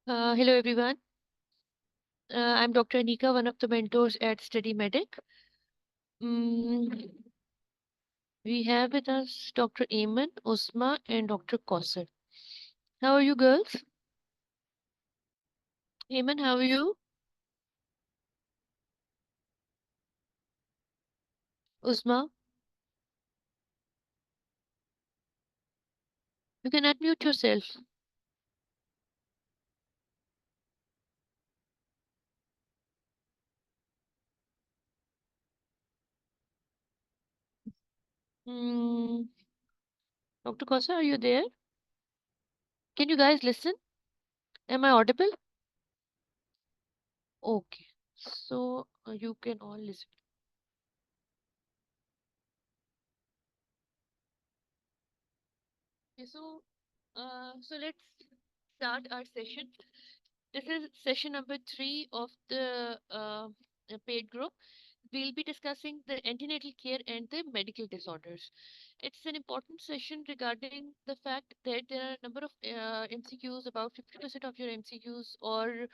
Hello everyone. I'm Dr. Anikah, one of the mentors at Study Medic. Mm, we have with us Dr. Ayman, Usma, and Dr. Kausar. How are you girls? Ayman, how are you? Usma, you can unmute yourself. Mm, Dr. Kausar, are you there? Can you guys listen? Am I audible? Okay. So you can all listen. Okay, so let's start our session. This is session number 3 of the paid group. We'll be discussing the antenatal care and the medical disorders. It's an important session regarding the fact that there are a number of MCQs, about 50% of your MCQs, or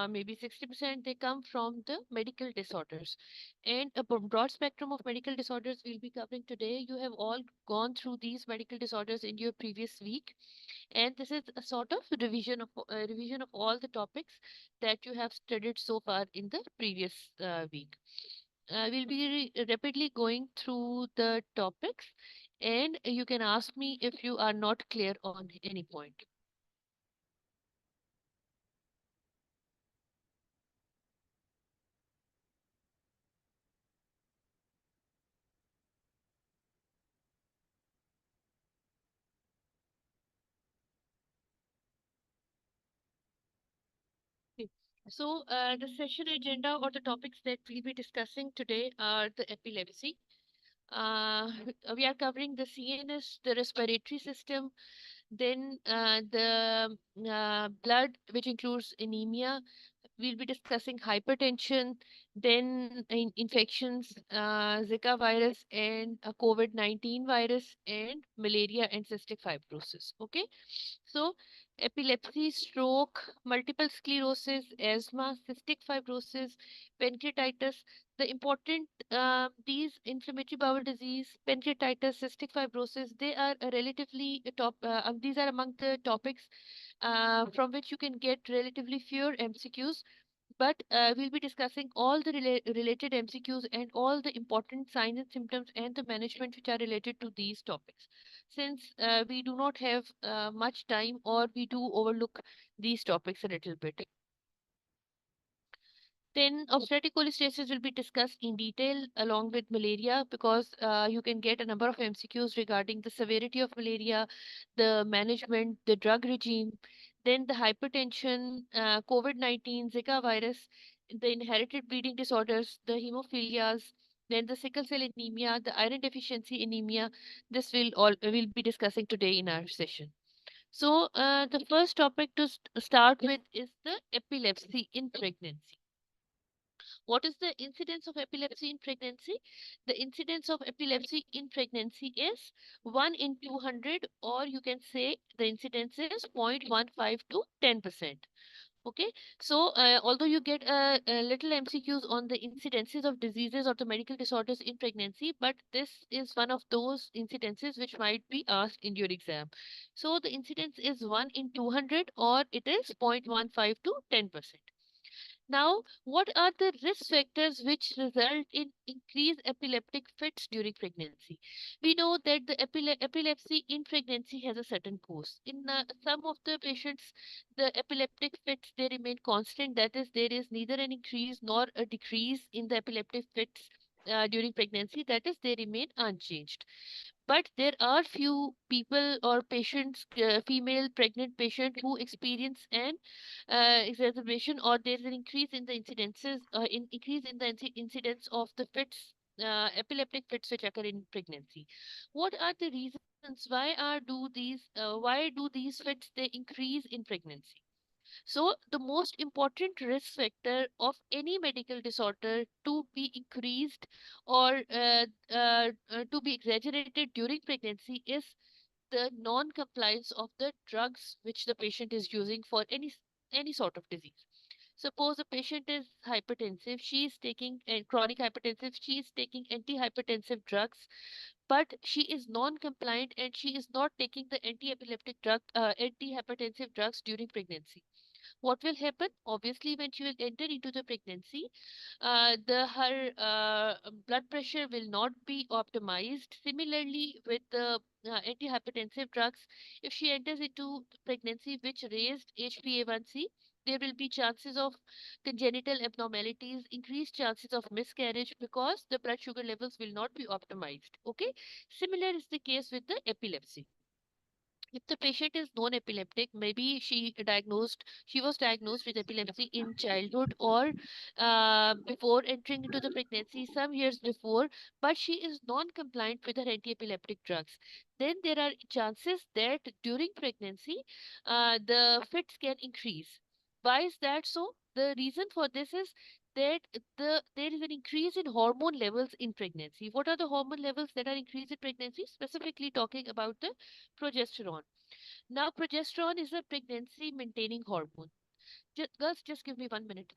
maybe 60%, they come from the medical disorders. And a broad spectrum of medical disorders we'll be covering today. You have all gone through these medical disorders in your previous week, and this is a sort of revision of all the topics that you have studied so far in the previous week. We'll be rapidly going through the topics, and you can ask me if you are not clear on any point. Okay. The session agenda or the topics that we'll be discussing today are the epilepsy. Uh, we are covering the CNS, the respiratory system, then the blood, which includes anemia. We'll be discussing hypertension, then infections, Zika virus and COVID-19 virus, and malaria and cystic fibrosis. Okay, so epilepsy, stroke, multiple sclerosis, asthma, cystic fibrosis, pancreatitis. The important these inflammatory bowel disease, pancreatitis, cystic fibrosis, they are a relatively top. These are among the topics from which you can get relatively fewer MCQs, but we'll be discussing all the related MCQs and all the important signs and symptoms and the management which are related to these topics. Since we do not have much time, or we do overlook these topics a little bit. Then obstetric cholestasis will be discussed in detail along with malaria, because you can get a number of MCQs regarding the severity of malaria, the management, the drug regime, then the hypertension, COVID-19, Zika virus, the inherited bleeding disorders, the hemophilias, then the sickle cell anemia, the iron deficiency anemia. This will be discussing today in our session. The first topic to start with is the epilepsy in pregnancy. What is the incidence of epilepsy in pregnancy? The incidence of epilepsy in pregnancy is 1 in 200, or you can say the incidence is 0.15 to 10%. Okay, although you get a little MCQs on the incidences of diseases or the medical disorders in pregnancy, but this is one of those incidences which might be asked in your exam. So the incidence is 1 in 200, or it is 0.15 to 10%. Now, what are the risk factors which result in increased epileptic fits during pregnancy? We know that the epilepsy in pregnancy has a certain course. In some of the patients, the epileptic fits, they remain constant. That is, there is neither an increase nor a decrease in the epileptic fits during pregnancy. That is, they remain unchanged. But there are few people or patients, female pregnant patient, who experience an exacerbation, or there is an increase in the incidences, increase in the incidence of the fits, epileptic fits which occur in pregnancy. What are the reasons? Why do these fits they increase in pregnancy? So, the most important risk factor of any medical disorder to be increased, or to be exaggerated during pregnancy, is the non-compliance of the drugs which the patient is using for any any sort of disease. Suppose a patient is hypertensive, she is taking chronic hypertensive, she is taking antihypertensive drugs, but she is non-compliant and she is not taking the antihypertensive drugs during pregnancy. What will happen? Obviously, when she will enter into the pregnancy, her blood pressure will not be optimized. Similarly, with the antihypertensive drugs, if she enters into pregnancy which raised HbA1c, there will be chances of congenital abnormalities, increased chances of miscarriage because the blood sugar levels will not be optimized. Okay. Similar is the case with the epilepsy. If the patient is non-epileptic, maybe she was diagnosed with epilepsy in childhood or before entering into the pregnancy, some years before, but she is non-compliant with her anti-epileptic drugs. Then there are chances that during pregnancy, the fits can increase. Why is that so? The reason for this is that there is an increase in hormone levels in pregnancy. What are the hormone levels that are increased in pregnancy? Specifically talking about the progesterone. Now, progesterone is a pregnancy maintaining hormone. Girls, just give me 1 minute.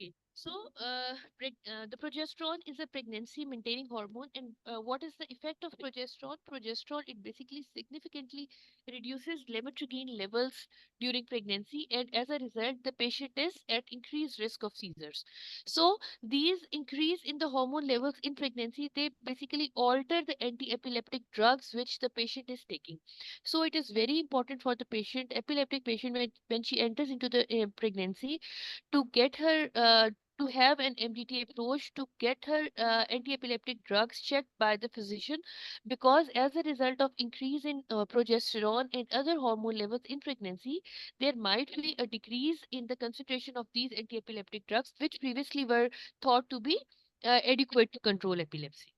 Okay. So, the progesterone is a pregnancy maintaining hormone. And what is the effect of progesterone? Progesterone, it basically significantly reduces lamotrigine levels during pregnancy. And as a result, the patient is at increased risk of seizures. So, these increase in the hormone levels in pregnancy, they basically alter the anti-epileptic drugs which the patient is taking. So, it is very important for the patient, epileptic patient, when she enters into the pregnancy, to get her to have an MDT approach, to get her anti-epileptic drugs checked by the physician, because as a result of increase in progesterone and other hormone levels in pregnancy, there might be a decrease in the concentration of these anti-epileptic drugs, which previously were thought to be adequate to control epilepsy.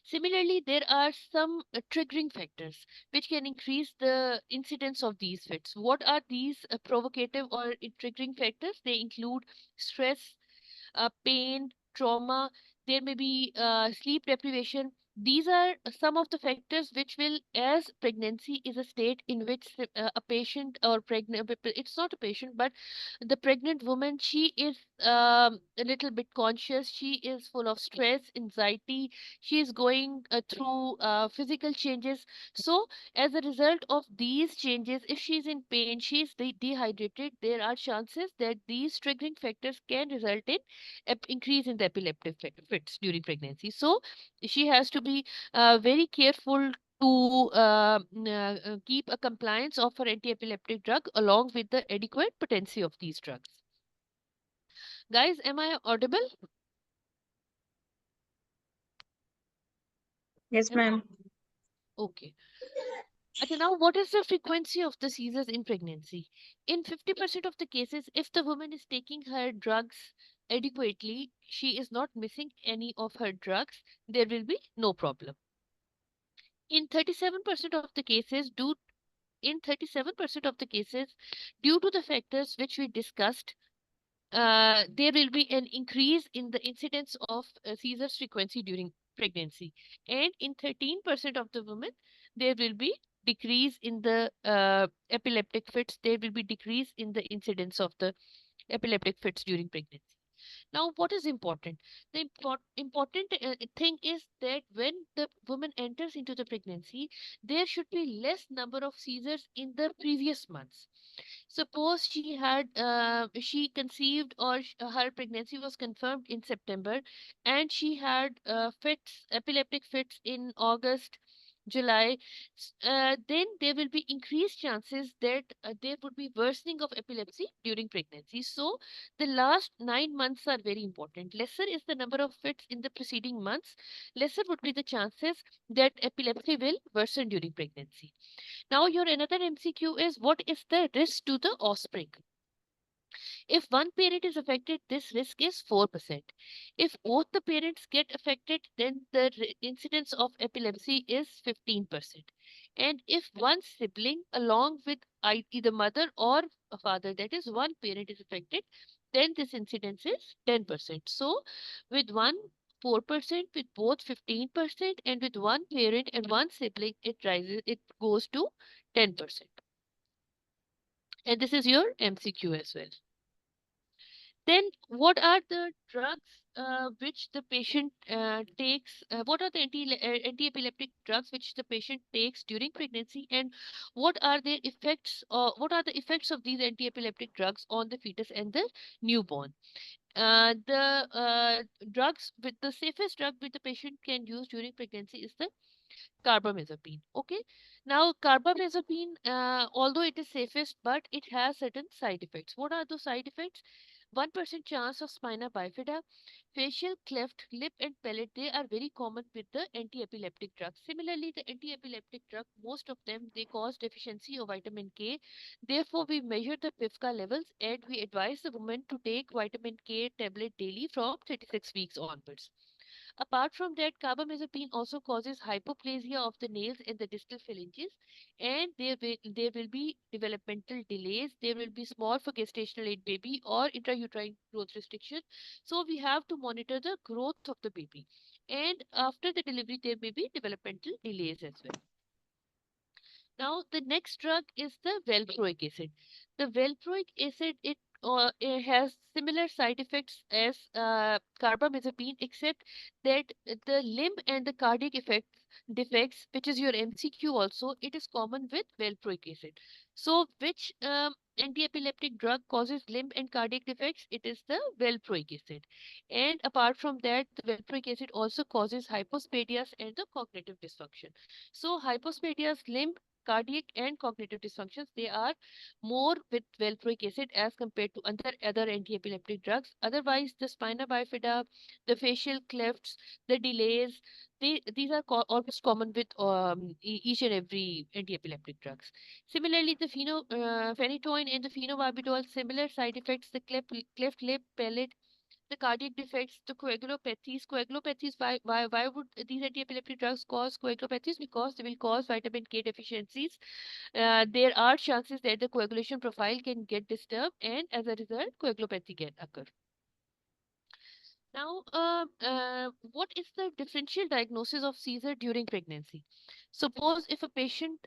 Similarly, there are some triggering factors which can increase the incidence of these fits. What are these provocative or triggering factors? They include stress, pain, trauma. There may be sleep deprivation. These are some of the factors which will, as pregnancy is a state in which a patient or pregnant, it's not a patient, but the pregnant woman, she is a little bit conscious. She is full of stress, anxiety. She is going through physical changes. So, as a result of these changes, if she is in pain, she is dehydrated, there are chances that these triggering factors can result in increase in the epileptic fits during pregnancy. So she has to be very careful to keep a compliance of her anti-epileptic drug along with the adequate potency of these drugs. Guys, am I audible? Yes, ma'am. Okay. Okay, now what is the frequency of the seizures in pregnancy? In 50% of the cases, if the woman is taking her drugs adequately, she is not missing any of her drugs, there will be no problem. In 37% of the cases, due to the factors which we discussed, there will be an increase in the incidence of seizures frequency during pregnancy. And in 13% of the women, there will be decrease in the epileptic fits. There will be decrease in the incidence of the epileptic fits during pregnancy. Now, what is important? The important thing is that when the woman enters into the pregnancy, there should be less number of seizures in the previous months. Suppose she conceived or her pregnancy was confirmed in September, and she had epileptic fits in August, July. Then there will be increased chances that there would be worsening of epilepsy during pregnancy. So the last 9 months are very important. Lesser is the number of fits in the preceding months, lesser would be the chances that epilepsy will worsen during pregnancy. Now, your another MCQ is, what is the risk to the offspring? If one parent is affected, this risk is 4%. If both the parents get affected, then the incidence of epilepsy is 15%. And if one sibling, along with either mother or a father, that is one parent is affected, then this incidence is 10%. So with one 4%, with both 15%, and with one parent and one sibling, it goes to 10%. And this is your MCQ as well. Then, what are the drugs which the patient takes? What are the anti-epileptic drugs which the patient takes during pregnancy, and what are their effects? What are the effects of these anti-epileptic drugs on the fetus and the newborn? The drugs with the safest drug which the patient can use during pregnancy is the carbamazepine. Okay. Now, carbamazepine, although it is safest, but it has certain side effects. What are those side effects? 1% chance of spina bifida, facial cleft, lip and palate, they are very common with the anti-epileptic drugs. Similarly, the anti-epileptic drug, most of them, they cause deficiency of vitamin K. Therefore, we measure the PIFCA levels and we advise the woman to take vitamin K tablet daily from 36 weeks onwards. Apart from that, carbamazepine also causes hypoplasia of the nails and the distal phalanges, and there will be developmental delays. There will be small for gestational age baby or intrauterine growth restriction. So we have to monitor the growth of the baby. And after the delivery, there may be developmental delays as well. Now, the next drug is the valproic acid. The valproic acid, it has similar side effects as carbamazepine, except that the limb and the cardiac defects, which is your MCQ also, it is common with valproic acid. So, which anti-epileptic drug causes limb and cardiac defects? It is the valproic acid. And apart from that, the valproic acid also causes hypospadias and the cognitive dysfunction. So, hypospadias, limb, cardiac and cognitive dysfunctions, they are more with valproic acid as compared to other anti-epileptic drugs. Otherwise, the spina bifida, the facial clefts, the delays, these are almost common with each and every anti-epileptic drugs. Similarly, the phenytoin and the phenobarbital, similar side effects, the cleft lip, palate, the cardiac defects, the coagulopathies. Coagulopathies, why would these anti-epileptic drugs cause coagulopathies? Because they will cause vitamin K deficiencies. There are chances that the coagulation profile can get disturbed, and as a result, coagulopathy can occur. Now, what is the differential diagnosis of seizure during pregnancy? Suppose if a patient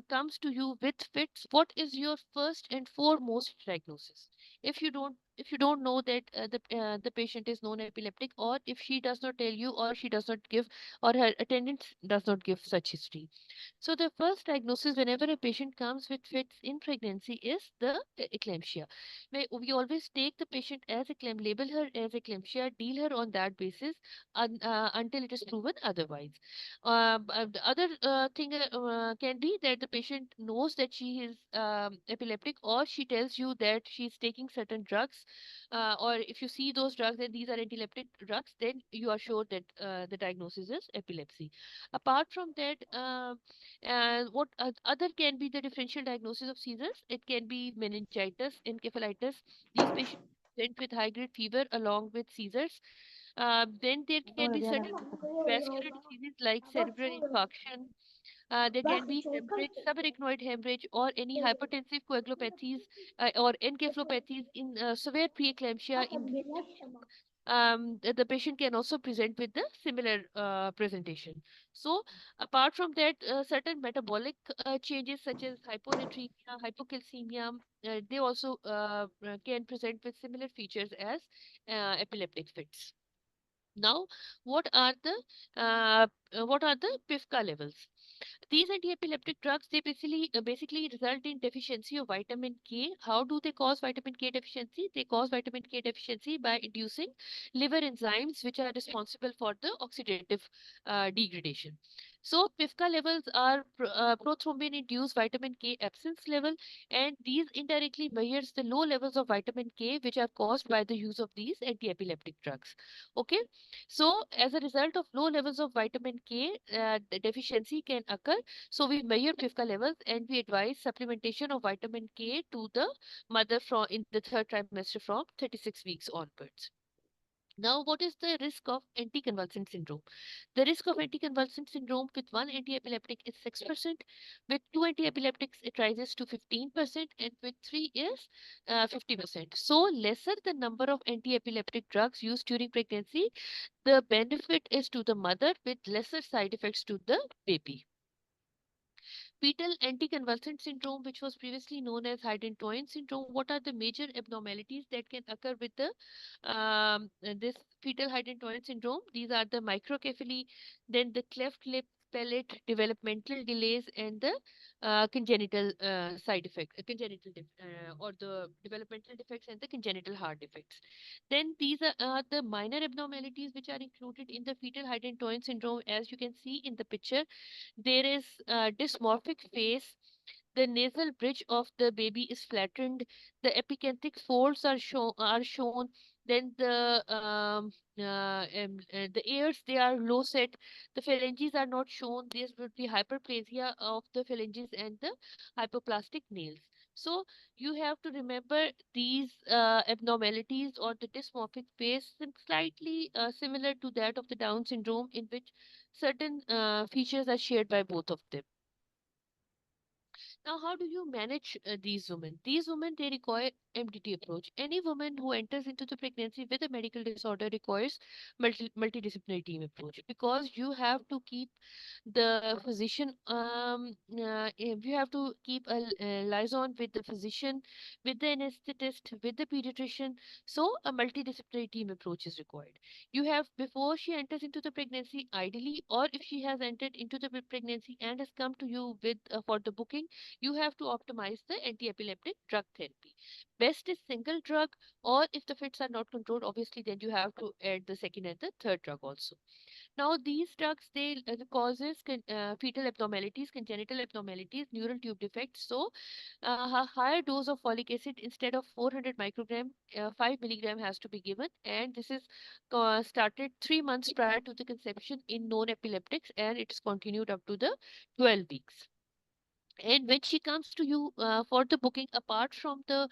comes to you with fits, what is your first and foremost diagnosis? If you don't know that the patient is non-epileptic, or if she does not tell you, or she does not give, or her attendant does not give such history. So the first diagnosis whenever a patient comes with fits in pregnancy is the eclampsia. We always take the patient as label her as eclampsia, deal her on that basis until it is proven otherwise. The other thing can be that the patient knows that she is epileptic, or she tells you that she is taking certain drugs, or if you see those drugs and these are anti-epileptic drugs, then you are sure that the diagnosis is epilepsy. Apart from that, what other can be the differential diagnosis of seizures? It can be meningitis, encephalitis. These patients present with high-grade fever along with seizures. Then there can be certain vascular diseases like cerebral infarction. There can be hemorrhage, subarachnoid hemorrhage, or any hypertensive coagulopathies or encephalopathies in severe preeclampsia. In these cases, the patient can also present with the similar presentation. So, apart from that, certain metabolic changes such as hyponatremia, hypocalcemia, they also can present with similar features as epileptic fits. Now, what are the PIFCA levels? These anti-epileptic drugs, they basically result in deficiency of vitamin K. How do they cause vitamin K deficiency? They cause vitamin K deficiency by inducing liver enzymes which are responsible for the oxidative degradation. So PIFCA levels are prothrombin-induced vitamin K absence level, and these indirectly measures the low levels of vitamin K which are caused by the use of these anti-epileptic drugs. Okay, so as a result of low levels of vitamin K, the deficiency can can occur. So we measure PIFCA levels and we advise supplementation of vitamin K to the mother from in the third trimester from 36 weeks onwards. Now, what is the risk of anticonvulsant syndrome? The risk of anticonvulsant syndrome with one antiepileptic is 6%. With two antiepileptics, it rises to 15%, and with three is 50%. So, lesser the number of antiepileptic drugs used during pregnancy, the benefit is to the mother with lesser side effects to the baby. Fetal anticonvulsant syndrome, which was previously known as Hayden-Toyne syndrome, what are the major abnormalities that can occur with the this fetal Hayden-Toyne syndrome? These are the microcephaly, then the cleft lip, palate, developmental delays, and the congenital side effects, or the developmental defects and the congenital heart defects. Then these are the minor abnormalities which are included in the fetal Hayden-Toyne syndrome. As you can see in the picture, there is a dysmorphic face. The nasal bridge of the baby is flattened. The epicanthic folds are shown. Then the ears, they are low set. The phalanges are not shown. There would be hyperplasia of the phalanges and the hypoplastic nails. So you have to remember these abnormalities or the dysmorphic face slightly similar to that of the Down syndrome, in which certain features are shared by both of them. Now, how do you manage these women? These women, they require MDT approach. Any woman who enters into the pregnancy with a medical disorder requires multidisciplinary team approach, because you have to keep the physician, you have to keep a liaison with the physician, with the anesthetist, with the pediatrician. So a multidisciplinary team approach is required. You have, before she enters into the pregnancy, ideally, or if she has entered into the pregnancy and has come to you with for the booking, you have to optimize the anti-epileptic drug therapy. Best is single drug, or if the fits are not controlled, obviously then you have to add the second and the third drug also. Now, these drugs, they causes fetal abnormalities, congenital abnormalities, neural tube defects. So, a higher dose of folic acid instead of 400 microgram, 5 milligram has to be given, and this is started 3 months prior to the conception in non-epileptics, and it is continued up to the 12 weeks. And when she comes to you for the booking, apart from the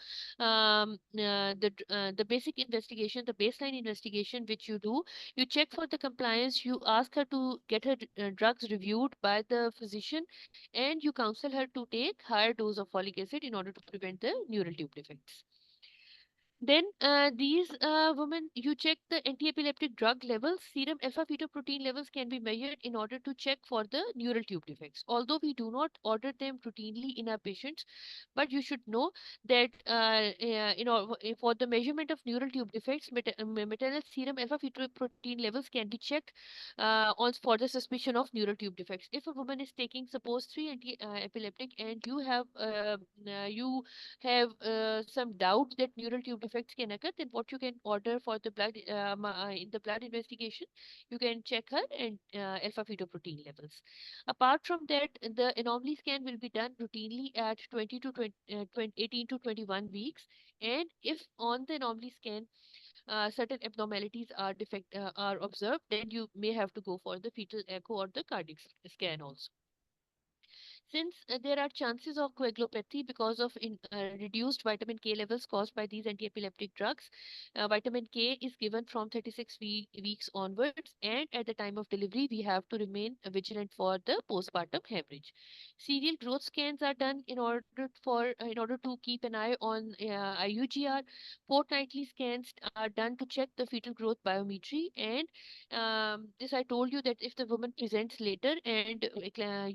basic investigation, the baseline investigation which you do, you check for the compliance. You ask her to get her drugs reviewed by the physician, and you counsel her to take higher dose of folic acid in order to prevent the neural tube defects. Then these women, you check the anti-epileptic drug levels. Serum alpha-fetoprotein levels can be measured in order to check for the neural tube defects. Although we do not order them routinely in our patients, but you should know that for the measurement of neural tube defects, maternal serum alpha-fetoprotein levels can be checked on for the suspicion of neural tube defects. If a woman is taking, suppose, three anti-epileptic, and you have some doubt that neural tube defects can occur, then what you can order for the blood in the blood investigation, you can check her and alpha-fetoprotein levels. Apart from that, the anomaly scan will be done routinely at 18 to 21 weeks, and if on the anomaly scan certain abnormalities are observed, then you may have to go for the fetal echo or the cardiac scan also. Since there are chances of coagulopathy because of reduced vitamin K levels caused by these anti-epileptic drugs, vitamin K is given from 36 weeks onwards, and at the time of delivery, we have to remain vigilant for the postpartum hemorrhage. Serial growth scans are done in order to keep an eye on IUGR. Fortnightly scans are done to check the fetal growth biometry, and this I told you that if the woman presents later and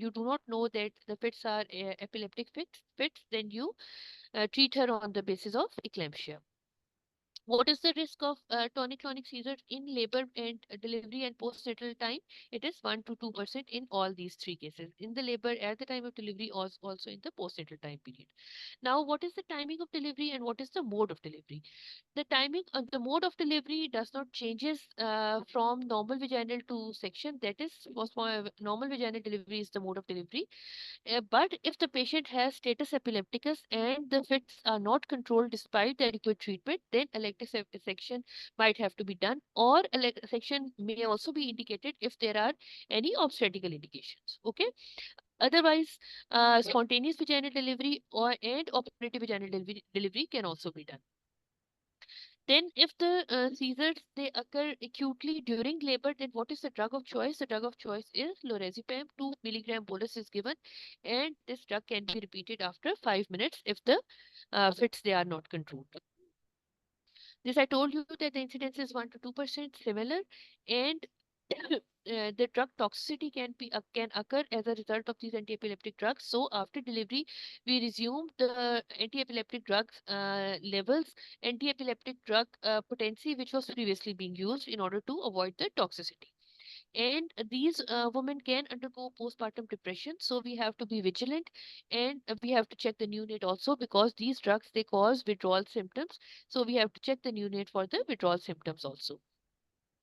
you do not know that the fits are epileptic fits, then you treat her on the basis of eclampsia. What is the risk of tonic-clonic seizures in labor and delivery and postnatal time? It is 1 to 2% in all these three cases. In the labor, at the time of delivery, also in the postnatal time period. Now, what is the timing of delivery and what is the mode of delivery? The timing of the mode of delivery does not changes from normal vaginal to section. That is, for normal vaginal delivery is the mode of delivery. But if the patient has status epilepticus and the fits are not controlled despite the adequate treatment, then section might have to be done, or a section may also be indicated if there are any obstetrical indications. Okay. Otherwise, spontaneous vaginal delivery and operative vaginal delivery can also be done. Then, if the seizures they occur acutely during labor, then what is the drug of choice? The drug of choice is lorazepam. 2 milligram bolus is given, and this drug can be repeated after 5 minutes if the fits they are not controlled. This I told you that the incidence is 1 to 2% similar, and the drug toxicity can occur as a result of these anti-epileptic drugs. So after delivery, we resume the anti-epileptic drugs levels, anti-epileptic drug potency, which was previously being used in order to avoid the toxicity. And these women can undergo postpartum depression, so we have to be vigilant, and we have to check the neonate also, because these drugs they cause withdrawal symptoms, so we have to check the neonate for the withdrawal symptoms also.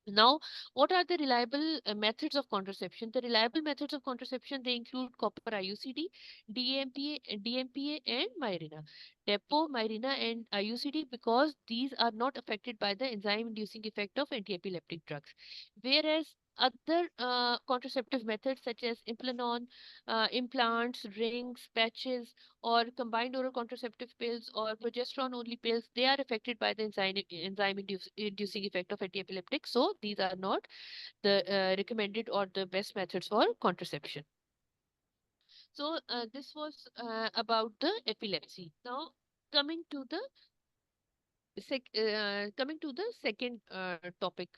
Now, what are the reliable methods of contraception? The reliable methods of contraception, they include copper IUCD, DMPA, and Mirena. Depo, Mirena, and IUCD, because these are not affected by the enzyme-inducing effect of anti-epileptic drugs. Whereas other contraceptive methods such as implanon, implants, rings, patches, or combined oral contraceptive pills or progesterone only pills, they are affected by the enzyme inducing effect of antiepileptic. So these are not the recommended or the best methods for contraception. So this was about the epilepsy. Now coming to the coming to the second topic.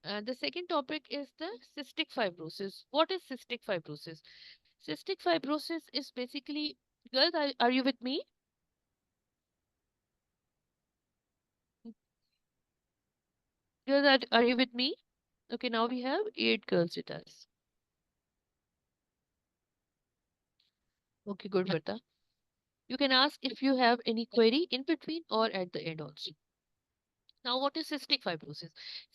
The second topic is the cystic fibrosis. What is cystic fibrosis? Cystic fibrosis is basically, girls, are you with me? Girls, are you with me? Okay, now we have 8 girls with us. Okay, good, Bertha. You can ask if you have any query in between or at the end also. Now, what is cystic fibrosis?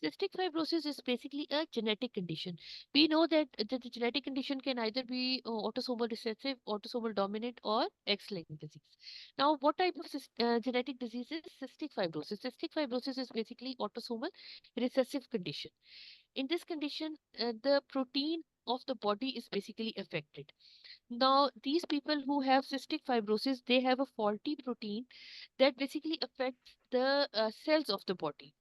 Cystic fibrosis is basically a genetic condition. We know that the genetic condition can either be autosomal recessive, autosomal dominant, or X-linked disease. Now, what type of genetic disease is cystic fibrosis? Cystic fibrosis is basically autosomal recessive condition. In this condition, the protein of the body is basically affected. Now, these people who have cystic fibrosis, they have a faulty protein that basically affects the cells of the body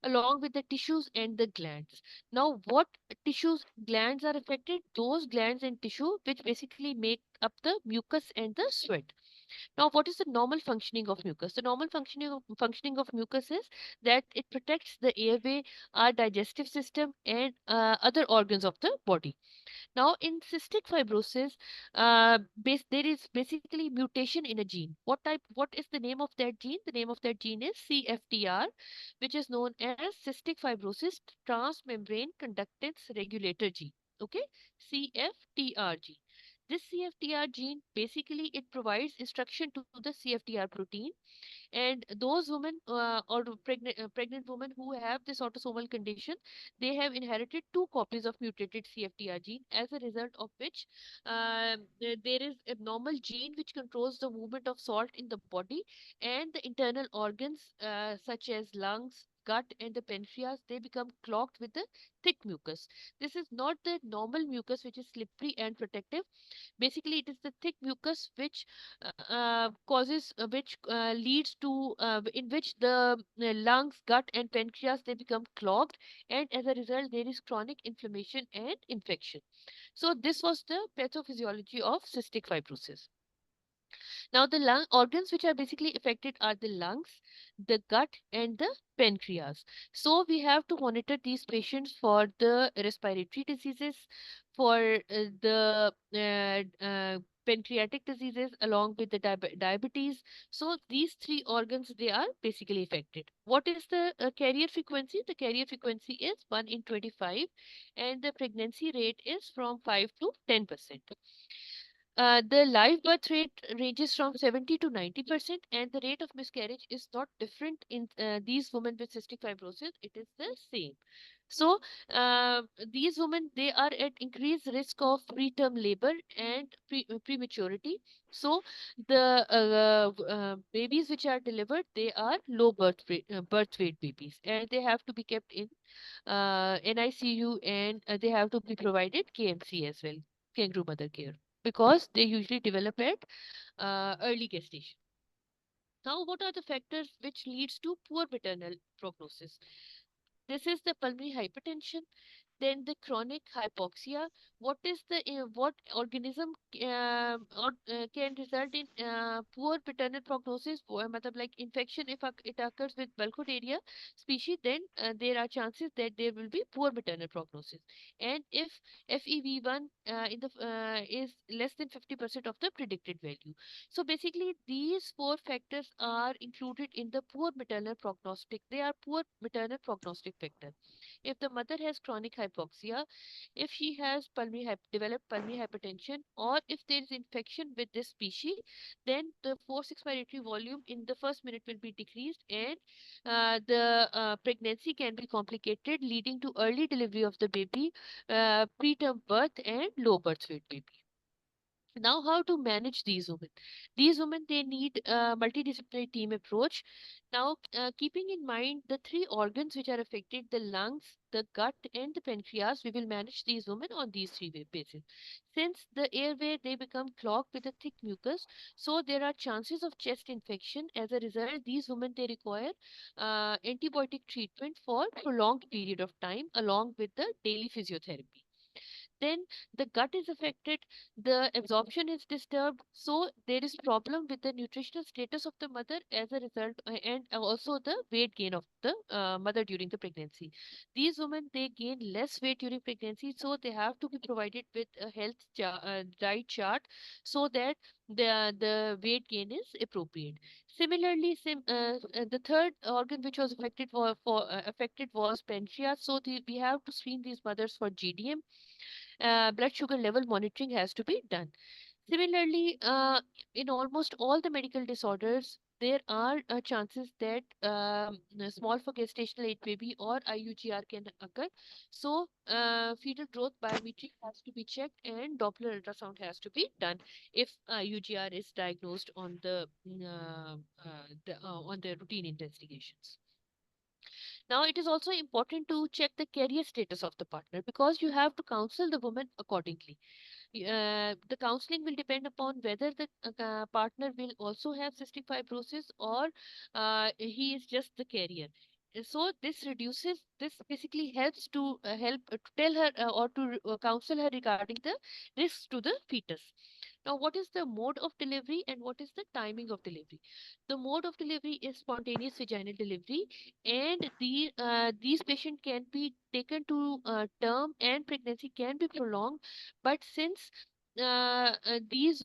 along with the tissues and the glands. Now, what tissues, glands are affected? Those glands and tissue which basically make up the mucus and the sweat. Now, what is the normal functioning of mucus? The normal functioning of mucus is that it protects the airway, our digestive system, and other organs of the body. Now, in cystic fibrosis, there is basically mutation in a gene. What is the name of that gene? The name of that gene is CFTR, which is known as cystic fibrosis transmembrane conductance regulator gene. Okay, CFTR gene. This CFTR gene basically it provides instruction to the CFTR protein, and those women or pregnant women who have this autosomal condition, they have inherited 2 copies of mutated CFTR gene, as a result of which there is a normal gene which controls the movement of salt in the body, and the internal organs such as lungs, gut, and the pancreas, they become clogged with the thick mucus. This is not the normal mucus which is slippery and protective. Basically, it is the thick mucus which causes which leads to in which the lungs, gut, and pancreas they become clogged, and as a result there is chronic inflammation and infection. So this was the pathophysiology of cystic fibrosis. Now, the lung organs which are basically affected are the lungs, the gut, and the pancreas. So, we have to monitor these patients for the respiratory diseases, for the pancreatic diseases, along with the diabetes. So, these 3 organs they are basically affected. What is the carrier frequency? The carrier frequency is 1 in 25, and the pregnancy rate is from 5 to 10%. The live birth rate ranges from 70 to 90%, and the rate of miscarriage is not different in these women with cystic fibrosis. It is the same. So these women, they are at increased risk of preterm labor and prematurity. So the babies which are delivered, they are low birth weight babies, and they have to be kept in NICU, and they have to be provided KMC as well, kangaroo mother care, because they usually develop at early gestation. Now, what are the factors which leads to poor maternal prognosis? This is the pulmonary hypertension, then the chronic hypoxia. What is the what organism can result in poor paternal prognosis? matlab like infection, if it occurs with Burkholderia species, then there are chances that there will be poor maternal prognosis. And if FEV1 is less than 50% of the predicted value. So basically, these four factors are included in the poor maternal prognostic. They are poor maternal prognostic factor. If the mother has chronic hypoxia, if she has developed pulmonary hypertension, or if there is infection with this species, then the forced expiratory volume in the first minute will be decreased, and the pregnancy can be complicated, leading to early delivery of the baby, preterm birth, and low birth weight baby. Now, how to manage these women? These women, they need a multidisciplinary team approach. Now, keeping in mind the three organs which are affected, the lungs, the gut, and the pancreas, we will manage these women on these three bases. Since the airway, they become clogged with a thick mucus, so there are chances of chest infection. As a result, these women, they require antibiotic treatment for prolonged period of time, along with the daily physiotherapy. Then the gut is affected, the absorption is disturbed, so there is problem with the nutritional status of the mother as a result, and also the weight gain of the mother during the pregnancy. These women, they gain less weight during pregnancy, so they have to be provided with a diet chart, so that the weight gain is appropriate. Similarly, the third organ which was affected was pancreas. So we have to screen these mothers for GDM. Blood sugar level monitoring has to be done. Similarly, in almost all the medical disorders, there are chances that small for gestational age baby or IUGR can occur. So, fetal growth biometry has to be checked, and Doppler ultrasound has to be done if IUGR is diagnosed on the routine investigations. Now, it is also important to check the career status of the partner, because you have to counsel the woman accordingly. The counseling will depend upon whether the partner will also have cystic fibrosis, or he is just the carrier. So this basically helps to to tell her, or to counsel her regarding the risks to the fetus. Now, what is the mode of delivery and what is the timing of delivery? The mode of delivery is spontaneous vaginal delivery, and these patients can be taken to term, and pregnancy can be prolonged. But since these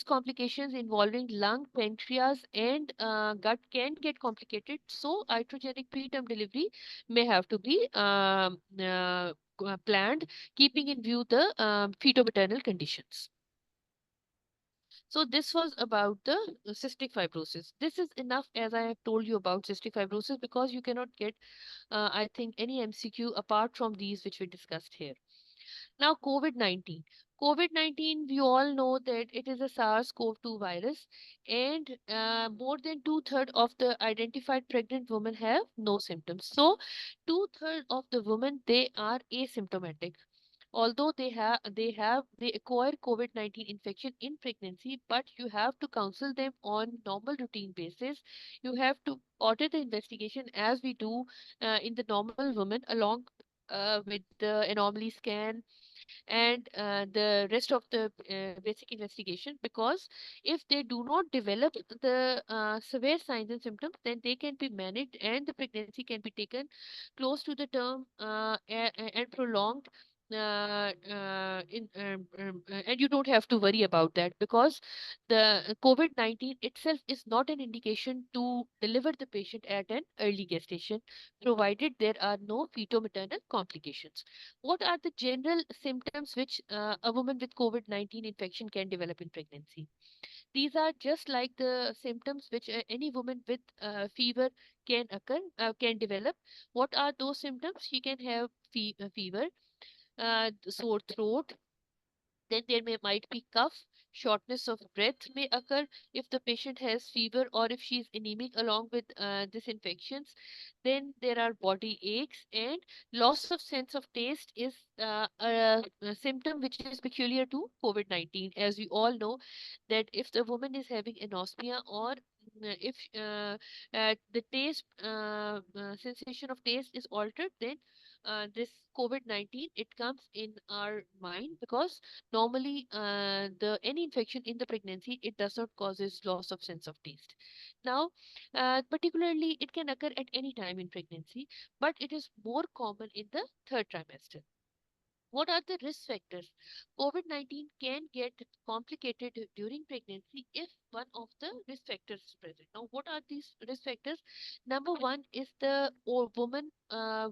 complications involving lung, pancreas, and gut can get complicated, so iatrogenic preterm delivery may have to be planned, keeping in view the fetal-maternal conditions. So this was about the cystic fibrosis. This is enough, as I have told you about cystic fibrosis, because you cannot get, I think, any MCQ apart from these which we discussed here. Now, COVID-19. COVID-19, we all know that it is a SARS-CoV-2 virus, and more than two-thirds of the identified pregnant women have no symptoms. So, two-thirds of the women, they are asymptomatic, although they acquire COVID-19 infection in pregnancy, but you have to counsel them on normal routine basis. You have to order the investigation as we do in the normal woman, along with the anomaly scan and the rest of the basic investigation, because if they do not develop the severe signs and symptoms, then they can be managed, and the pregnancy can be taken close to the term and prolonged, and you don't have to worry about that, because the COVID-19 itself is not an indication to deliver the patient at an early gestation, provided there are no feto-maternal complications. What are the general symptoms which a woman with COVID-19 infection can develop in pregnancy? These are just like the symptoms which any woman with fever can develop. What are those symptoms? She can have fever, sore throat. Then there might be cough, shortness of breath may occur if the patient has fever or if she is anemic along with these infections. Then there are body aches, and loss of sense of taste is a symptom which is peculiar to COVID-19. As we all know, that if the woman is having anosmia, or if the taste sensation of taste is altered, then this COVID-19, it comes in our mind, because normally the any infection in the pregnancy, it does not causes loss of sense of taste. Now, particularly it can occur at any time in pregnancy, but it is more common in the third trimester. What are the risk factors? COVID-19 can get complicated during pregnancy if one of the risk factors is present. Now, what are these risk factors? Number one is the woman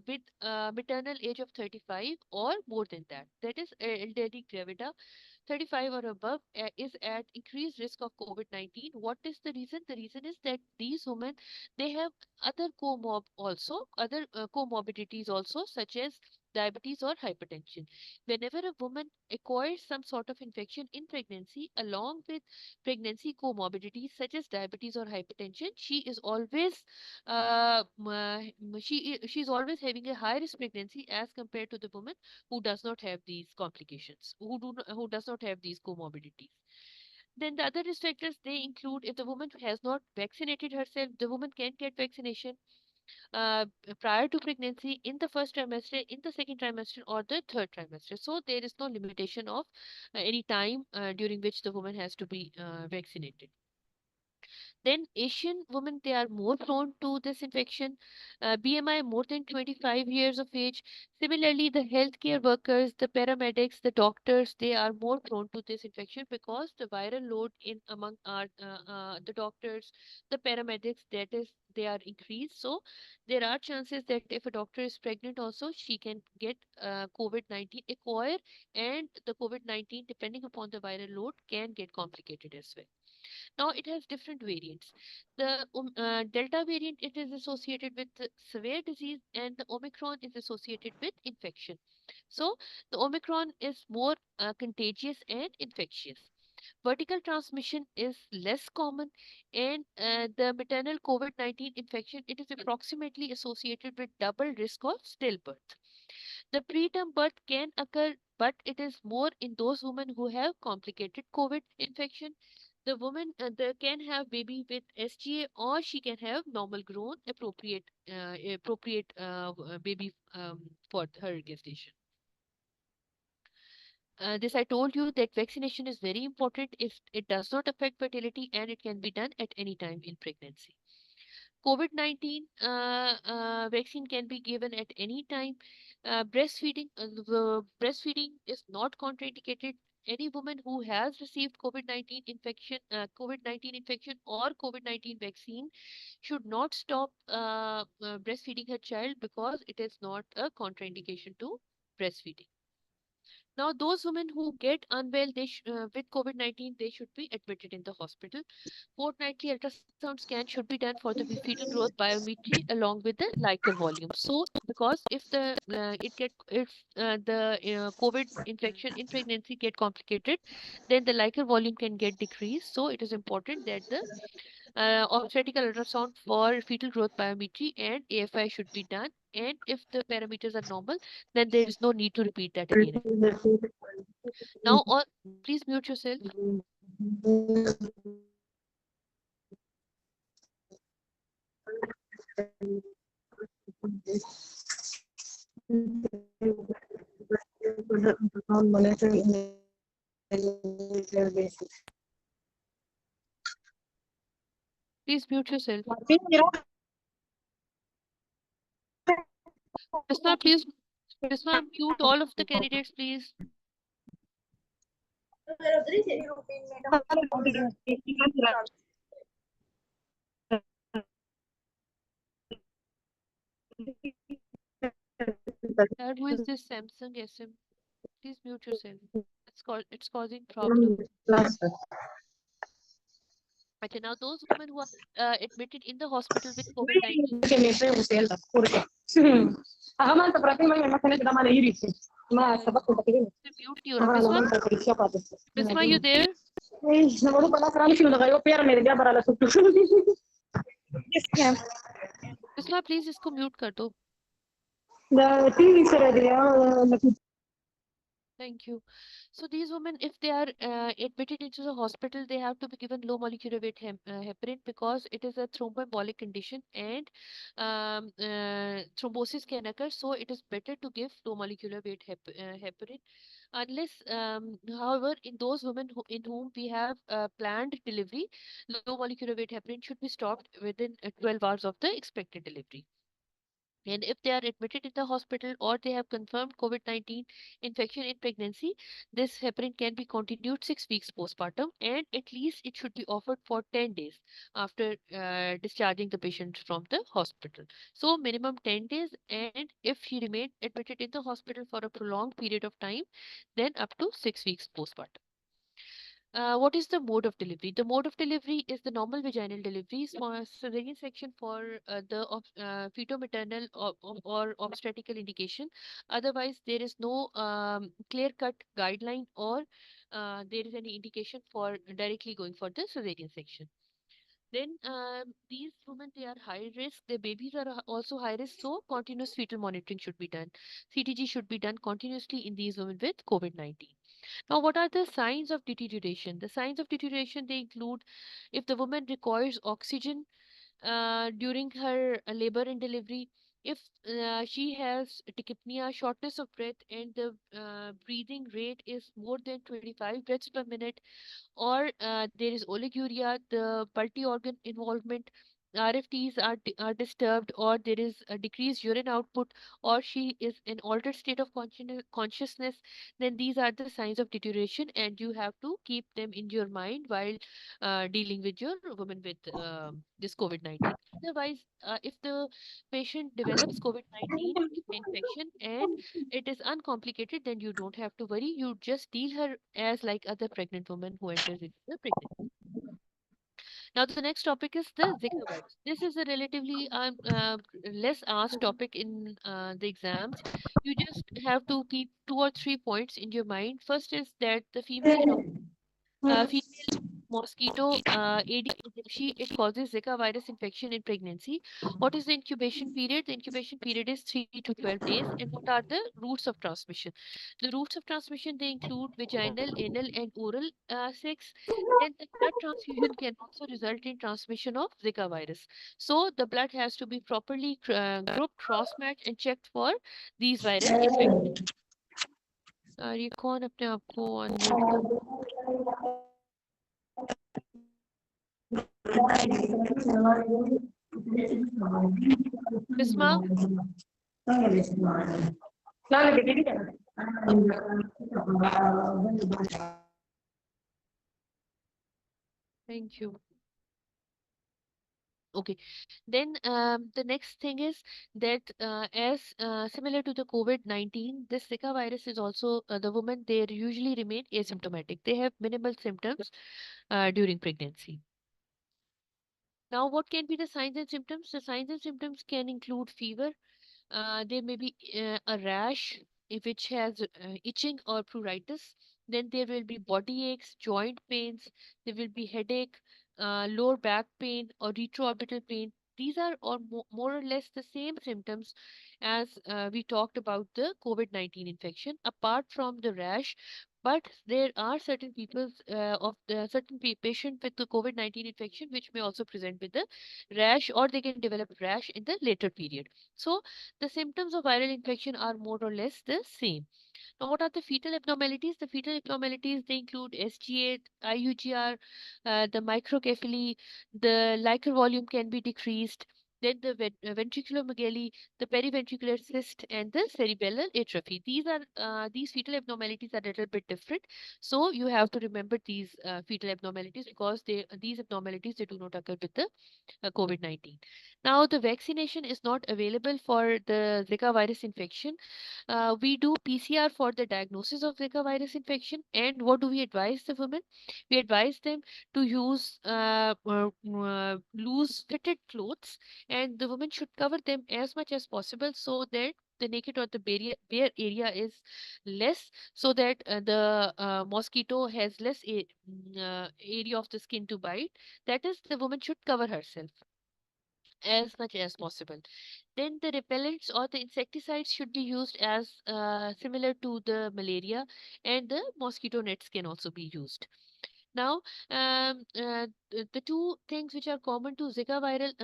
with maternal age of 35 or more than that. That is elderly gravida. 35 or above is at increased risk of COVID-19. What is the reason? The reason is that these women, they have other other comorbidities also, such as diabetes or hypertension. Whenever a woman acquires some sort of infection in pregnancy, along with pregnancy comorbidities such as diabetes or hypertension, she's always having a high risk pregnancy as compared to the woman who does not have these complications, who does not have these comorbidities. Then the other risk factors, they include, if the woman has not vaccinated herself, the woman can get vaccination uh, prior to pregnancy, in the first trimester, in the second trimester, or the third trimester. So there is no limitation of any time during which the woman has to be vaccinated. Then Asian women, they are more prone to this infection. BMI more than 25 years of age. Similarly, the healthcare workers, the paramedics, the doctors, they are more prone to this infection, because the viral load in among our the doctors, the paramedics, that is, they are increased. So there are chances that if a doctor is pregnant also, she can get COVID-19 acquire, and the COVID-19, depending upon the viral load, can get complicated as well. Now it has different variants. The Delta variant, it is associated with severe disease, and the Omicron is associated with infection. So the Omicron is more contagious and infectious. Vertical transmission is less common, and the maternal COVID-19 infection, it is approximately associated with double risk of stillbirth. The preterm birth can occur, but it is more in those women who have complicated COVID infection. The woman can have baby with SGA, or she can have normal grown appropriate baby for her gestation. This I told you that vaccination is very important if it does not affect fertility, and it can be done at any time in pregnancy. COVID-19 vaccine can be given at any time. Breastfeeding is not contraindicated. Any woman who has received COVID-19 infection or COVID-19 vaccine should not stop breastfeeding her child, because it is not a contraindication to breastfeeding. Now, those women who get unwell with COVID-19, they should be admitted in the hospital. Fortnightly ultrasound scan should be done for the fetal growth biometry along with the Likert volume. So, because if the COVID infection in pregnancy get complicated, then the Likert volume can get decreased. So, it is important that the obstetrical ultrasound for fetal growth biometry and AFI should be done. And if the parameters are normal, then there is no need to repeat that again and again. Now, please mute yourself. Please mute yourself. Just now, please Bisma, mute all of the candidates, please. Who is this Samsung SM? Please mute yourself. It's causing problem. Okay, now those women who are admitted in the hospital with COVID-19. Mute you. Bisma, you there? Bisma, please इसको mute कर दो. Thank you. So these women, if they are admitted into the hospital, they have to be given low molecular weight heparin because it is a thromboembolic condition and thrombosis can occur. So it is better to give low molecular weight heparin. Unless, however, in those women in whom we have planned delivery, low molecular weight heparin should be stopped within 12 hours of the expected delivery. And if they are admitted in the hospital or they have confirmed COVID-19 infection in pregnancy, this heparin can be continued 6 weeks postpartum, and at least it should be offered for 10 days after discharging the patient from the hospital. So, minimum 10 days, and if she remained admitted in the hospital for a prolonged period of time, then up to 6 weeks postpartum. What is the mode of delivery? The mode of delivery is the normal vaginal delivery, cesarean section for the fetal-maternal or obstetrical indication. Otherwise, there is no clear-cut guideline or there is any indication for directly going for the cesarean section. Then these women, they are high risk. Their babies are also high risk, so continuous fetal monitoring should be done. CTG should be done continuously in these women with COVID-19. Now, what are the signs of deterioration? The signs of deterioration, they include if the woman requires oxygen during her labor and delivery, if she has tachypnea, shortness of breath, and the breathing rate is more than 25 breaths per minute, or there is oliguria, the multi-organ involvement, RFTs are disturbed, or there is a decreased urine output, or she is in altered state of consciousness, then these are the signs of deterioration, and you have to keep them in your mind while dealing with your woman with this COVID-19. Otherwise, if the patient develops COVID-19 infection and it is uncomplicated, then you don't have to worry. You just deal her as like other pregnant woman who enters into the pregnancy. Now, the next topic is the Zika virus. This is a relatively less asked topic in the exams. You just have to keep 2 or 3 points in your mind. First is that the female mosquito Aedes aegypti, it causes Zika virus infection in pregnancy. What is the incubation period? The incubation period is 3 to 12 days. And what are the routes of transmission? The routes of transmission, they include vaginal, anal, and oral sex. And the blood transfusion can also result in transmission of Zika virus. So the blood has to be properly grouped, cross-matched, and checked for these viral infections. ये कौन अपने आप को unmute कर Bisma Thank you. Okay, then the next thing is that as similar to the COVID-19, this Zika virus is also the women, they usually remain asymptomatic. They have minimal symptoms during pregnancy. Now, what can be the signs and symptoms? The signs and symptoms can include fever. There may be a rash which has itching or pruritus. Then there will be body aches, joint pains. There will be headache, lower back pain, or retroorbital pain. These are all more or less the same symptoms as we talked about the COVID-19 infection, apart from the rash. But there are certain people of the certain patient with the COVID-19 infection which may also present with the rash, or they can develop rash in the later period. So the symptoms of viral infection are more or less the same. Now, what are the fetal abnormalities? The fetal abnormalities, they include SGA, IUGR, the microcephaly, the liquor volume can be decreased, then the ventriculomegaly, the periventricular cyst, and the cerebellar atrophy. These fetal abnormalities are a little bit different. So you have to remember these fetal abnormalities because these abnormalities they do not occur with the COVID-19. Now, the vaccination is not available for the Zika virus infection. We do PCR for the diagnosis of Zika virus infection. And what do we advise the women? We advise them to use loose fitted clothes, and the woman should cover them as much as possible so that the naked or the bare area is less, so that the mosquito has less area of the skin to bite. That is, the woman should cover herself as much as possible. Then the repellents or the insecticides should be used as similar to the malaria, and the mosquito nets can also be used. Now, the two things which are common to Zika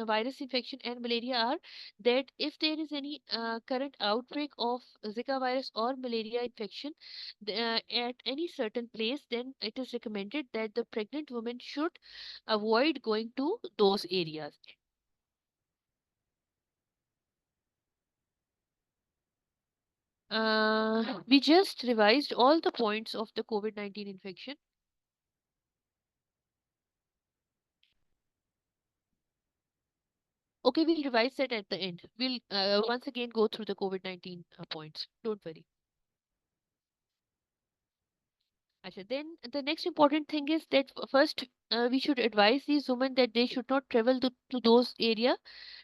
virus infection and malaria are that if there is any current outbreak of Zika virus or malaria infection at any certain place, then it is recommended that the pregnant woman should avoid going to those areas. We just revised all the points of the COVID-19 infection. Okay, we'll revise that at the end. We'll once again go through the COVID-19 points. Don't worry. Acha, then the next important thing is that first we should advise these women that they should not travel to those area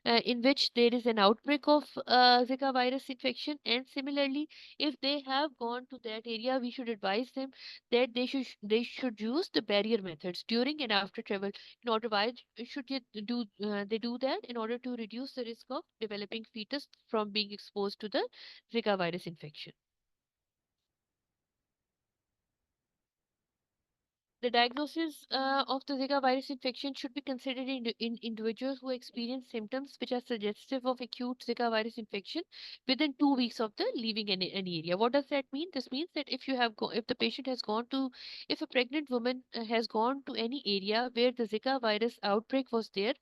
in which there is an outbreak of Zika virus infection. And similarly, if they have gone to that area, we should advise them that they should use the barrier methods during and after travel. In order, why should they do that? In order to reduce the risk of developing fetus from being exposed to the Zika virus infection. The diagnosis of the Zika virus infection should be considered in individuals who experience symptoms which are suggestive of acute Zika virus infection within 2 weeks of the leaving any area. What does that mean? This means that if the patient has gone to, if a pregnant woman has gone to any area where the Zika virus outbreak was there,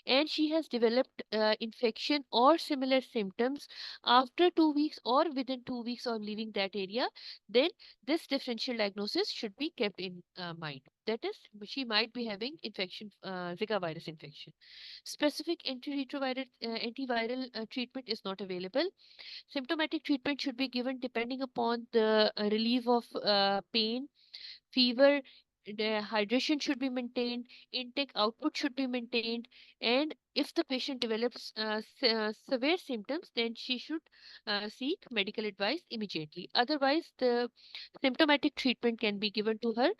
and she has developed infection or similar symptoms after 2 weeks or within 2 weeks of leaving that area, then this differential diagnosis should be kept in mind. That is, she might be having infection, Zika virus infection. Specific antiviral treatment is not available. Symptomatic treatment should be given depending upon the relief of pain, fever, the hydration should be maintained, intake output should be maintained, and if the patient develops severe symptoms, then she should seek medical advice immediately. Otherwise, the symptomatic treatment can be given to her,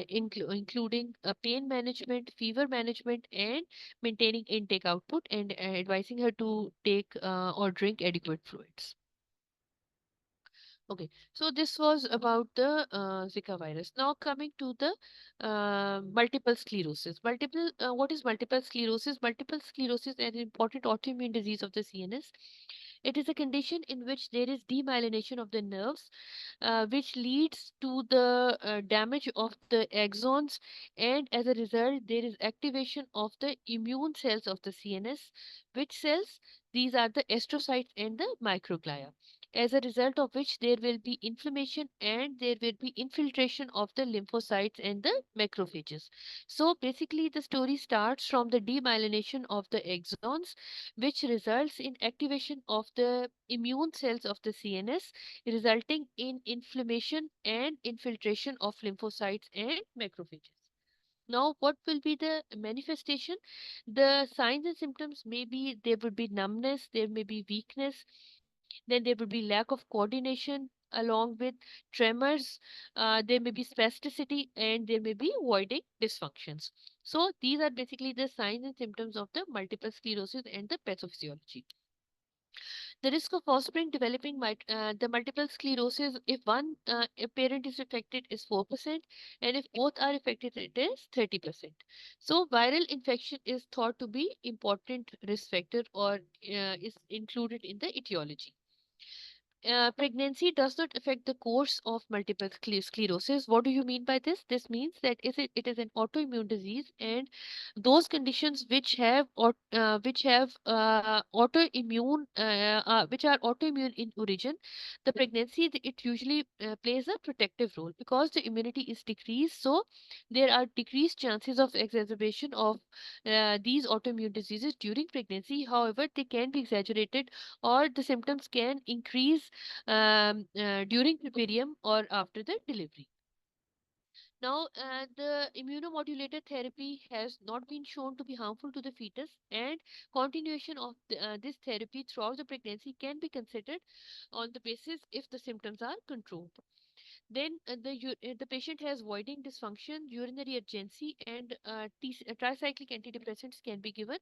including pain management, fever management, and maintaining intake output, and advising her to take or drink adequate fluids. Okay, so this was about the Zika virus. Now coming to the multiple sclerosis. What is multiple sclerosis? Multiple sclerosis is an important autoimmune disease of the CNS. It is a condition in which there is demyelination of the nerves, which leads to the damage of the axons, and as a result, there is activation of the immune cells of the CNS. Which cells? These are the astrocytes and the microglia, as a result of which there will be inflammation and there will be infiltration of the lymphocytes and the macrophages. So basically the story starts from the demyelination of the axons, which results in activation of the immune cells of the CNS, resulting in inflammation and infiltration of lymphocytes and macrophages. Now, what will be the manifestation? The signs and symptoms may be there would be numbness, there may be weakness, then there would be lack of coordination along with tremors, there may be spasticity, and there may be voiding dysfunctions. So, these are basically the signs and symptoms of the multiple sclerosis and the pathophysiology. The risk of offspring developing the multiple sclerosis, if one a parent is affected, is 4%, and if both are affected, it is 30%. So, viral infection is thought to be important risk factor or is included in the etiology. Pregnancy does not affect the course of multiple sclerosis. What do you mean by this? This means that it is an autoimmune disease, and those conditions which are autoimmune in origin, the pregnancy it usually plays a protective role because the immunity is decreased. So there are decreased chances of exacerbation of these autoimmune diseases during pregnancy. However, they can be exaggerated, or the symptoms can increase during preperium or after the delivery. Now, the immunomodulator therapy has not been shown to be harmful to the fetus, and continuation of this therapy throughout the pregnancy can be considered on the basis if the symptoms are controlled. Then the patient has voiding dysfunction, urinary urgency, and tricyclic antidepressants can be given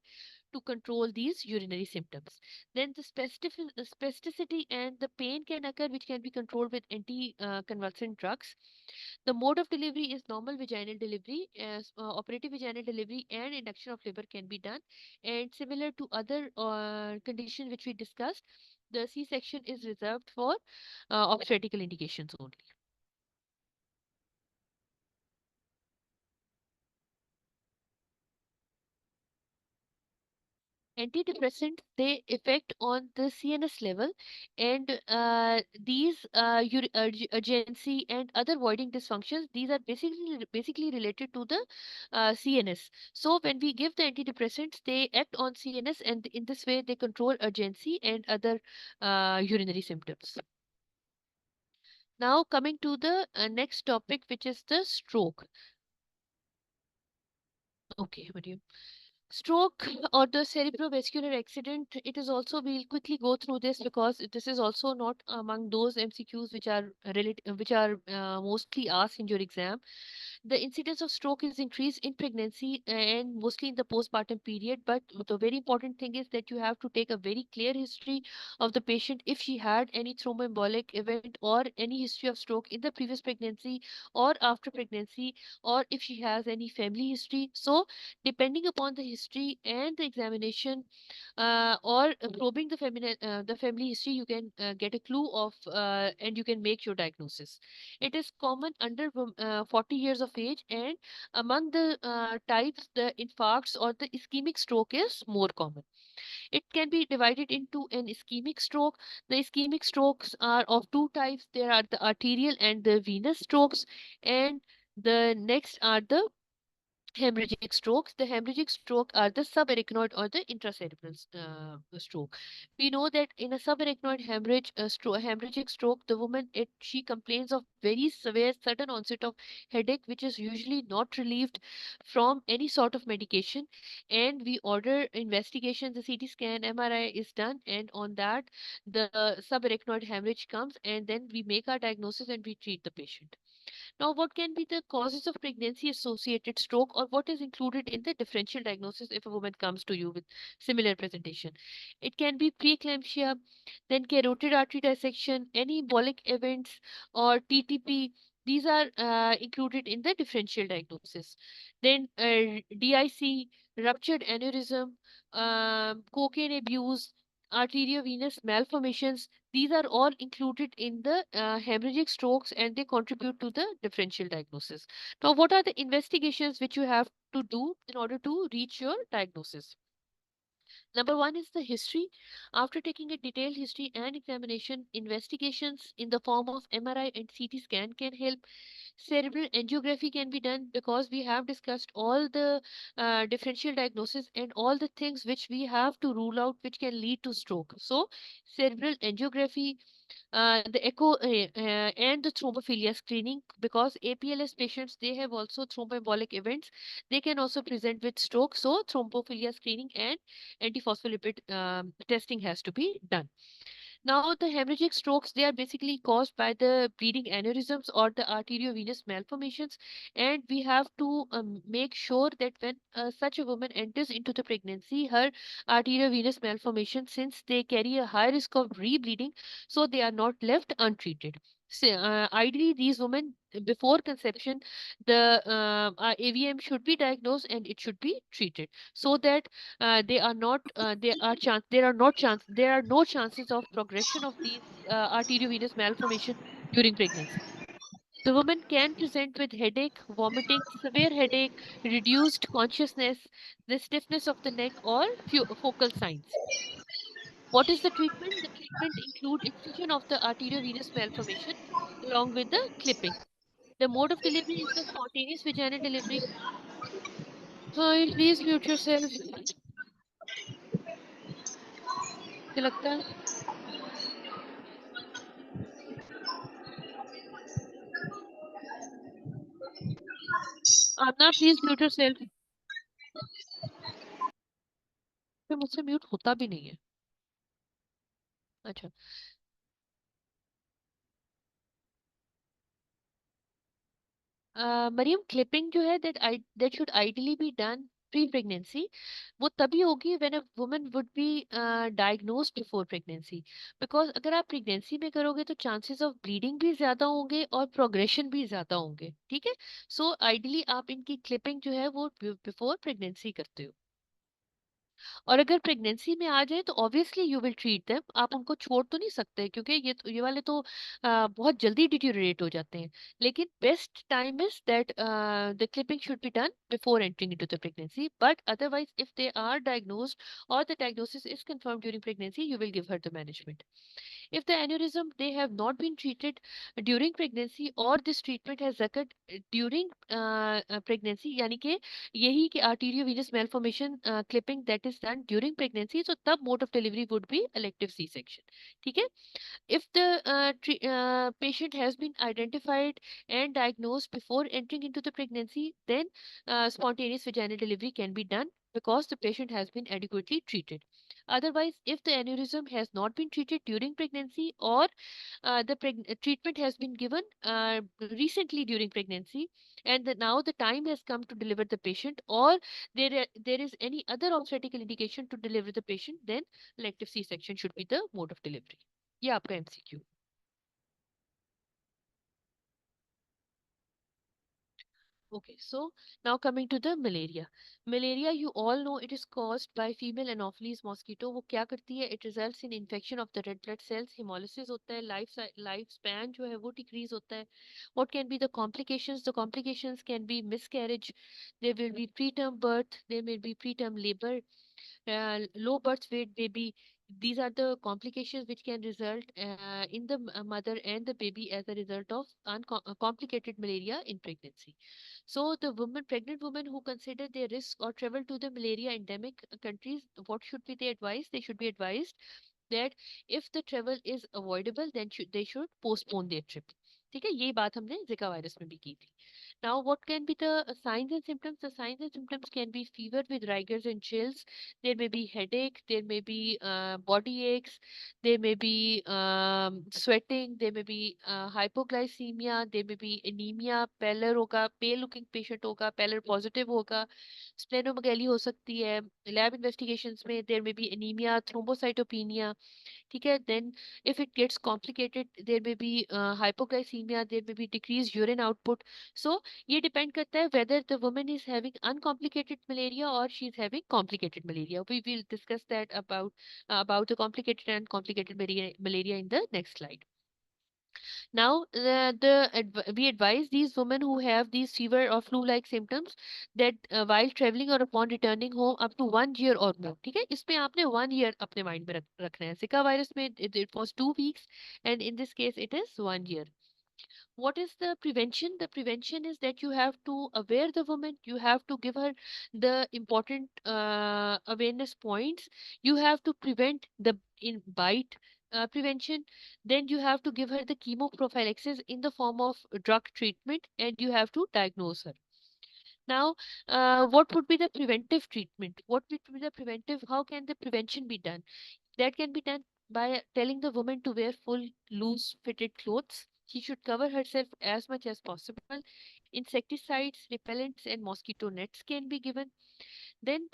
to control these urinary symptoms. Then the spasticity and the pain can occur, which can be controlled with anti-convulsant drugs. The mode of delivery is normal vaginal delivery, as operative vaginal delivery and induction of labor can be done. And similar to other conditions which we discussed, the C-section is reserved for obstetrical indications only. Antidepressants, they affect on the CNS level, and these urgency and other voiding dysfunctions, these are basically related to the CNS. So when we give the antidepressants, they act on CNS, and in this way they control urgency and other urinary symptoms. Now coming to the next topic, which is the stroke. Okay, Mariam. Stroke or the cerebrovascular accident, it is also, we'll quickly go through this because this is also not among those MCQs which are mostly asked in your exam. The incidence of stroke is increased in pregnancy and mostly in the postpartum period. But the very important thing is that you have to take a very clear history of the patient if she had any thromboembolic event or any history of stroke in the previous pregnancy or after pregnancy, or if she has any family history. So, depending upon the history and the examination or probing the family history, you can get a clue of and you can make your diagnosis. It is common under 40 years of age, and among the types, the infarcts or the ischemic stroke is more common. It can be divided into an ischemic stroke. The ischemic strokes are of two types. There are the arterial and the venous strokes, and the next are the hemorrhagic strokes. The hemorrhagic stroke are the subarachnoid or the intracerebral stroke. We know that in a subarachnoid hemorrhagic stroke, the woman she complains of very severe sudden onset of headache, which is usually not relieved from any sort of medication. And we order investigation. The CT scan, MRI is done, and on that, the subarachnoid hemorrhage comes, and then we make our diagnosis and we treat the patient. Now, what can be the causes of pregnancy associated stroke, or what is included in the differential diagnosis if a woman comes to you with similar presentation? It can be preeclampsia, then carotid artery dissection, any embolic events, or TTP. These are included in the differential diagnosis. Then DIC, ruptured aneurysm, cocaine abuse, arteriovenous malformations, these are all included in the hemorrhagic strokes, and they contribute to the differential diagnosis. Now, what are the investigations which you have to do in order to reach your diagnosis? Number one is the history. After taking a detailed history and examination, investigations in the form of MRI and CT scan can help. Cerebral angiography can be done because we have discussed all the differential diagnosis and all the things which we have to rule out which can lead to stroke. So, cerebral angiography, the echo and the thrombophilia screening, because APLS patients, they have also thromboembolic events. They can also present with stroke. So thrombophilia screening and antiphospholipid testing has to be done. Now, the hemorrhagic strokes, they are basically caused by the bleeding aneurysms or the arteriovenous malformations. And we have to make sure that when such a woman enters into the pregnancy, her arteriovenous malformation, since they carry a high risk of rebleeding, so they are not left untreated. Ideally, these women before conception, the AVM should be diagnosed and it should be treated so that they are not there are no chances of progression of these arteriovenous malformation during pregnancy. The woman can present with headache, vomiting, severe headache, reduced consciousness, the stiffness of the neck, or focal signs. What is the treatment? The treatment include excision of the arteriovenous malformation along with the clipping. The mode of delivery is the spontaneous vaginal delivery. So please mute yourself. क्या लगता है? Amna, please mute yourself. फिर मुझसे mute होता भी नहीं है. अच्छा. मरियम, क्लिपिंग जो है that should ideally be done pre pregnancy, वो तभी होगी when a woman would be diagnosed before pregnancy. Because अगर आप प्रेगनेंसी में करोगे तो चांसेस ऑफ ब्लीडिंग भी ज्यादा होंगे और प्रोग्रेशन भी ज्यादा होंगे. ठीक है. सो आइडियली आप इनकी क्लिपिंग जो है वो बिफोर प्रेगनेंसी करते हो. और अगर प्रेगनेंसी में आ जाए तो obviously you will treat them. आप उनको छोड़ तो नहीं सकते क्योंकि ये वाले तो बहुत जल्दी डिटेरियोरेट हो जाते हैं. लेकिन best time is that the clipping should be done before entering into the pregnancy. But otherwise if they are diagnosed और the diagnosis is confirm during pregnancy, you will give her the management. If the aneurysm they have not been treated during pregnancy or this treatment has occurred during pregnancy, यानी कि यही कि arteriovenous malformation clipping that is done during pregnancy, so तब mode of delivery would be elective C-section. ठीक है. If the patient has been identified and diagnosed before entering into the pregnancy, then spontaneous vaginal delivery can be done because the patient has been adequately treated. Otherwise, if the aneurysm has not been treated during pregnancy or the treatment has been given recently during pregnancy and now the time has come to deliver the patient, or there is any other obstetrical indication to deliver the patient, then elective C-section should be the mode of delivery. ये आपका MCQ. Okay, so now coming to the malaria. Malaria, you all know it is caused by female Anopheles mosquito. वो क्या करती है? It results in infection of the red blood cells, hemolysis होता है, life span जो है वो decrease होता है. What can be the complications? The complications can be miscarriage, there will be preterm birth, there may be preterm labor, low birth weight baby. These are the complications which can result in the mother and the baby as a result of complicated malaria in pregnancy. So the pregnant women who consider their risk or travel to the malaria endemic countries, what should be their advice? They should be advised that if the travel is avoidable, then they should postpone their trip. ठीक है, यही बात हमने जिका virus में भी की थी. Now, what can be the signs and symptoms? The signs and symptoms can be fever with rigors and chills. There may be headache. There may be body aches. There may be sweating. There may be hypoglycemia. There may be anemia. Pallor होगा, pale looking patient होगा, pallor positive होगा, splenomegaly हो सकती है. Lab investigations में there may be anemia, thrombocytopenia. ठीक है. Then if it gets complicated, there may be hypoglycemia, there may be decreased urine output. So ये depend करता है whether the woman is having uncomplicated malaria or she is having complicated malaria. We will discuss that about the complicated and complicated malaria in the next slide. Now, we advise these women who have these fever or flu-like symptoms that while traveling or upon returning home up to 1 year or more. ठीक है, इसमें आपने 1 year अपने mind में रखना है. जिका virus में it was 2 weeks and in this case it is 1 year. What is the prevention? The prevention is that you have to aware the woman, you have to give her the important awareness points, you have to prevent the in bite prevention, then you have to give her the chemo prophylaxis in the form of drug treatment, and you have to diagnose her. Now, what would be the preventive treatment? What would be the preventive? How can the prevention be done? That can be done by telling the woman to wear full, loose fitted clothes. She should cover herself as much as possible. Insecticides, repellents, and mosquito nets can be given. Then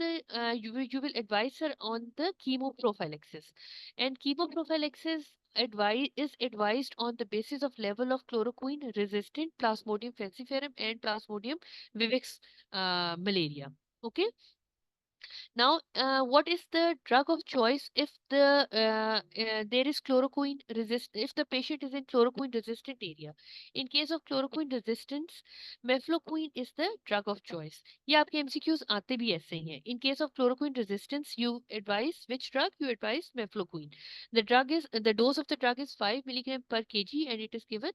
you will advise her on the chemoprophylaxis. And chemoprophylaxis is advised on the basis of level of chloroquine resistant Plasmodium falciparum and Plasmodium vivax malaria. Okay. Now, what is the drug of choice if there is chloroquine resist if the patient is in chloroquine resistant area? In case of chloroquine resistance, mefloquine is the drug of choice. ये आपके MCQs आते भी ऐसे ही हैं. In case of chloroquine resistance, you advise which drug? You advise mefloquine. The dose of the drug is 5 milligram per kg and it is given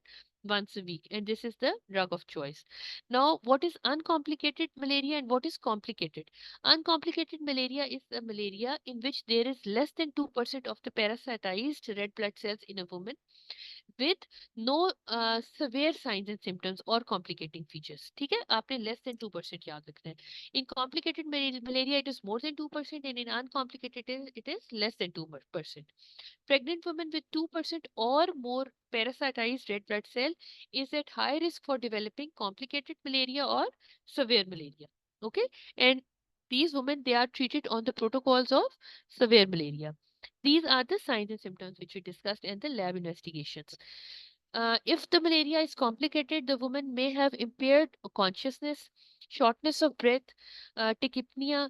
once a week, and this is the drug of choice. Now, what is uncomplicated malaria and what is complicated? Uncomplicated malaria is a malaria in which there is less than 2% of the parasitized red blood cells in a woman with no severe signs and symptoms or complicating features. ठीक है, आपने less than 2% याद रखना है. In complicated malaria, it is more than 2%, and in uncomplicated, it is less than 2%. Pregnant women with 2% or more parasitized red blood cell is at high risk for developing complicated malaria or severe malaria. Okay, and these women, they are treated on the protocols of severe malaria. These are the signs and symptoms which we discussed and the lab investigations. If the malaria is complicated, the woman may have impaired consciousness, shortness of breath, tachypnea.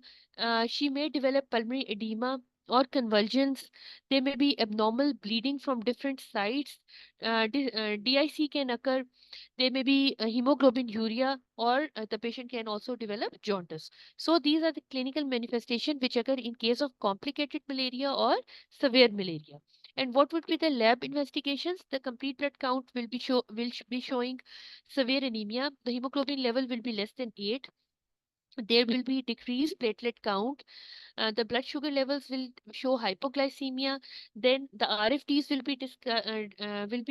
She may develop pulmonary edema or convulsions. There may be abnormal bleeding from different sides. DIC can occur. There may be hemoglobin urea, or the patient can also develop jaundice. So these are the clinical manifestations which occur in case of complicated malaria or severe malaria. And what would be the lab investigations? The complete blood count will be showing severe anemia. The hemoglobin level will be less than 8. There will be decreased platelet count. The blood sugar levels will show hypoglycemia. Then the RFTs will be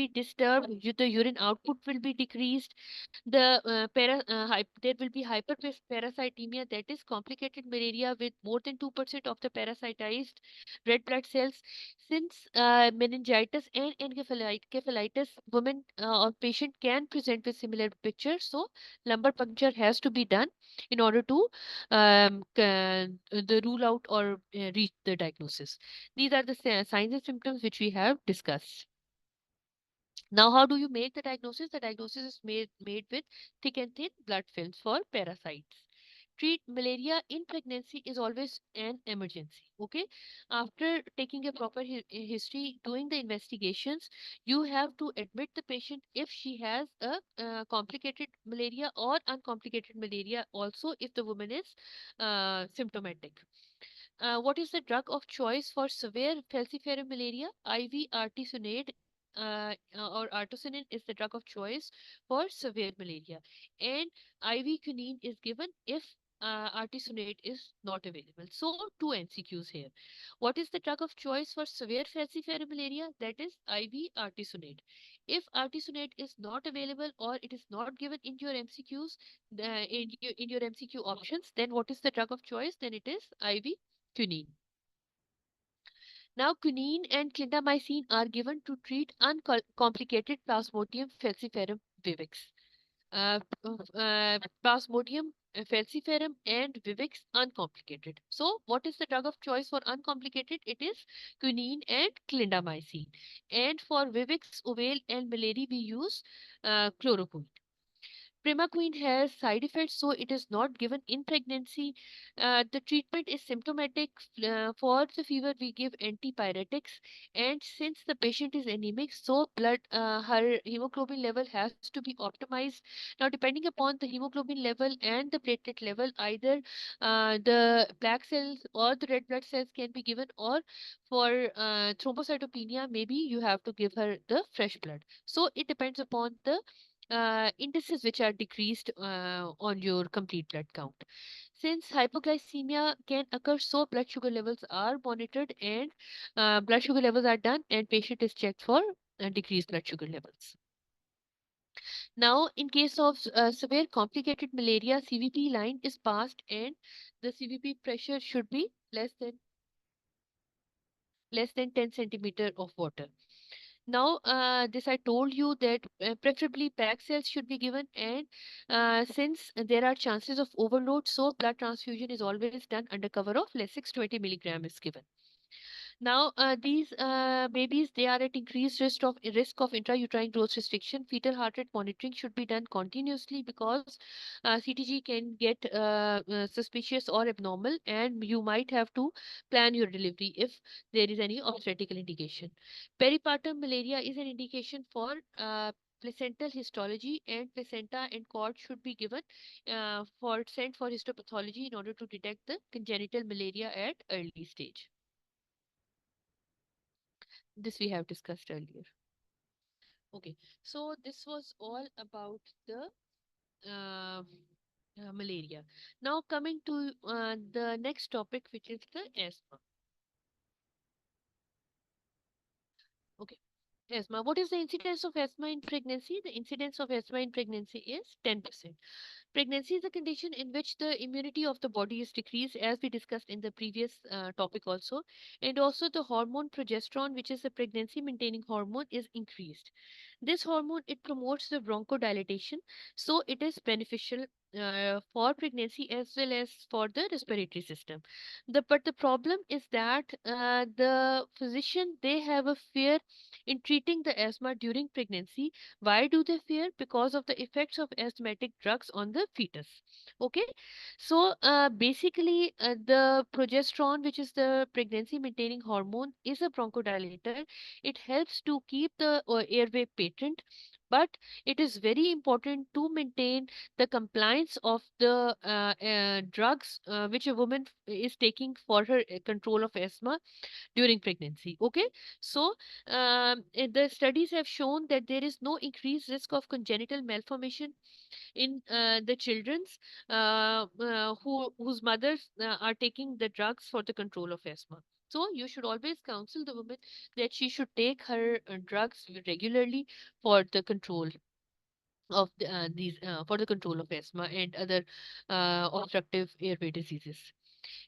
disturbed. The urine output will be decreased. There will be hyperparasitemia, that is complicated malaria with more than 2% of the parasitized red blood cells. Since meningitis and encephalitis, women or patient can present with similar pictures. So lumbar puncture has to be done in order to the rule out or reach the diagnosis. These are the signs and symptoms which we have discussed. Now, how do you make the diagnosis? The diagnosis is made with thick and thin blood films for parasites. Treat malaria in pregnancy is always an emergency. Okay, after taking a proper history, doing the investigations, you have to admit the patient if she has a complicated malaria or uncomplicated malaria, also if the woman is symptomatic. What is the drug of choice for severe falciparum malaria? IV artesunate or artesunate is the drug of choice for severe malaria, and IV quinine is given if artesunate is not available. So, two MCQs here. What is the drug of choice for severe falciparum malaria? That is IV artesunate. If artesunate is not available or it is not given in your MCQs, in your MCQ options, then what is the drug of choice? Then it is IV quinine. Now, quinine and clindamycin are given to treat uncomplicated Plasmodium falciparum vivax. Plasmodium falciparum and vivax uncomplicated. So, what is the drug of choice for uncomplicated? It is quinine and clindamycin. And for vivax, ovale, and malaria, we use chloroquine. Primaquine has side effects, so it is not given in pregnancy. The treatment is symptomatic. For the fever, we give antipyretics, and since the patient is anemic, so her hemoglobin level has to be optimized. Now, depending upon the hemoglobin level and the platelet level, either the black cells or the red blood cells can be given, or for thrombocytopenia, maybe you have to give her the fresh blood. So it depends upon the indices which are decreased on your complete blood count. Since hypoglycemia can occur, so blood sugar levels are monitored and blood sugar levels are done, and patient is checked for decreased blood sugar levels. Now, in case of severe complicated malaria, CVP line is passed and the CVP pressure should be less than 10 centimeter of water. Now, this I told you that preferably packed cells should be given, and since there are chances of overload, so blood transfusion is always done under cover of less 620 milligram is given. Now, these babies, they are at increased risk of intrauterine growth restriction. Fetal heart rate monitoring should be done continuously because CTG can get suspicious or abnormal, and you might have to plan your delivery if there is any obstetrical indication. Peripartum malaria is an indication for placental histology, and placenta and cord should be given for sent for histopathology in order to detect the congenital malaria at early stage. This we have discussed earlier. Okay, so this was all about the uh, malaria. Now coming to the next topic, which is the asthma. Okay, asthma. What is the incidence of asthma in pregnancy? The incidence of asthma in pregnancy is 10%. Pregnancy is a condition in which the immunity of the body is decreased, as we discussed in the previous topic also, and also the hormone progesterone, which is a pregnancy maintaining hormone, is increased. This hormone, it promotes the bronchodilation, so it is beneficial for pregnancy as well as for the respiratory system. But the problem is that the physician, they have a fear in treating the asthma during pregnancy. Why do they fear? Because of the effects of asthmatic drugs on the fetus. Okay, so basically, the progesterone, which is the pregnancy maintaining hormone, is a bronchodilator. It helps to keep the airway patent, but it is very important to maintain the compliance of the drugs which a woman is taking for her control of asthma during pregnancy. Okay, so the studies have shown that there is no increased risk of congenital malformation in the children's whose mothers are taking the drugs for the control of asthma. So you should always counsel the woman that she should take her drugs regularly for the control of these for the control of asthma and other obstructive airway diseases.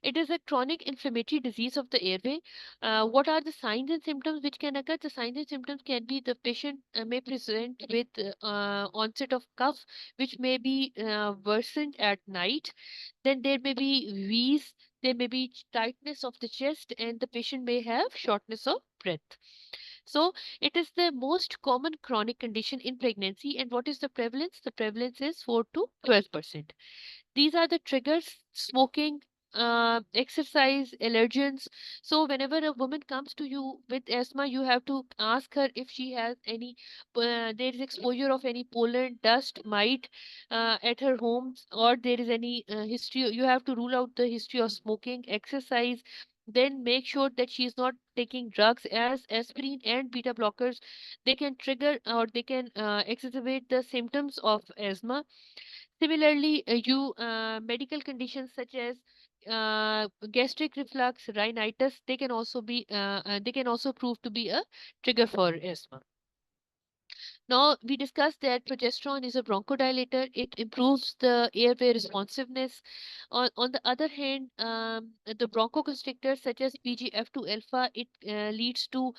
It is a chronic inflammatory disease of the airway. What are the signs and symptoms which can occur? The signs and symptoms can be the patient may present with onset of cough, which may be worsened at night. Then there may be wheeze, there may be tightness of the chest, and the patient may have shortness of breath. So it is the most common chronic condition in pregnancy. And what is the prevalence? The prevalence is 4 to 12%. These are the triggers: smoking, exercise, allergens. So whenever a woman comes to you with asthma, you have to ask her if she has any, there is exposure of any pollen, dust, mite at her home, or there is any history. You have to rule out the history of smoking, exercise. Then make sure that she is not taking drugs, as aspirin and beta blockers. They can trigger or they can exacerbate the symptoms of asthma. Similarly, medical conditions such as gastric reflux, rhinitis, they can also prove to be a trigger for asthma. Now, we discussed that progesterone is a bronchodilator. It improves the airway responsiveness. On the other hand, the bronchoconstrictors such as PGF2 alpha, it leads to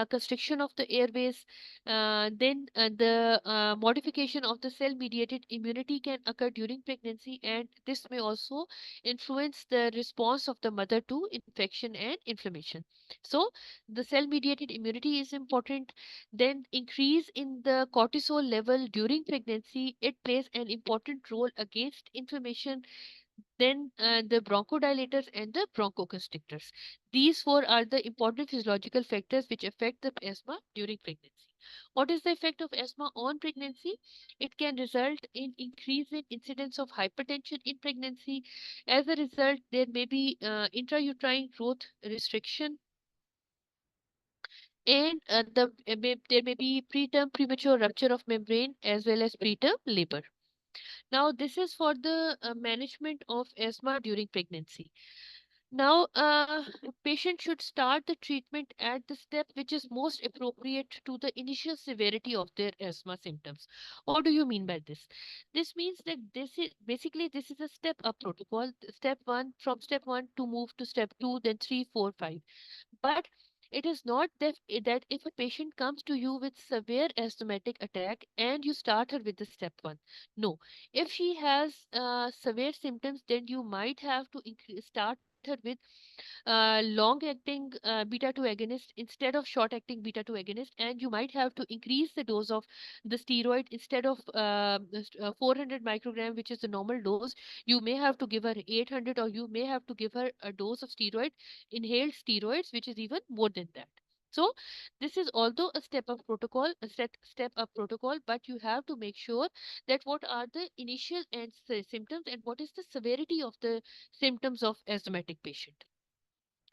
constriction of the airways. Then the modification of the cell-mediated immunity can occur during pregnancy, and this may also influence the response of the mother to infection and inflammation. So, the cell-mediated immunity is important. Then increase in the cortisol level during pregnancy, it plays an important role against inflammation. Then the bronchodilators and the bronchoconstrictors. These four are the important physiological factors which affect the asthma during pregnancy. What is the effect of asthma on pregnancy? It can result in increase in incidence of hypertension in pregnancy. As a result, there may be intrauterine growth restriction, and there may be preterm premature rupture of membrane as well as preterm labor. Now, this is for the management of asthma during pregnancy. Now, patient should start the treatment at the step which is most appropriate to the initial severity of their asthma symptoms. What do you mean by this? This means that this is a step up protocol. Step one, from step one to move to step two, then three, four, five. But it is not that if a patient comes to you with severe asthmatic attack and you start her with the step one. No, if she has severe symptoms, then you might have to start her with long-acting beta-2 agonist instead of short-acting beta-2 agonist, and you might have to increase the dose of the steroid. Instead of 400 microgram, which is the normal dose, you may have to give her 800, or you may have to give her a dose of steroid, inhaled steroids, which is even more than that. So this is although a step up protocol, but you have to make sure that what are the initial and symptoms, and what is the severity of the symptoms of asthmatic patient.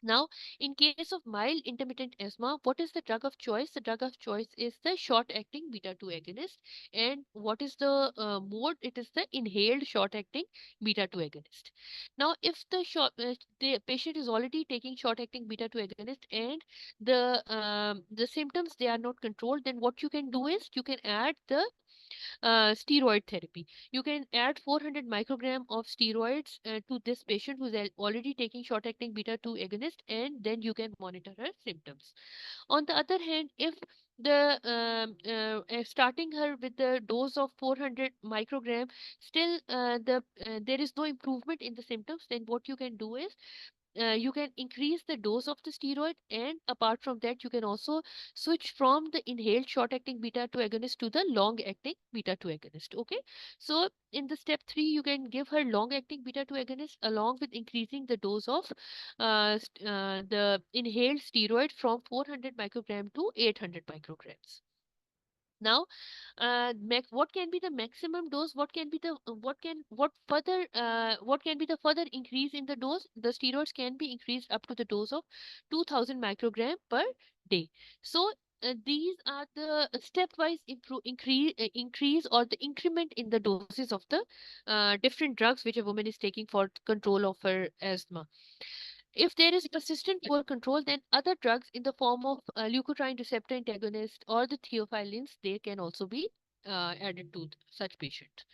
Now, in case of mild intermittent asthma, what is the drug of choice? The drug of choice is the short-acting beta-2 agonist. And what is the mode? It is the inhaled short-acting beta-2 agonist. Now, if the patient is already taking short-acting beta-2 agonist, and the symptoms, they are not controlled, then what you can do is you can add the steroid therapy. You can add 400 microgram of steroids to this patient who's already taking short-acting beta-2 agonist, and then you can monitor her symptoms. On the other hand, if starting her with the dose of 400 microgram, still there is no improvement in the symptoms, then what you can do is you can increase the dose of the steroid, and apart from that, you can also switch from the inhaled short acting beta 2 agonist to the long acting beta 2 agonist. Okay, so in the step 3, you can give her long acting beta 2 agonist along with increasing the dose of the inhaled steroid from 400 microgram to 800 micrograms. Now, what can be the maximum dose? What can be the what can be the further increase in the dose? The steroids can be increased up to the dose of 2000 microgram per day. So these are the stepwise increase or the increment in the doses of the different drugs which a woman is taking for control of her asthma. If there is persistent poor control, then other drugs in the form of leukotriene receptor antagonist or the theophylline, they can also be added to such patient.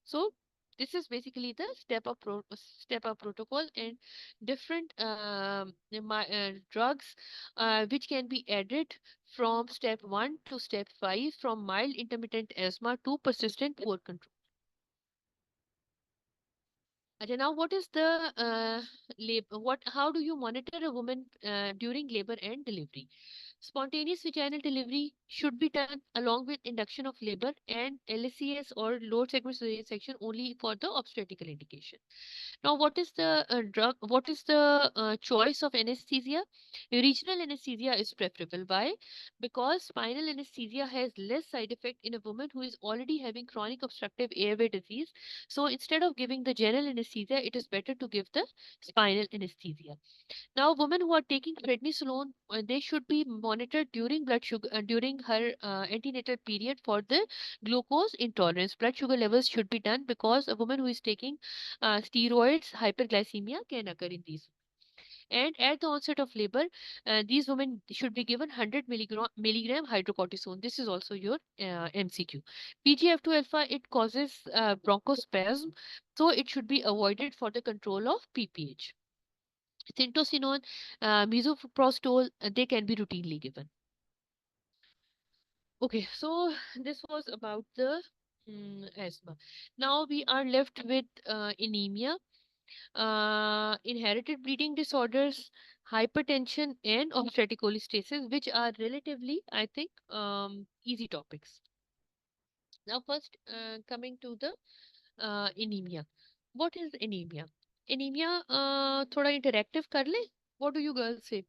So this is basically the step up protocol, and different drugs which can be added from step 1 to step 5, from mild intermittent asthma to persistent poor control. Okay, now what is the labor? How do you monitor a woman during labor and delivery? Spontaneous vaginal delivery should be done along with induction of labor and LSCS or lower segment cesarean section only for the obstetrical indication. Now, what is the drug? What is the choice of anesthesia? Regional anesthesia is preferable. Why? Because spinal anesthesia has less side effect in a woman who is already having chronic obstructive airway disease. So instead of giving the general anesthesia, it is better to give the spinal anesthesia. Now, women who are taking prednisolone, they should be monitored during blood sugar during her antenatal period for the glucose intolerance. Blood sugar levels should be done, because a woman who is taking steroids, hyperglycemia can occur in these. And at the onset of labor, these women should be given 100 milligram hydrocortisone. This is also your MCQ. PGF2 alpha, it causes bronchospasm, so it should be avoided for the control of PPH. Syntocinon, misoprostol, they can be routinely given. Okay, so this was about the asthma. Now we are left with anemia, inherited bleeding disorders, hypertension, and obstetric cholestasis, which are relatively, I think, easy topics. Now, first, coming to the anemia. What is anemia? Anemia, थोड़ा interactive कर ले? What do you girls say?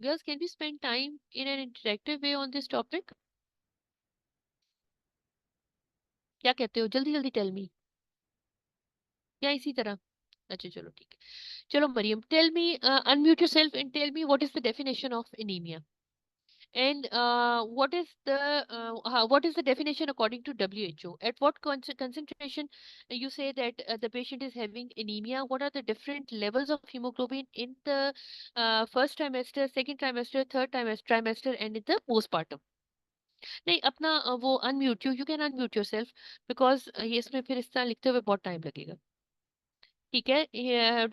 Girls, can we spend time in an interactive way on this topic? क्या कहते हो? जल्दी जल्दी tell me. या इसी तरह? अच्छा चलो ठीक है. चलो Maryam, tell me, unmute yourself and tell me what is the definition of anemia. And what is the definition according to WHO? At what concentration you say that the patient is having anemia? What are the different levels of hemoglobin in the first trimester, second trimester, third trimester, and in the postpartum? नहीं अपना वो unmute you can unmute yourself because ये इसमें फिर इस तरह लिखते हुए बहुत टाइम लगेगा. ठीक है.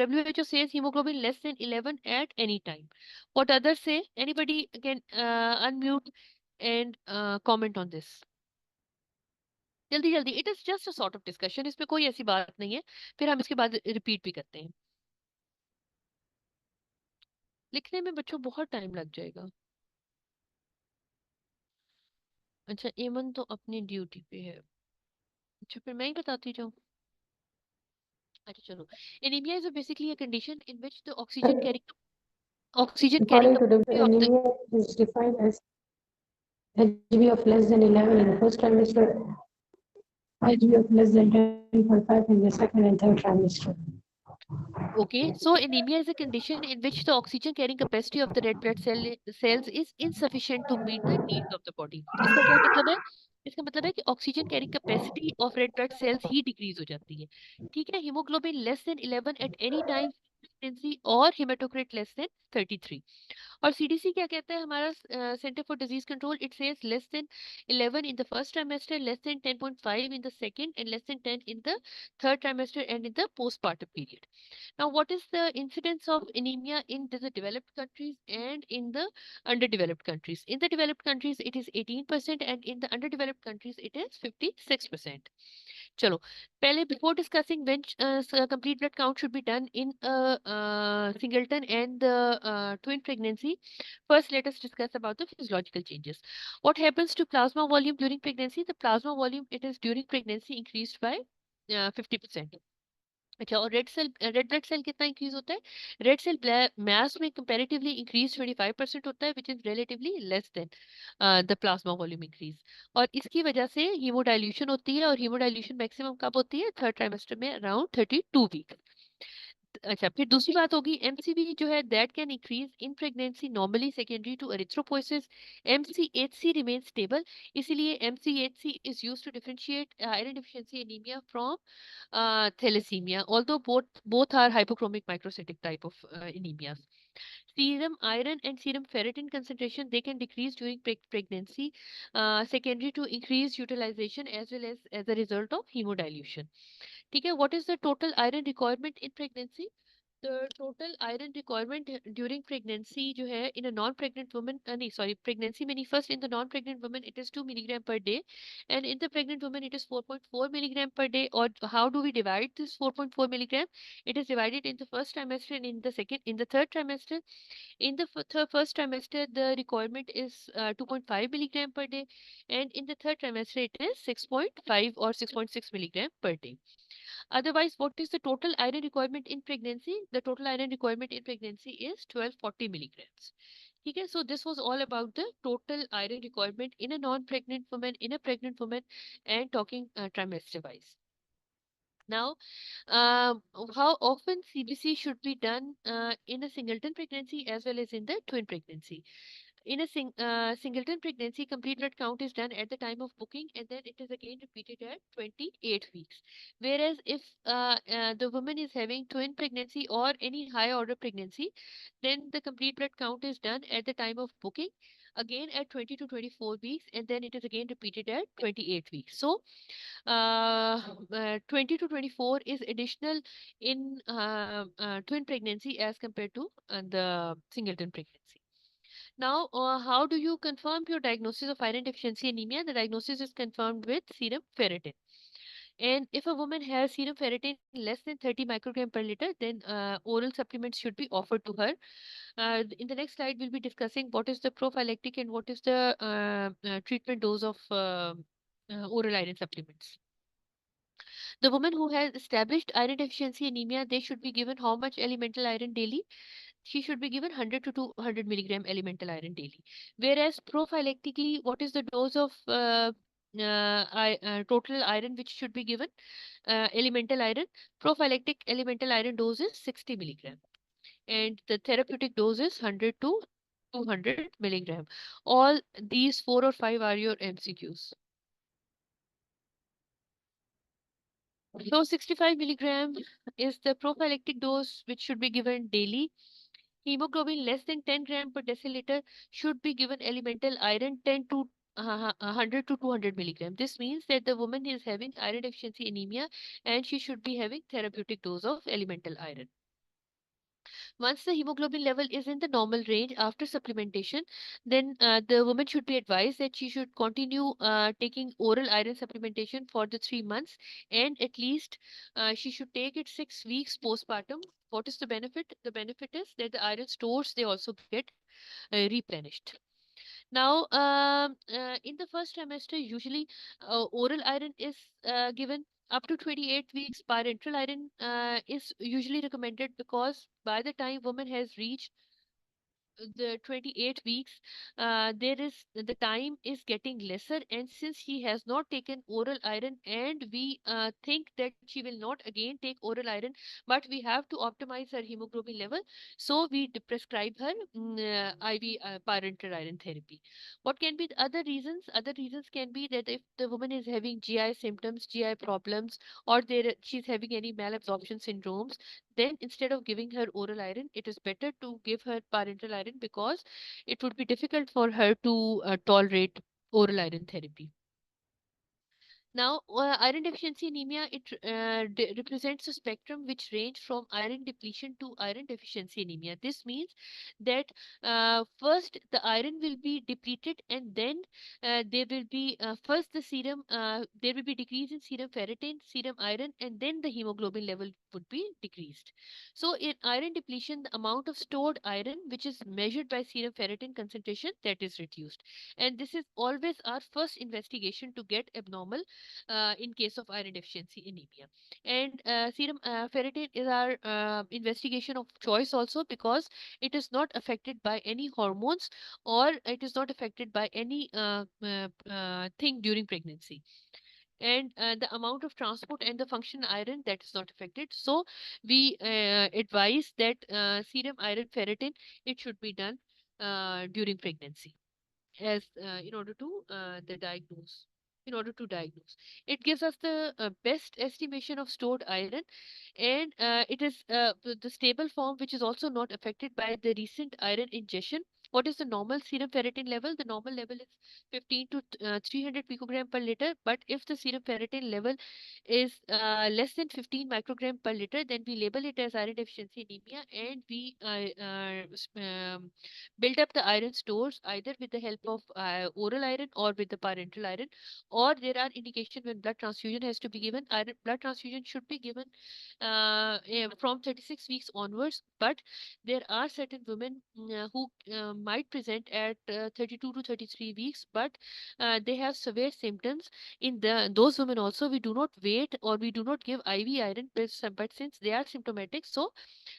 WHO says hemoglobin less than 11 at any time. What others say? Anybody can unmute and comment on this. जल्दी जल्दी, it is just a sort of discussion, इसमें कोई ऐसी बात नहीं है, फिर हम इसके बाद रिपीट भी करते हैं। लिखने में बच्चों बहुत टाइम लग जाएगा। अच्छा, एमन तो अपनी ड्यूटी पे है। अच्छा, फिर मैं ही बताती जाऊँ। अच्छा चलो, anaemia is basically a condition in which the oxygen carrying According to the capacity of the anemia is defined as HB of less than 11 in the first trimester, HB of less than 10.5 in the second and third trimester. Okay, so anemia is a condition in which the oxygen carrying capacity of the red blood cells is insufficient to meet the needs of the body. इसका क्या मतलब है? इसका मतलब है कि oxygen carrying capacity of red blood sales he decrease हो जाती है। ठीक है, haemoglobin less than 11 at any time और हेमाटोक्रिट लेस देन 33। और सीडीसी क्या कहता है हमारा, centre for disease control, it says less than 11 in the first trimester, less than 10.5 in the second, and less than 10 in the third trimester and in the postpartum period. Now, what is the incidence of anemia in the developed countries and in the underdeveloped countries? In the developed countries, it is 18%, and in the underdeveloped countries, it is 56%. चलो, पहले before discussing when complete blood count should be done in a singleton and the twin pregnancy, first let us discuss about the physiological changes. What happens to plasma volume during pregnancy? The plasma volume, it is during pregnancy increased by 50%. अच्छा, और red blood cell कितना increase होता है? Red cell mass में comparatively increase 25% होता है, which is relatively less than the plasma volume increase. और इसकी वजह से हीमोडाइल्यूशन होती है, और हीमोडाइल्यूशन मैक्सिमम कब होती है? थर्ड ट्राइमेस्टर में, अराउंड 32 वीक। अच्छा, फिर दूसरी बात होगी एमसीवी जो है, that can increase in pregnancy normally secondary to erythropoiesis. MCHC remain stable, इसीलिए MCHC is used to differentiate iron deficiency anaemia from thalassemia, although both are hypochromic microcytic type of anemias. Serum iron and serum ferritin concentration, they can decrease during pregnancy, secondary to increased utilization as well as a result of hemodilution. ठीक है, what is the total iron requirement in pregnancy? The total iron requirement during pregnancy जो है in a non-pregnant woman, नहीं sorry, pregnancy में नहीं, first in the non-pregnant woman it is 2 milligram per day, and in the pregnant woman it is 4.4 milligram per day. Or how do we divide this 4.4 milligram? It is divided in the first trimester and in the second, in the third trimester. In the first trimester the requirement is 2.5 milligram per day, and in the third trimester it is 6.5 or 6.6 milligram per day. Otherwise, what is the total iron requirement in pregnancy? The total iron requirement in pregnancy is 1240 milligrams. Okay, so this was all about the total iron requirement in a non-pregnant woman, in a pregnant woman, and talking trimester wise. Now, how often CBC should be done in a singleton pregnancy as well as in the twin pregnancy? In a singleton pregnancy, complete blood count is done at the time of booking, and then it is again repeated at 28 weeks. Whereas if the woman is having twin pregnancy or any high order pregnancy, then the complete blood count is done at the time of booking, again at 20 to 24 weeks, and then it is again repeated at 28 weeks. So 20 to 24 is additional in twin pregnancy as compared to the singleton pregnancy. Now, how do you confirm your diagnosis of iron deficiency anemia? The diagnosis is confirmed with serum ferritin. And if a woman has serum ferritin less than 30 microgram per liter, then oral supplements should be offered to her. In the next slide, we'll be discussing what is the prophylactic and what is the treatment dose of oral iron supplements. The woman who has established iron deficiency anemia, they should be given how much elemental iron daily? She should be given 100 to 200 milligram elemental iron daily. Whereas prophylactically, what is the dose of total iron which should be given? Elemental iron. Prophylactic elemental iron dose is 60 milligram. And the therapeutic dose is 100 to 200 milligram. All these 4 or 5 are your MCQs. So 65 milligram is the prophylactic dose which should be given daily. Hemoglobin less than 10 gram per deciliter should be given elemental iron 10 to 100 to 200 milligram. This means that the woman is having iron deficiency anemia and she should be having therapeutic dose of elemental iron. Once the hemoglobin level is in the normal range after supplementation, then the woman should be advised that she should continue taking oral iron supplementation for the 3 months, and at least she should take it 6 weeks postpartum. What is the benefit? The benefit is that the iron stores, they also get replenished. Now, in the first trimester, usually oral iron is given up to 28 weeks. Parenteral iron is usually recommended because by the time woman has reached the 28 weeks, there is the time is getting lesser, and since she has not taken oral iron, and we think that she will not again take oral iron, but we have to optimize her hemoglobin level, so we prescribe her IV parenteral iron therapy. What can be the other reasons? Other reasons can be that if the woman is having GI symptoms, GI problems, or she's having any malabsorption syndromes, then instead of giving her oral iron, it is better to give her parenteral iron, because it would be difficult for her to tolerate oral iron therapy. Now, iron deficiency anemia, it represents a spectrum which range from iron depletion to iron deficiency anemia. This means that first the iron will be depleted, and then there will be first the serum, there will be decrease in serum ferritin, serum iron, and then the hemoglobin level would be decreased. So, in iron depletion, the amount of stored iron, which is measured by serum ferritin concentration, that is reduced. And this is always our first investigation to get abnormal in case of iron deficiency anemia. And serum ferritin is our investigation of choice also, because it is not affected by any hormones, or it is not affected by any thing during pregnancy. And the amount of transport and the function iron, that is not affected. So we advise that serum iron ferritin, it should be done during pregnancy, as in order to diagnose. It gives us the best estimation of stored iron, and it is the stable form, which is also not affected by the recent iron ingestion. What is the normal serum ferritin level? The normal level is 15 to 300 picogram per liter, but if the serum ferritin level is less than 15 microgram per liter, then we label it as iron deficiency anemia, and we build up the iron stores either with the help of oral iron or with the parenteral iron. Or there are indications when blood transfusion has to be given. Iron blood transfusion should be given from 36 weeks onwards, but there are certain women who might present at 32 to 33 weeks, but they have severe symptoms. In those women also, we do not wait, or we do not give IV iron, but since they are symptomatic, so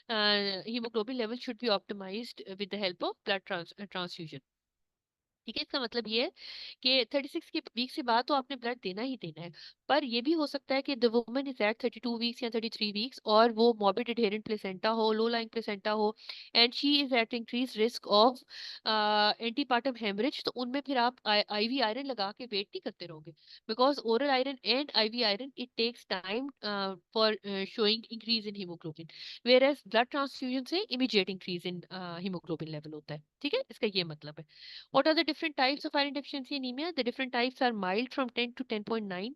hemoglobin level should be optimized with the help of blood transfusion. ठीक है, इसका मतलब ये है कि 36 के week से बाद तो आपने ब्लड देना ही देना है, पर ये भी हो सकता है कि the woman is at 32 weeks या 33 वीक्स, और वो मॉर्बिड एडहेरेंट प्लेसेंटा हो, लो लाइंग प्लेसेंटा हो, and she is at increase risk of antepartum haemorrhage, तो उनमें फिर आप आईवी आयरन लगा के वेट नहीं करते रहोगे, because oral iron and IV iron, it takes time for showing increase in haemoglobin, whereas blood transfusion से immediate increase in haemoglobin level होता है। ठीक है, इसका ये मतलब है। What are the different types of iron deficiency anemia? The different types are mild from 10 to 10.9,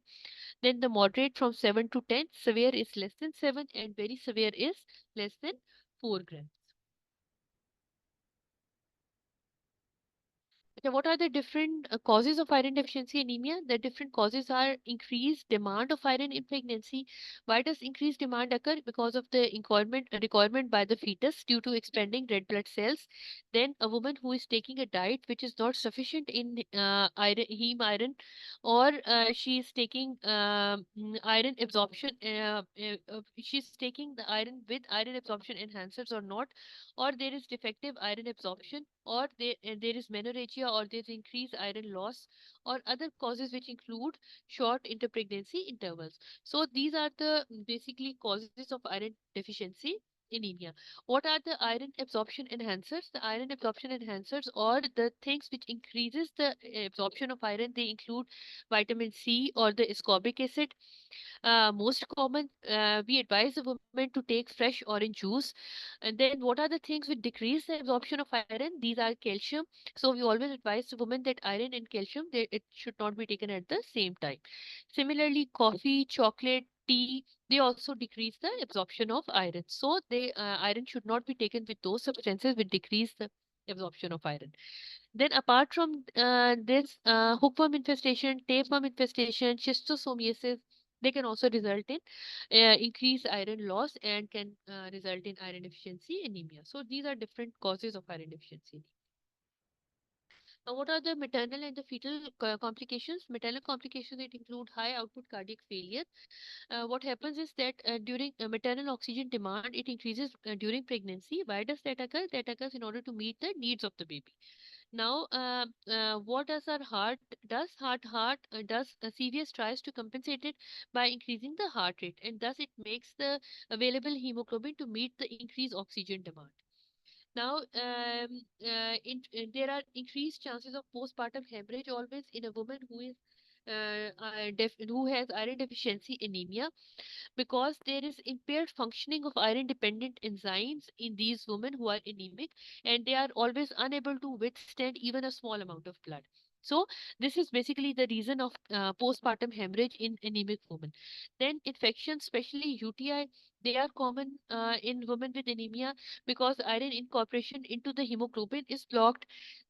then the moderate from 7 to 10, severe is less than 7, and very severe is less than 4 grams. Okay, what are the different causes of iron deficiency anemia? The different causes are increased demand of iron in pregnancy. Why does increased demand occur? Because of the requirement by the fetus due to expanding red blood cells. Then a woman who is taking a diet which is not sufficient in heme iron, or she is taking iron absorption. She's taking the iron with iron absorption enhancers or not, or there is defective iron absorption, or there is menorrhagia, or there is increased iron loss, or other causes which include short interpregnancy intervals. So these are the basically causes of iron deficiency anemia. What are the iron absorption enhancers? The iron absorption enhancers, or the things which increases the absorption of iron, they include vitamin C or the ascorbic acid. Most common, we advise the woman to take fresh orange juice. And then what are the things which decrease the absorption of iron? These are calcium. So we always advise the woman that iron and calcium, it should not be taken at the same time. Similarly, coffee, chocolate, tea, they also decrease the absorption of iron. So they iron should not be taken with those substances which decrease the absorption of iron. Then apart from this hookworm infestation, tapeworm infestation, schistosomiasis, they can also result in increased iron loss and can result in iron deficiency anemia. So these are different causes of iron deficiency. Now, what are the maternal and the fetal complications? Maternal complications, it include high output cardiac failure. What happens is that during maternal oxygen demand, it increases during pregnancy. Why does that occur? That occurs in order to meet the needs of the baby. Now, what does our heart does? Does CVS tries to compensate it by increasing the heart rate, and thus it makes the available hemoglobin to meet the increased oxygen demand. Now, there are increased chances of postpartum hemorrhage always in a woman who is who has iron deficiency anemia, because there is impaired functioning of iron dependent enzymes in these women who are anemic, and they are always unable to withstand even a small amount of blood. So this is basically the reason of postpartum hemorrhage in anemic women. Then infections, especially UTI, they are common in women with anemia because iron incorporation into the hemoglobin is blocked.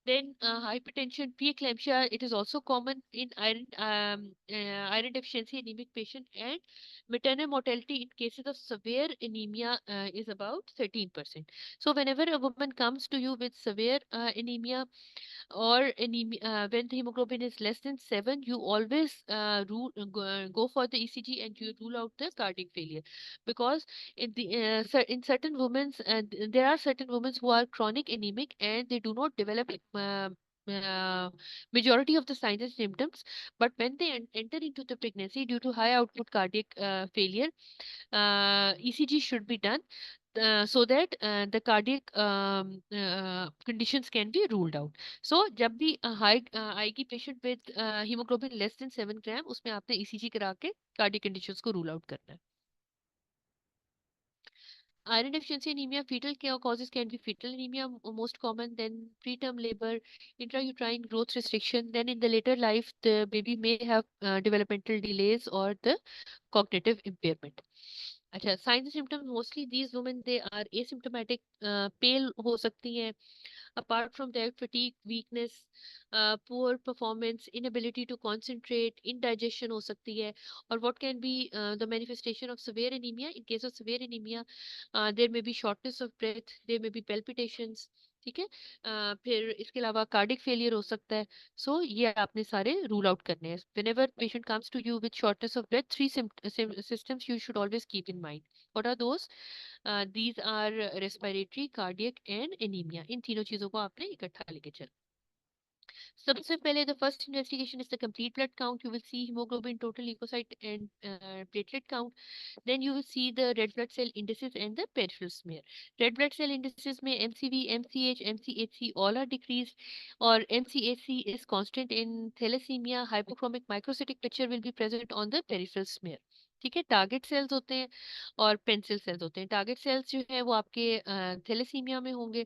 Then hypertension, preeclampsia, it is also common in iron deficiency anemic patient. And maternal mortality in cases of severe anemia is about 13%. So whenever a woman comes to you with severe anemia or anemia, when the hemoglobin is less than 7, you always go for the ECG and you rule out the cardiac failure, because in certain women, there are certain women who are chronic anemic and they do not develop uh, majority of the signs and symptoms, but when they enter into the pregnancy due to high output cardiac failure, ECG should be done so that the cardiac conditions can be ruled out. So जब भी high आएगी patient with hemoglobin less than 7 ग्राम, उसमें आपने ECG करा के cardiac conditions को rule out करना है. Iron deficiency anemia, fetal care causes can be fetal anemia, most common, then preterm labor, intrauterine growth restriction. Then in the later life, the baby may have developmental delays or the cognitive impairment. अच्छा, signs and symptoms, mostly these women they are asymptomatic, pale हो सकती हैं. Apart from that, fatigue, weakness, poor performance, inability to concentrate, indigestion हो सकती है. Or what can be the manifestation of severe anemia? In case of severe anemia, there may be shortness of breath, there may be palpitations. ठीक है. फिर इसके अलावा cardiac failure हो सकता है. सो ये आपने सारे रूल आउट करने हैं. Whenever patient comes to you with shortness of breath, three systems you should always keep in mind. What are those? These are respiratory, cardiac and anemia. इन तीनों चीजों को आपने इकट्ठा लेके चल. सबसे पहले the first investigation is the complete blood count. You will see hemoglobin, total leukocyte and platelet count. Then you will see the red blood cell indices and the peripheral smear. Red blood cell indices में MCV, MCH, MCHC all are decreased, or MCHC is constant in thalassemia. Hypochromic microcytic picture will be present on the peripheral smear. ठीक है. Target sales होते हैं और pencil sales होते हैं. Target sales जो है वो आपके थैलेसीमिया में होंगे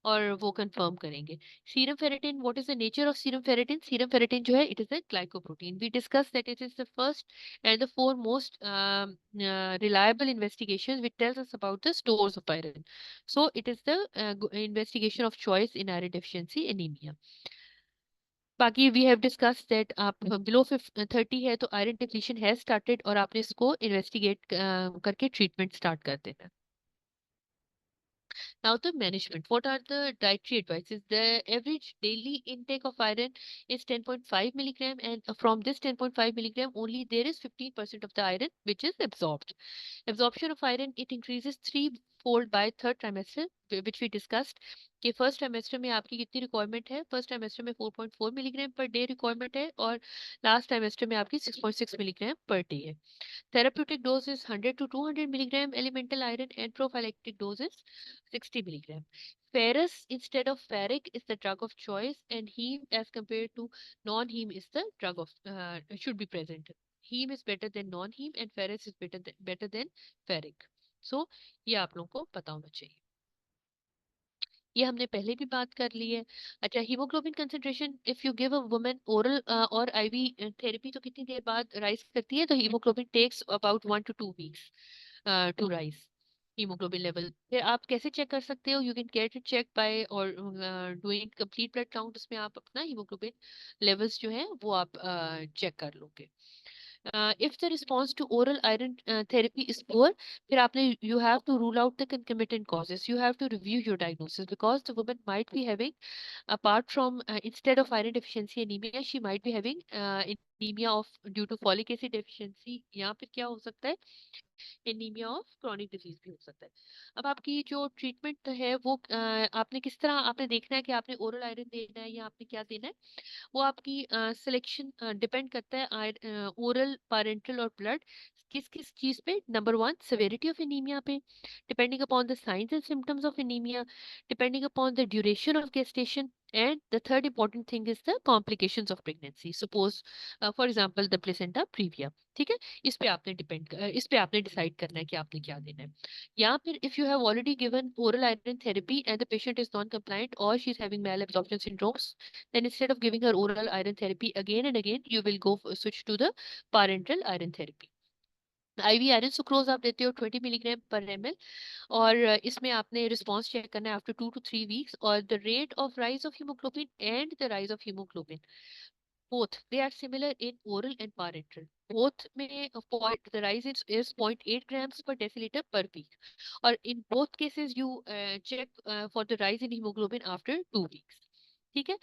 और वो कंफर्म करेंगे. Serum ferritin, what is the nature of serum ferritin? Serum ferritin जो है it is a glycoprotein. We discuss that it is the first and the foremost reliable investigation which tells us about the stores of iron. So it is the investigation of choice in iron deficiency anemia. बाकी we have discuss that आप below 30 है तो iron depletion has started और आपने इसको investigate करके treatment start कर देना. Now the management. What are the dietary advices? The average daily intake of iron is 10.5 milligram, and from this 10.5 milligram, only there is 15% of the iron which is absorbed. Absorption of iron, it increases threefold by third trimester, which we discussed. कि first trimester में आपकी कितनी requirement है? First trimester में 4.4 milligram per day requirement है और last trimester में आपकी 6.6 मिलीग्राम पर डे है. Therapeutic dose is 100 to 200 milligram elemental iron and prophylactic dose is 60 milligram. Ferrous instead of ferric is the drug of choice, and heme as compared to non-heme is the drug of should be present. Heme is better than non-heme and ferrous is better than ferric. So ये आप लोगों को पता होना चाहिए. ये हमने पहले भी बात कर ली है। अच्छा, haemoglobin concentration if you give a woman oral और आईवी थेरेपी तो कितनी देर बाद राइज करती है? तो haemoglobin takes about 1 to 2 weeks to rise haemoglobin level. फिर आप कैसे चेक कर सकते हो? You can get it check by और डूइंग कंप्लीट ब्लड काउंट। उसमें आप अपना हीमोग्लोबिन लेवल्स जो है वो आप चेक कर लोगे। If the response to oral iron therapy is poor, फिर आपने you have to rule out the concomitant causes. You have to review your diagnosis because the woman might be having, apart from instead of iron deficiency anemia, she might be having anemia of due to folic acid deficiency, या फिर क्या हो सकता है, anaemia of chronic disease भी हो सकता है। अब आपकी जो ट्रीटमेंट है वो आपने किस तरह आपने देखना है कि आपने ओरल आयरन देना है या आपने क्या देना है। वो आपकी सिलेक्शन डिपेंड करता है ओरल, पैरेंटल और ब्लड किस किस चीज पे। Number one, severity of anaemia पे, depending upon the signs and symptoms of anaemia, depending upon the duration of gestation, and the third important thing is the complications of pregnancy, suppose for example the placenta previa। ठीक है, इस पे आपने decide करना है कि आपने क्या देना है। या फिर if you have already given oral iron therapy and the patient is non compliant और she is having malabsorption syndromes, then instead of giving her oral iron therapy again and again, you will go switch to the parenteral iron therapy। IV iron sucrose आप देते हो 20 mg/ml, और इसमें आपने response check करना है after 2 to 3 weeks, और the rate of rise of haemoglobin and the rise of haemoglobin both they are similar in oral and parenteral। both में the rise is 0.8 grams per deciliter per week, or in both cases you check for the rise in hemoglobin after 2 weeks। ठीक है।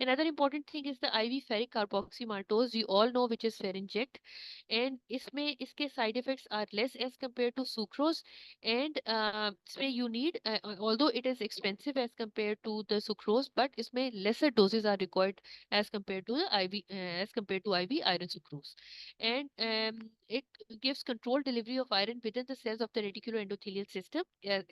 another important thing is the IV ferric carboxymaltose, you all know, which is Ferinject, and इसमें इसके side effects are less as compared to sucrose, and इसमें you need although it is expensive as compared to the sucrose, but इसमें lesser doses are required as compared to the IV iron sucrose, and it gives controlled delivery of iron within the cells of the reticuloendothelial system।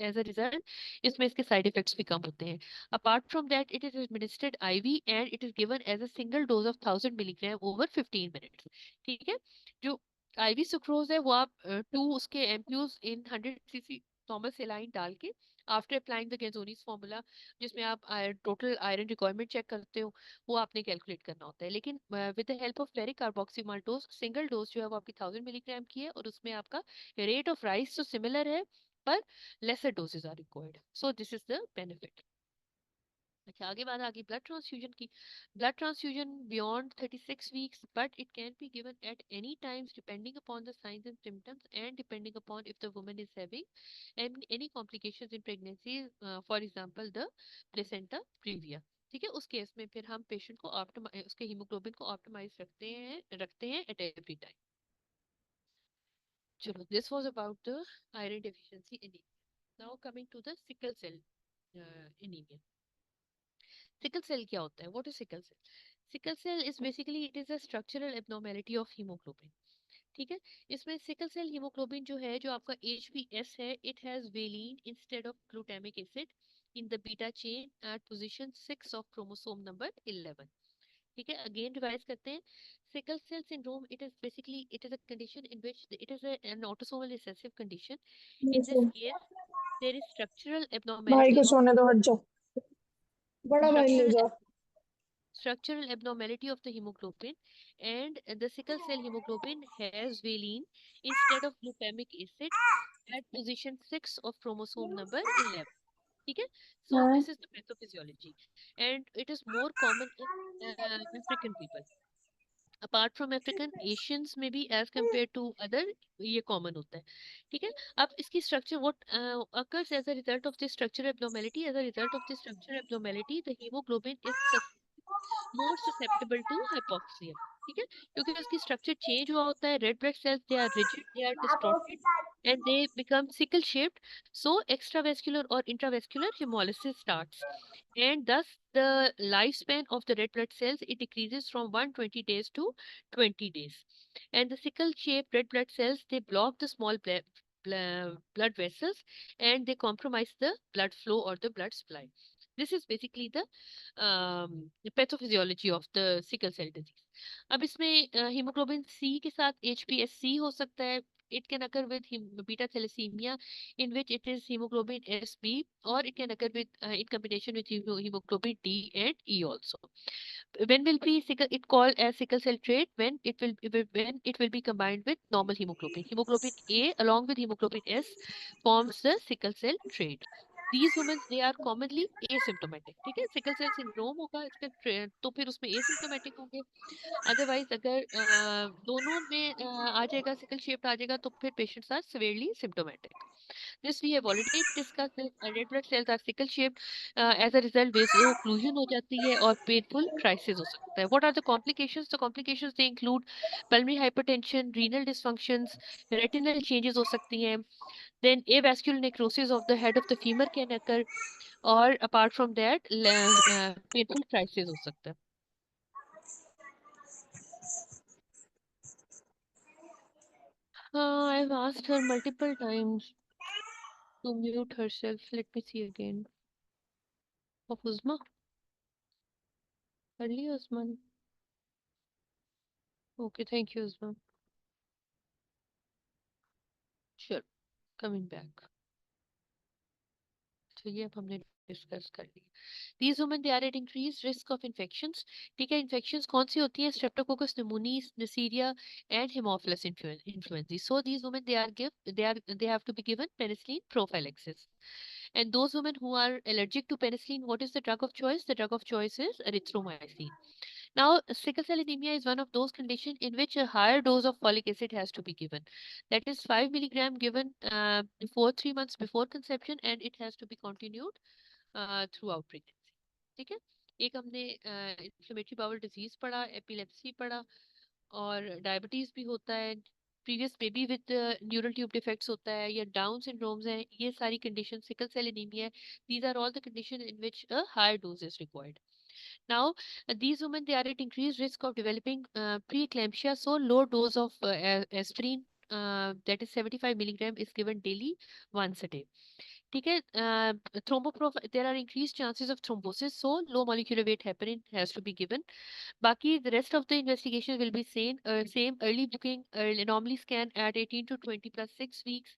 As a result, इसमें इसके side effects भी कम होते हैं। Apart from that, it is administered IV and it is given as a single dose of 1000 mg over 15 minutes। ठीक है। जो IV sucrose है वो आप 2 उसके MPUs in 100 cc normal saline डाल के आफ्टर अप्लाइंग द गेजोनीज फॉर्मूला, जिसमें आप टोटल आयरन रिक्वायरमेंट चेक करते हो, वो आपने कैलकुलेट करना होता है। लेकिन with the help of ferric carboxymaltose single dose जो है वो आपकी 1000 mg की है, और उसमें आपका रेट ऑफ राइज तो सिमिलर है, पर lesser doses are required. So this is the benefit. अच्छा, आगे बात आ गई ब्लड ट्रांसफ्यूजन की। Blood transfusion beyond 36 weeks, but it can be given at any times depending upon the signs and symptoms and depending upon if the woman is having any complications in pregnancy, for example the placenta previa. ठीक है, उस case में फिर हम patient को optimise, उसके haemoglobin को optimise रखते हैं एट एवरी टाइम। चलो, this was about the iron deficiency anaemia. Now coming to the sickle cell anaemia. Sickle cell क्या होता है? What is sickle cell? Sickle cell is basically it is a structural abnormality of haemoglobin. ठीक है। इसमें sickle cell haemoglobin जो है, जो आपका HbS है, it has valine instead of glutamic acid in the beta chain at position 6 of chromosome number 11। ठीक है, अगेन रिवाइज करते हैं। Sickle cell syndrome, it is basically it is a condition in which it is an autosomal recessive condition. In this case there is structural भाई abnormality को of सोने दो, हट जाओ, बड़ा भाई ले structural जाओ। structural abnormality of the hemoglobin, and the sickle cell hemoglobin has valine instead of glutamic acid at position 6 of chromosome number 11। ठीक है। So हाँ, this is the pathophysiology, and it is more common in African people। Apart from African Asians में भी as compare to other ये common होता है। ठीक है। अब इसकी structure what occurs as a result of this structural abnormality, as a result of this structural abnormality the hemoglobin is more susceptible to hypoxia। ठीक है, क्योंकि उसकी स्ट्रक्चर चेंज हुआ होता है। Red blood cells they are rigid, they are distorted, and they become sickle shaped, so extravascular or intravascular hemolysis starts, and thus the lifespan of the red blood cells it decreases from 120 days to 20 days, and the sickle shaped red blood cells they block the small blood vessels, and they compromise the blood flow or the blood supply। This is basically the pathophysiology of the sickle cell disease. अब इसमें hemoglobin C के साथ HbSC हो सकता है. It can occur with beta thalassemia, in which it is hemoglobin SB, or it can occur with in combination with hemoglobin D and E also. When will be sickle? It called as sickle cell trait when it will be combined with normal hemoglobin. Hemoglobin A along with hemoglobin S forms the sickle cell trait. These women they are commonly asymptomatic. ठीक है, sickle cell syndrome होगा इसका तो फिर उसमें asymptomatic होंगे. Otherwise अगर दोनों में आ जाएगा, सिकल शेप आ जाएगा, तो फिर patients are severely symptomatic. This we have already discussed that red blood cells are sickle shaped. As a result, vaso-occlusion हो जाती है और painful crisis हो सकता है. What are the complications? The complications they include pulmonary hypertension, renal dysfunctions, retinal changes हो सकती हैं. Then avascular necrosis of the head of the femur can occur, or apart from that, painful crisis हो सकता है. I've asked her multiple times to mute herself. Let me see again. Of Uzma? कर लिया उस्मा ने? Okay, thank you, Uzma. Sure, coming back. तो ये अब हमने डिस्कस कर लिया. These women they are at increased risk of infections. ठीक है, infections कौन सी होती हैं? Streptococcus pneumoniae, Neisseria, and Haemophilus influenzae. So these women they have to be given penicillin prophylaxis. And those women who are allergic to penicillin, what is the drug of choice? The drug of choice is erythromycin. Now, sickle cell anemia is one of those conditions in which a higher dose of folic acid has to be given. That is 5 milligram given for 3 months before conception, and it has to be continued throughout pregnancy. ठीक है, एक हमने inflammatory bowel disease पढ़ा, epilepsy पढ़ा, और diabetes भी होता है, previous baby with neural tube defects होता है, या डाउन सिंड्रोम्स हैं. ये सारी condition sickle cell anaemia. These are all the condition in which a higher dose is required. Now, these women they are at increased risk of developing preeclampsia. So, low dose of aspirin, that is 75 milligram, is given daily once a day. ठीक है, there are increased chances of thrombosis, so low molecular weight heparin has to be given. Baki, the rest of the investigation will be same early booking, anomaly scan at 18 to 20 plus 6 weeks.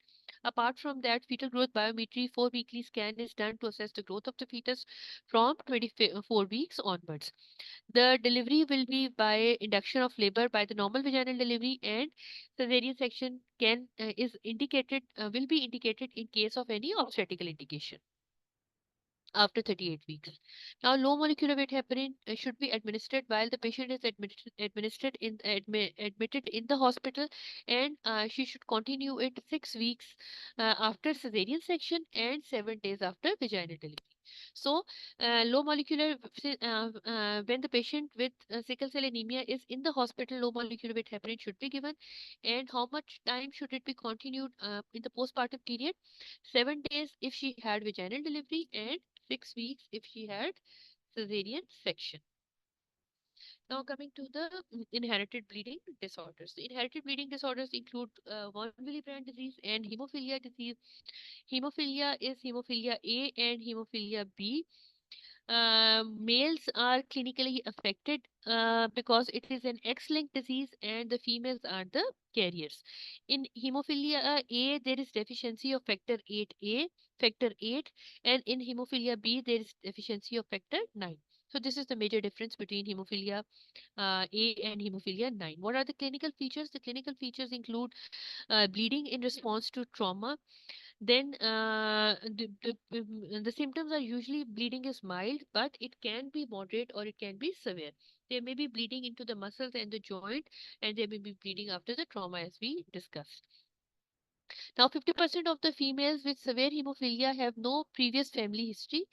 Apart from that, fetal growth biometry 4 weekly scan is done to assess the growth of the fetus from 24 weeks onwards. The delivery will be by induction of labor by the normal vaginal delivery, and cesarean section will be indicated in case of any obstetrical indication after 38 weeks. Now, low molecular weight heparin should be administered while the patient is admitted in the hospital, and she should continue it 6 weeks after cesarean section and 7 days after vaginal delivery. So, low molecular when the patient with sickle cell anemia is in the hospital, low molecular weight heparin should be given. And how much time should it be continued in the postpartum period? 7 days if she had vaginal delivery, and 6 weeks if she had cesarean section. Now coming to the inherited bleeding disorders. The inherited bleeding disorders include von Willebrand disease and hemophilia disease. Hemophilia is hemophilia A and hemophilia B. Males are clinically affected because it is an X-linked disease, and the females are the carriers. In hemophilia A, there is deficiency of factor 8, and in hemophilia B, there is deficiency of factor 9. So this is the major difference between hemophilia A and hemophilia 9. What are the clinical features? The clinical features include bleeding in response to trauma. Then the symptoms are usually bleeding is mild, but it can be moderate or it can be severe. There may be bleeding into the muscles and the joint, and there may be bleeding after the trauma, as we discussed. Now, 50% of the females with severe hemophilia have no previous family history,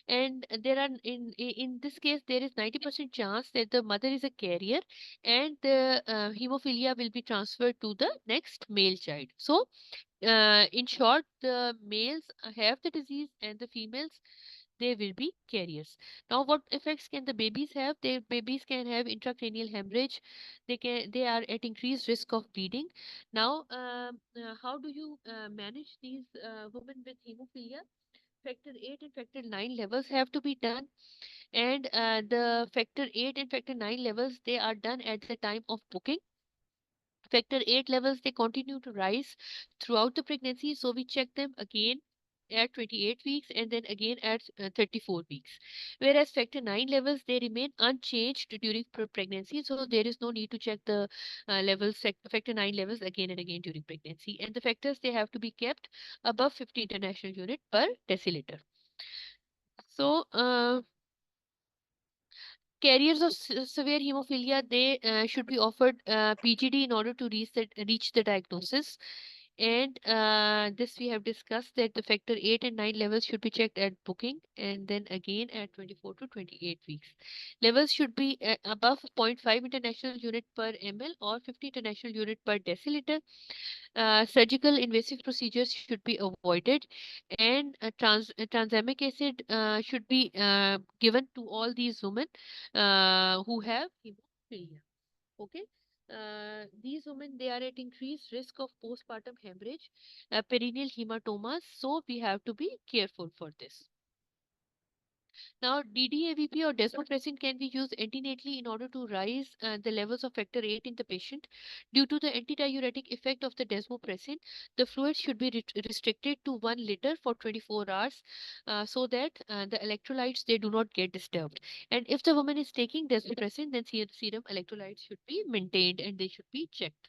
and there are in this case there is 90% chance that the mother is a carrier, and the hemophilia will be transferred to the next male child. So, in short, the males have the disease, and the females they will be carriers. Now, what effects can the babies have? Their babies can have intracranial hemorrhage. They are at increased risk of bleeding. Now, how do you manage these women with hemophilia? factor 8 and factor 9 levels have to be done, and the factor 8 and factor 9 levels, they are done at the time of booking. Factor 8 levels, they continue to rise throughout the pregnancy, so we check them again at 28 weeks and then again at 34 weeks. Whereas factor 9 levels, they remain unchanged during pregnancy, so there is no need to check the levels, factor 9 levels again and again during pregnancy. And the factors, they have to be kept above 50 international unit per deciliter. So, carriers of severe hemophilia, they should be offered PGD in order to reach the diagnosis. And this we have discussed that the factor 8 and 9 levels should be checked at booking and then again at 24 to 28 weeks. Levels should be above zero point 0.5 international unit per ml or 50 international unit per deciliter. Surgical invasive procedures should be avoided, and transamic acid should be given to all these women who have hemophilia. Okay. These women, they are at increased risk of postpartum hemorrhage, perineal hematomas, so we have to be careful for this. Now, DDAVP or desmopressin can be used antenatally in order to raise the levels of factor 8 in the patient. Due to the antidiuretic effect of the desmopressin, the fluid should be restricted to 1 liter for 24 hours so that the electrolytes, they do not get disturbed. And if the woman is taking desmopressin, then serum electrolytes should be maintained and they should be checked.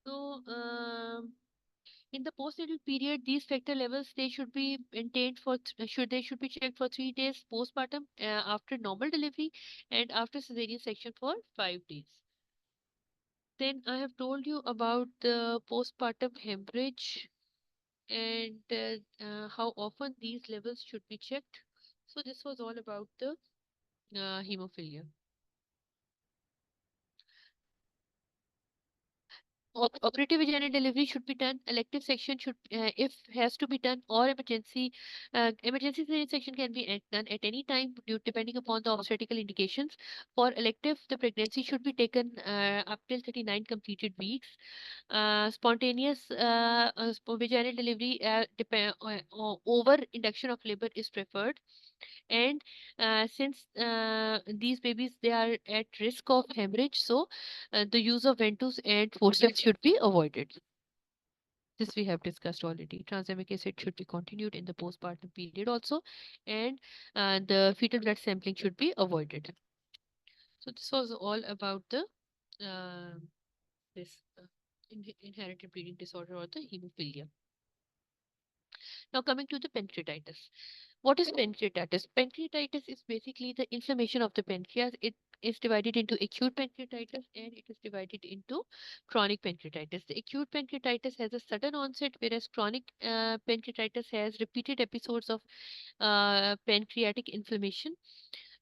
So, in the postnatal period, these factor levels, they should be maintained for should be checked for 3 days postpartum, after normal delivery, and after cesarean section for 5 days. Then I have told you about the postpartum hemorrhage and how often these levels should be checked. So this was all about the hemophilia. Operative vaginal delivery should be done. Elective section should, if has to be done, or emergency cesarean section can be done at any time, depending upon the obstetrical indications. For elective, the pregnancy should be taken up till 39 completed weeks. Spontaneous vaginal delivery over induction of labor is preferred. And since these babies, they are at risk of hemorrhage, so the use of ventouse and forceps should be avoided. This we have discussed already. Tranexamic acid should be continued in the postpartum period also, and the fetal blood sampling should be avoided. So this was all about the uh, this inherited bleeding disorder or the hemophilia. Now coming to the pancreatitis. What is pancreatitis? Pancreatitis is basically the inflammation of the pancreas. It is divided into acute pancreatitis and it is divided into chronic pancreatitis. The acute pancreatitis has a sudden onset, whereas chronic pancreatitis has repeated episodes of pancreatic inflammation.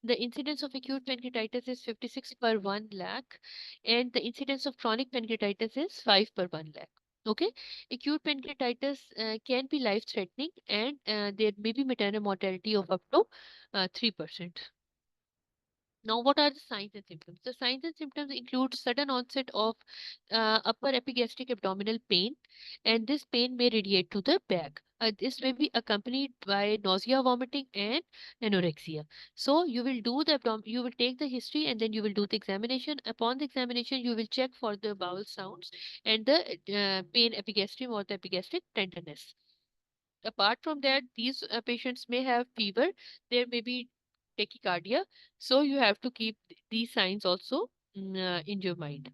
The incidence of acute pancreatitis is 56 per 1 lakh, and the incidence of chronic pancreatitis is 5 per 1 lakh. Okay, acute pancreatitis can be life threatening, and there may be maternal mortality of up to 3%. Now, what are the signs and symptoms? The signs and symptoms include sudden onset of upper epigastric abdominal pain, and this pain may radiate to the back. This may be accompanied by nausea, vomiting, and anorexia. So, you will do the you will take the history, and then you will do the examination. Upon the examination, you will check for the bowel sounds and the pain epigastrium or the epigastric tenderness. Apart from that, these patients may have fever, there may be tachycardia, so you have to keep these signs also in your mind.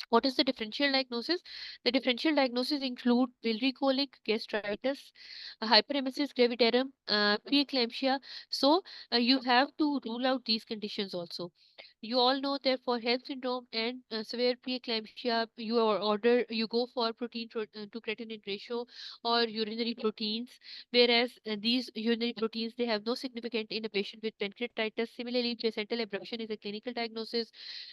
What is the differential diagnosis? The differential diagnosis include biliary colic, gastritis, hyperemesis gravidarum, preeclampsia. So you have to rule out these conditions also. You all know that for HELLP syndrome and severe preeclampsia, you go for protein to creatinine ratio or urinary proteins, whereas these urinary proteins, they have no significance in a patient with pancreatitis. Similarly, placental abruption is a clinical diagnosis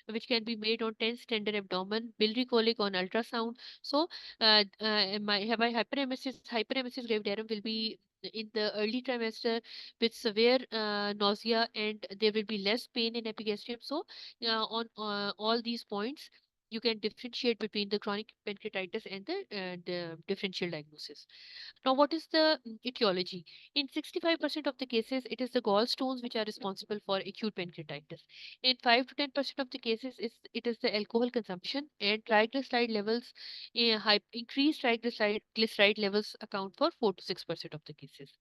which can be made on tense tender abdomen, biliary colic on ultrasound. So, my hyperemesis gravidarum will be in the early trimester with severe nausea, and there will be less pain in epigastrium. So, on all these points, you can differentiate between the chronic pancreatitis and the differential diagnosis. Now, what is the etiology? In 65% of the cases, it is the gallstones which are responsible for acute pancreatitis. In 5 to 10% of the cases, it is the alcohol consumption, and triglyceride levels, increased triglyceride levels account for 4 to 6% of the cases.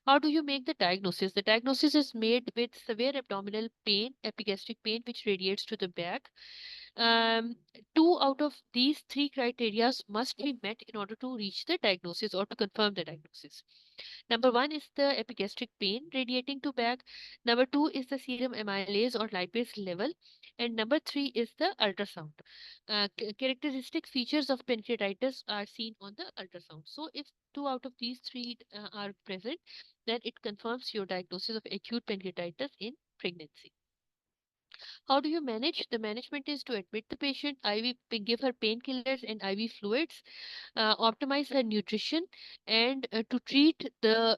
How do you make the diagnosis? The diagnosis is made with severe abdominal pain, epigastric pain, which radiates to the back. um, Two out of these three criteria must be met in order to reach the diagnosis or to confirm the diagnosis. Number one is the epigastric pain radiating to back. Number two is the serum amylase or lipase level. And number three is the ultrasound. Characteristic features of pancreatitis are seen on the ultrasound. So, if two out of these three are present, then it confirms your diagnosis of acute pancreatitis in pregnancy. How do you manage? The management is to admit the patient, give her painkillers and IV fluids, optimize her nutrition, and to treat the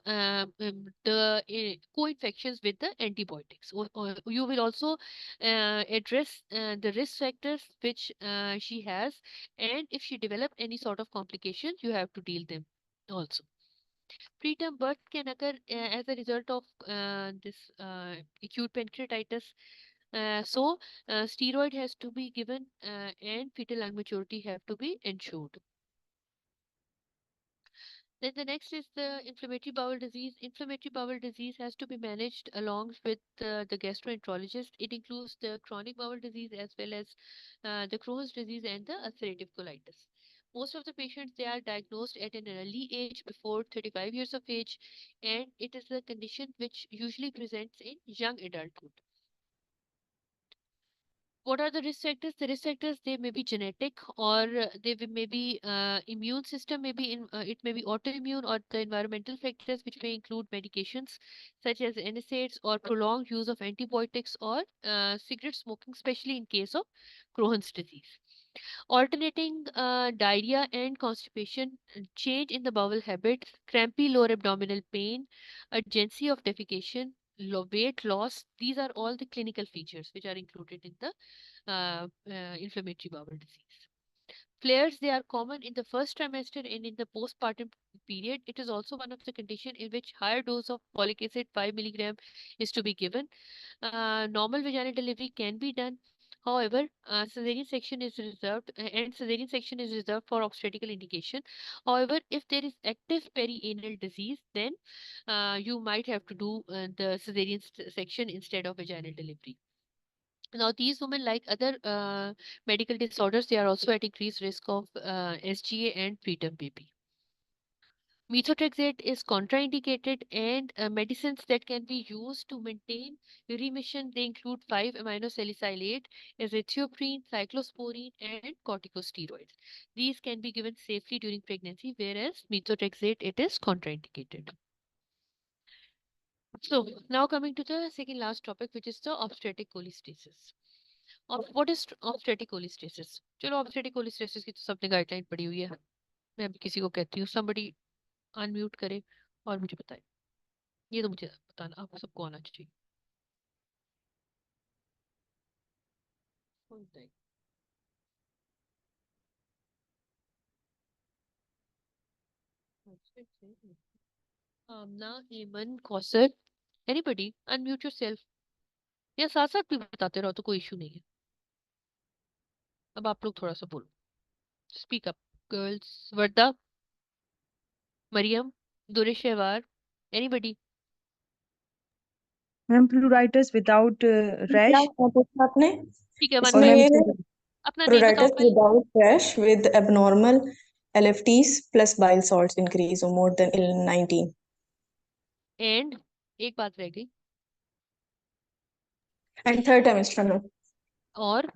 co-infections with the antibiotics. Or you will also address the risk factors which she has, and if she develop any sort of complications, you have to deal them also. Preterm birth can occur as a result of this acute pancreatitis. Steroid has to be given and fetal lung maturity have to be ensured. Then the next is the inflammatory bowel disease. Inflammatory bowel disease has to be managed along with the gastroenterologist. It includes the chronic bowel disease as well as the Crohn's disease and the ulcerative colitis. Most of the patients, they are diagnosed at an early age before 35 years of age, and it is a condition which usually presents in young adulthood. What are the risk factors? The risk factors, they may be genetic, or may be immune system, maybe it may be autoimmune, or the environmental factors, which may include medications such as NSAIDs or prolonged use of antibiotics or cigarette smoking, especially in case of Crohn's disease. Alternating diarrhea and constipation, change in the bowel habits, crampy lower abdominal pain, urgency of defecation, weight loss. These are all the clinical features which are included in the inflammatory bowel disease. Flares, they are common in the first trimester and in the postpartum period. It is also one of the conditions in which higher dose of folic acid 5 milligram is to be given. Normal vaginal delivery can be done. However, cesarean section is reserved for obstetrical indication. However, if there is active perianal disease, then you might have to do the cesarean section instead of vaginal delivery. Now, these women, like other medical disorders, they are also at increased risk of SGA and preterm baby. Methotrexate is contraindicated, and medicines that can be used to maintain remission, they include 5-aminosalicylate, azathioprine, cyclosporine, and corticosteroids. These can be given safely during pregnancy, whereas methotrexate, it is contraindicated. So, now coming to the second last topic, which is the obstetric cholestasis. What is obstetric cholestasis? चलो obstetric cholestasis की तो सबने guideline पढ़ी हुई है. मैं अभी किसी को कहती हूँ, somebody अनम्यूट करे और मुझे बताए. ये तो मुझे बताना, आप सबको आना चाहिए. कौन बताए? आमना, हेमन, कौसर, anybody unmute yourself. या साथ साथ भी बताते रहो तो कोई इशू नहीं है. अब आप लोग थोड़ा सा बोलो. Speak up, girls. Warda, Mariam, Dureshewar, anybody. Ma'am pruritus without rash क्या पूछा आपने? ठीक है, वन इसमें मैम ये मिनट. है अपना नेम बताओ pruritus पहले. without rash with abnormal LFTs plus bile salts increase or more than 19. And एक बात रह गई. And third trimester में और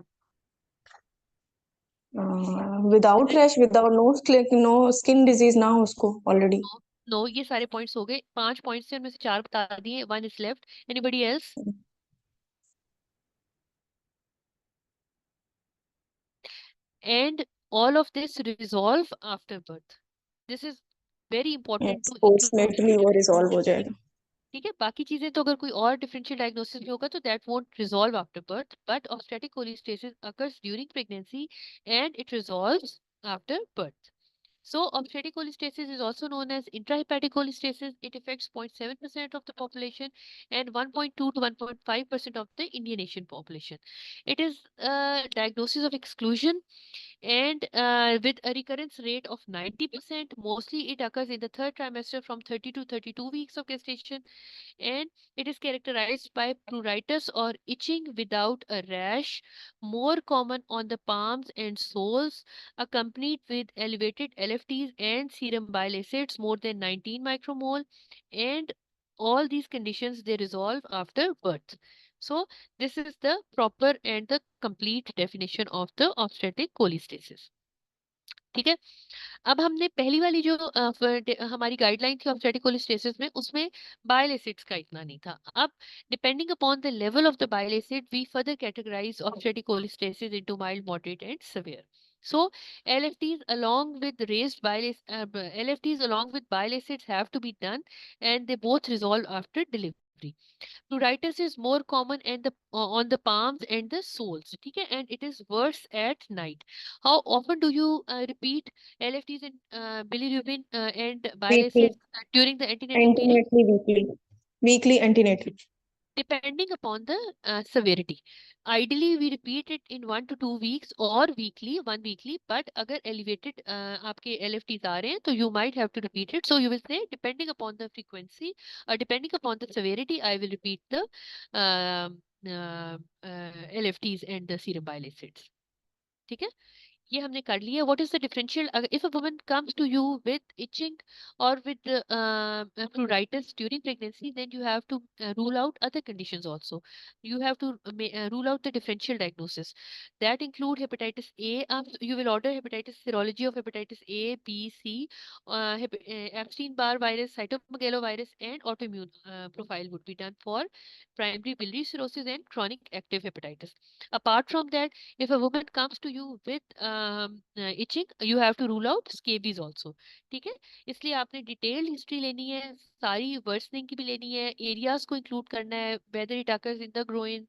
without rash, without no skin disease ना हो उसको already. नो, ये सारे पॉइंट्स हो गए. 5 पॉइंट्स से उनमें से 4 बता दिए. 1 is left. Anybody else? And all of this resolve after birth. This is very important Yes, to include. postnatally वो resolve हो जाएगा. ठीक है, बाकी चीजें तो अगर कोई और डिफरेंशियल डायग्नोसिस भी होगा तो that won't resolve after birth, but obstetric कोलिस्टेसिस occurs during pregnancy and it resolves after birth. So, obstetric cholestasis is also known as intrahepatic cholestasis. It affects 0.7% of the population and 1.2 to 1.5% of the Indian Asian population. It is a diagnosis of exclusion and with a recurrence rate of 90%. Mostly it occurs in the third trimester from 30 to 32 weeks of gestation, and it is characterized by pruritus or itching without a rash, more common on the palms and soles, accompanied with elevated LFTs and serum bile acids more than 19 micromole, and all these conditions they resolve after birth. So this is the proper and the complete definition of the obstetric cholestasis. ठीक है, अब हमने पहली वाली जो हमारी guideline थी obstetric कोलिस्टेसिस में, उसमें बाइल एसिड्स का इतना नहीं था. अब depending upon the level of the bile acid we further categorise obstetric cholestasis into mild, moderate and severe. So LFTs along with raised bile LFTs along with bile acids have to be done, and they both resolve after delivery. Pruritus is more common and on the palms and the soles. ठीक है, and it is worse at night. How often do you repeat LFTs and bilirubin and bile Weekly, acids during the antenatal period? antenatally weekly. Weekly antenatal. Depending upon the severity. Ideally, we repeat it in 1 to 2 weeks or weekly, one weekly. But अगर elevated आपके LFTs आ रहे हैं, तो you might have to repeat it. So you will say, depending upon the frequency, depending upon the severity, I will repeat the LFTs and the serum bile acids. ठीक है, ये हमने कर लिया. What is the differential if a woman comes to you with itching और with pruritus during pregnancy, then you have to rule out other conditions also. You have to rule out the differential diagnosis that include hepatitis A. You will order hepatitis serology of hepatitis A, B, C, Epstein-Barr virus, cytomegalovirus, and autoimmune profile would be done for primary biliary cirrhosis and chronic active hepatitis. Apart from that, if a woman comes to you with itching, you have to rule out scabies also. ठीक है, इसलिए आपने detailed history लेनी है, सारी worsening की भी लेनी है, एरियाज को इंक्लूड करना है, whether it occurs in the groin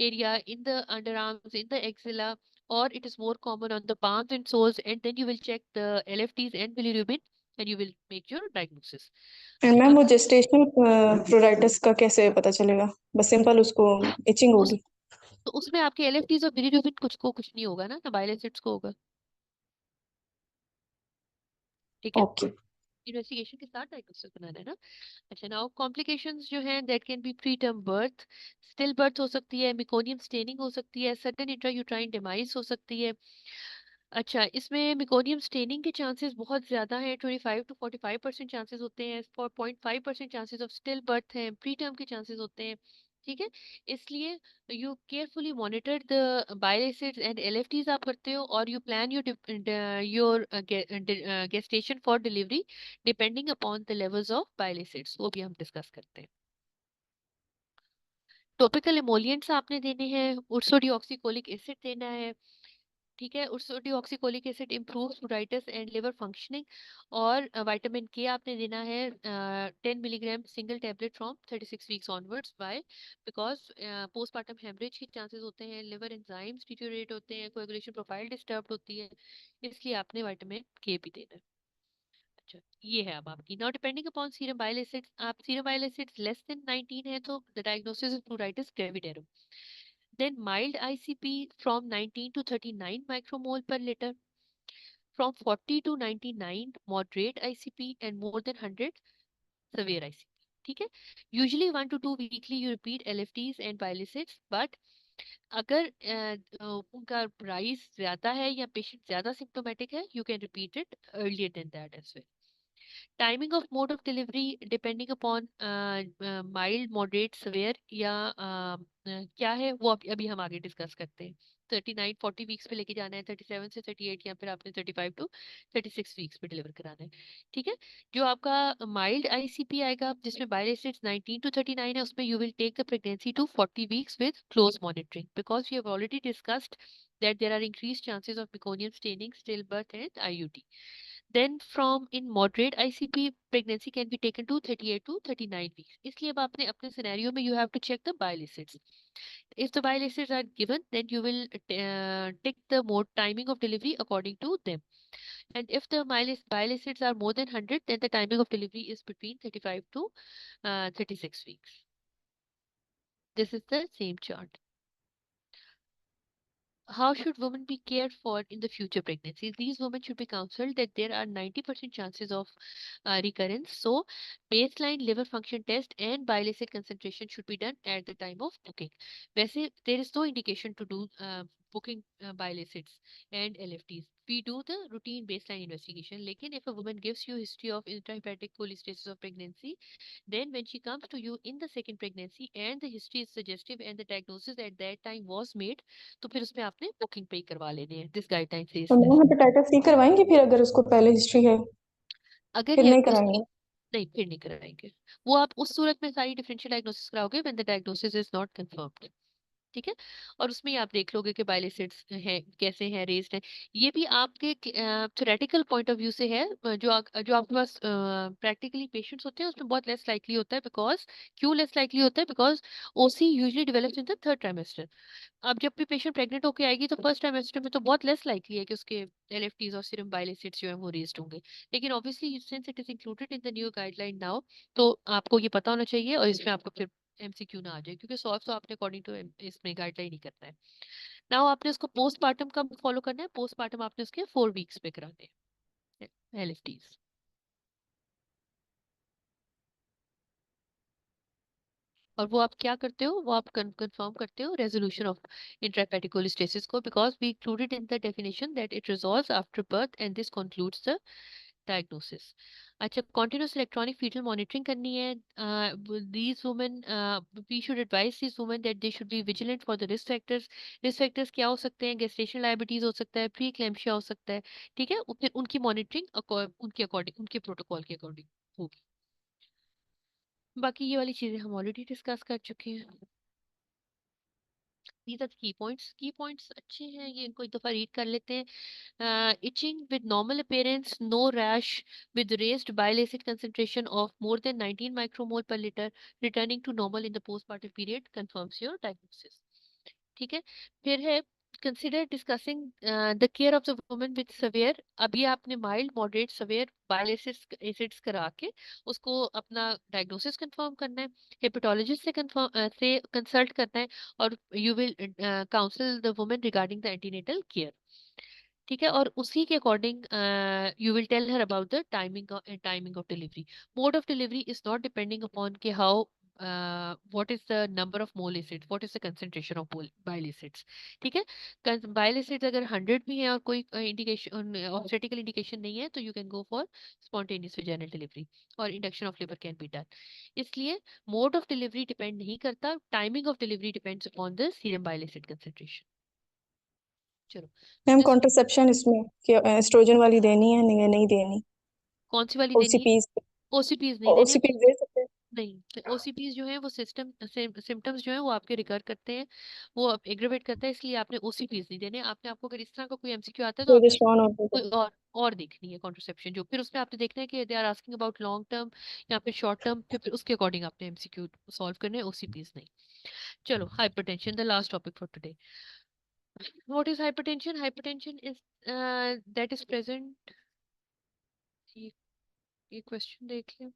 area, in the underarms, in the axilla, or it is more common on the palms and soles, and then you will check the LFTs and bilirubin and you will make your diagnosis. And ma'am वो gestational प्रोराइटिस का कैसे पता चलेगा? बस simple उसको etching उस होगी? तो उसमें आपके LFTs और बिलिरुबिन कुछ नहीं होगा ना बाइल एसिड्स को होगा. ठीक है, ओके. इन्वेस्टिगेशन के साथ डायग्नोसिस बनाना है ना. अच्छा, नाउ कॉम्प्लिकेशंस जो हैं that can be pre term birth, still birth हो सकती है, मेकोनियम स्टेनिंग हो सकती है, सडन इंट्रायूट्राइन डेमाइस हो सकती है. अच्छा, इसमें मेकोनियम स्टेनिंग के चांसेस बहुत ज़्यादा हैं, 25 to 45% चांसेस होते हैं, 4.5% चांसेस ऑफ स्टिल बर्थ हैं, प्री टर्म के चांसेस होते हैं. ठीक है, इसलिए you carefully monitor the bile acids and LFTs आप करते हो, और you plan your gestation for delivery depending upon the levels of bile acids, वो भी हम डिस्कस करते हैं. टॉपिकल एमोलिएंट्स आपने देने हैं, उर्सोडिऑक्सीकोलिक एसिड देना है. ठीक है, ursodeoxycholic acid improves pruritus and liver functioning, और विटामिन के आपने देना है 10 milligram single tablet from 36 weeks onwards. By because postpartum haemorrhage के चांसेस होते हैं, लिवर एंजाइम्स डिटेरियोरेट होते हैं, कोएगुलेशन प्रोफाइल डिस्टर्ब होती है, इसलिए आपने विटामिन के भी देना है. अच्छा, ये है अब आपकी. Now depending upon serum bile acids, आप serum bile acids less than 19 है तो the diagnosis is pruritus gravidarum. Then mild ICP from 19 to 39 micromole per liter. From 40 to 99 moderate ICP, and more than 100 severe ICP. ठीक है, usually 1 to 2 weekly you repeat LFTs and bile acids, but अगर उनका rise ज्यादा है या patient ज्यादा symptomatic है, you can repeat it earlier than that as well. Timing of mode of delivery depending upon mild, moderate, severe या क्या है वो अभी हम आगे डिस्कस करते हैं. 39-40 वीक्स पे लेके जाना है, 37 से 38, या फिर आपने 35 to 36 वीक्स पे डिलीवर कराना है. ठीक है, जो आपका माइल्ड ICP आएगा जिसमें बाइल एसिड्स 19 to 39 है, उसमें you will take the pregnancy to 40 weeks with close monitoring, because we have already discussed that there are increased chances of meconium staining, stillbirth and IUD. Then from in moderate ICP, pregnancy can be taken to 38 to 39 weeks. इसलिए अब आपने अपने scenario में you have to check the bile acids. If the bile acids are given, then you will take the more timing of delivery according to them. And if the bile acids are more than 100, then the timing of delivery is between 35 to 36 weeks. This is the same chart. How should women be cared for in the future pregnancies? These women should be counseled that there are 90% chances of recurrence. So, baseline liver function test and bile acid concentration should be done at the time of booking. वैसे there is no indication to do booking bile acids and LFTs. We do the routine baseline investigation. लेकिन if a woman gives you history of intrahepatic cholestasis of pregnancy, then when she comes to you in the second pregnancy and the history is suggestive and the diagnosis at that time was made, तो फिर उसमें आपने booking पे ही करवा लेनी है. This guideline says तो ma'am hepatitis C करवाएंगे फिर अगर उसको पहले हिस्ट्री है अगर फिर है नहीं उसकी कराएंगे? नहीं फिर नहीं कराएंगे. वो आप उस सूरत में सारी डिफरेंशियल डायग्नोसिस कराओगे when the diagnosis is not confirmed. ठीक है. और उसमें ही आप देख लोगे कि बाइल एसिड्स हैं कैसे हैं, रेज्ड हैं. ये भी आपके थ्योरेटिकल पॉइंट ऑफ व्यू से है. जो आपके पास प्रैक्टिकली पेशेंट्स होते हैं उसमें बहुत लेस लाइकली होता है. बिकॉज क्यों लेस लाइकली होता है? Because OC usually develops in the third trimester. अब जब भी पेशेंट प्रेग्नेंट होके आएगी तो फर्स्ट ट्राइमेस्टर में तो बहुत लेस लाइकली है कि उसके एलएफटीज और सीरम बाइल एसिड्स जो है वो रेज्ड होंगे. लेकिन obviously since it is included in the new guideline now, तो आपको ये पता होना चाहिए और इसमें आपको फिर एमसीक्यू ना आ जाए, क्योंकि सॉल्व तो आपने अकॉर्डिंग टू इसमें गाइडलाइन ही करना है. नाउ आपने उसको पोस्टमार्टम कब फॉलो करना है? पोस्टमार्टम आपने उसके 4 वीक्स पे कराने हैं एलएफटीज. और वो आप क्या करते हो? वो आप कंफर्म करते हो रेजोल्यूशन ऑफ इंट्राहेपेटिक कोलेस्टेसिस को, because we included in the definition that it resolves after birth and this concludes the diagnosis. अच्छा, कॉन्टिन्यूस इलेक्ट्रॉनिक फीटल मॉनिटरिंग करनी है. These women, we should advise these women that they should be vigilant for the risk factors. Risk factors क्या हो सकते हैं? Gestational diabetes हो सकता है, प्री क्लैम्शिया हो सकता है. ठीक है. फिर उनकी मॉनिटरिंग उनके अकॉर्डिंग, उनके प्रोटोकॉल के अकॉर्डिंग होगी. बाकी ये वाली चीजें हम ऑलरेडी डिस्कस कर चुके हैं. These are the key points. Key points अच्छे हैं, ये इनको एक दफा रीड कर लेते हैं. Itching with normal appearance, no rash, with raised bile acid concentration of more than 19 micromole per liter, returning to normal in the postpartum period confirms your diagnosis. ठीक है. फिर है consider discussing the care of the woman with severe. अभी आपने mild, moderate, severe bile acids करा के उसको अपना डायग्नोसिस कंफर्म करना है. हेपेटोलॉजिस्ट से कंफर्म से कंसल्ट करना है. और you will counsel the woman regarding the antenatal care. ठीक है. और उसी के according you will tell her about the timing of delivery. Mode of delivery is not depending upon के how what is the number of mole acids, what is the concentration of bile acids. ठीक है. bile acids अगर 100 भी है और कोई indication obstetrical indication नहीं है, तो you can go for spontaneous vaginal delivery और induction of labour can be done. इसलिए मोड ऑफ डिलीवरी डिपेंड नहीं करता, timing of delivery depends upon the serum bile acid concentration. चलो. मैम कॉन्ट्रासेप्शन इसमें oestrogen वाली देनी है नहीं देनी? कौन सी वाली देनी है? ओसीपीज? ओसीपीज नहीं देने. ओसीपीज दे सकते हैं? नहीं, ओसीपीज जो है वो सिम्टम्स जो है वो आपके रिकर करते हैं, वो एग्रेवेट करता है, इसलिए आपने ओसीपीज नहीं देने. आपने, आपको अगर इस तरह का कोई एमसीक्यू आता है तो आपने प्रोजेस्टेरॉन और कोई और देखनी है कॉन्ट्रासेप्शन. जो फिर उसमें आपने देखना है कि they are asking about long term या फिर शॉर्ट टर्म, फिर उसके अकॉर्डिंग आपने एमसीक्यू सॉल्व करने हैं, ओसीपीज नहीं. चलो, hypertension, the last topic for today. What is hypertension? Hypertension is that is present. ये क्वेश्चन देख लें.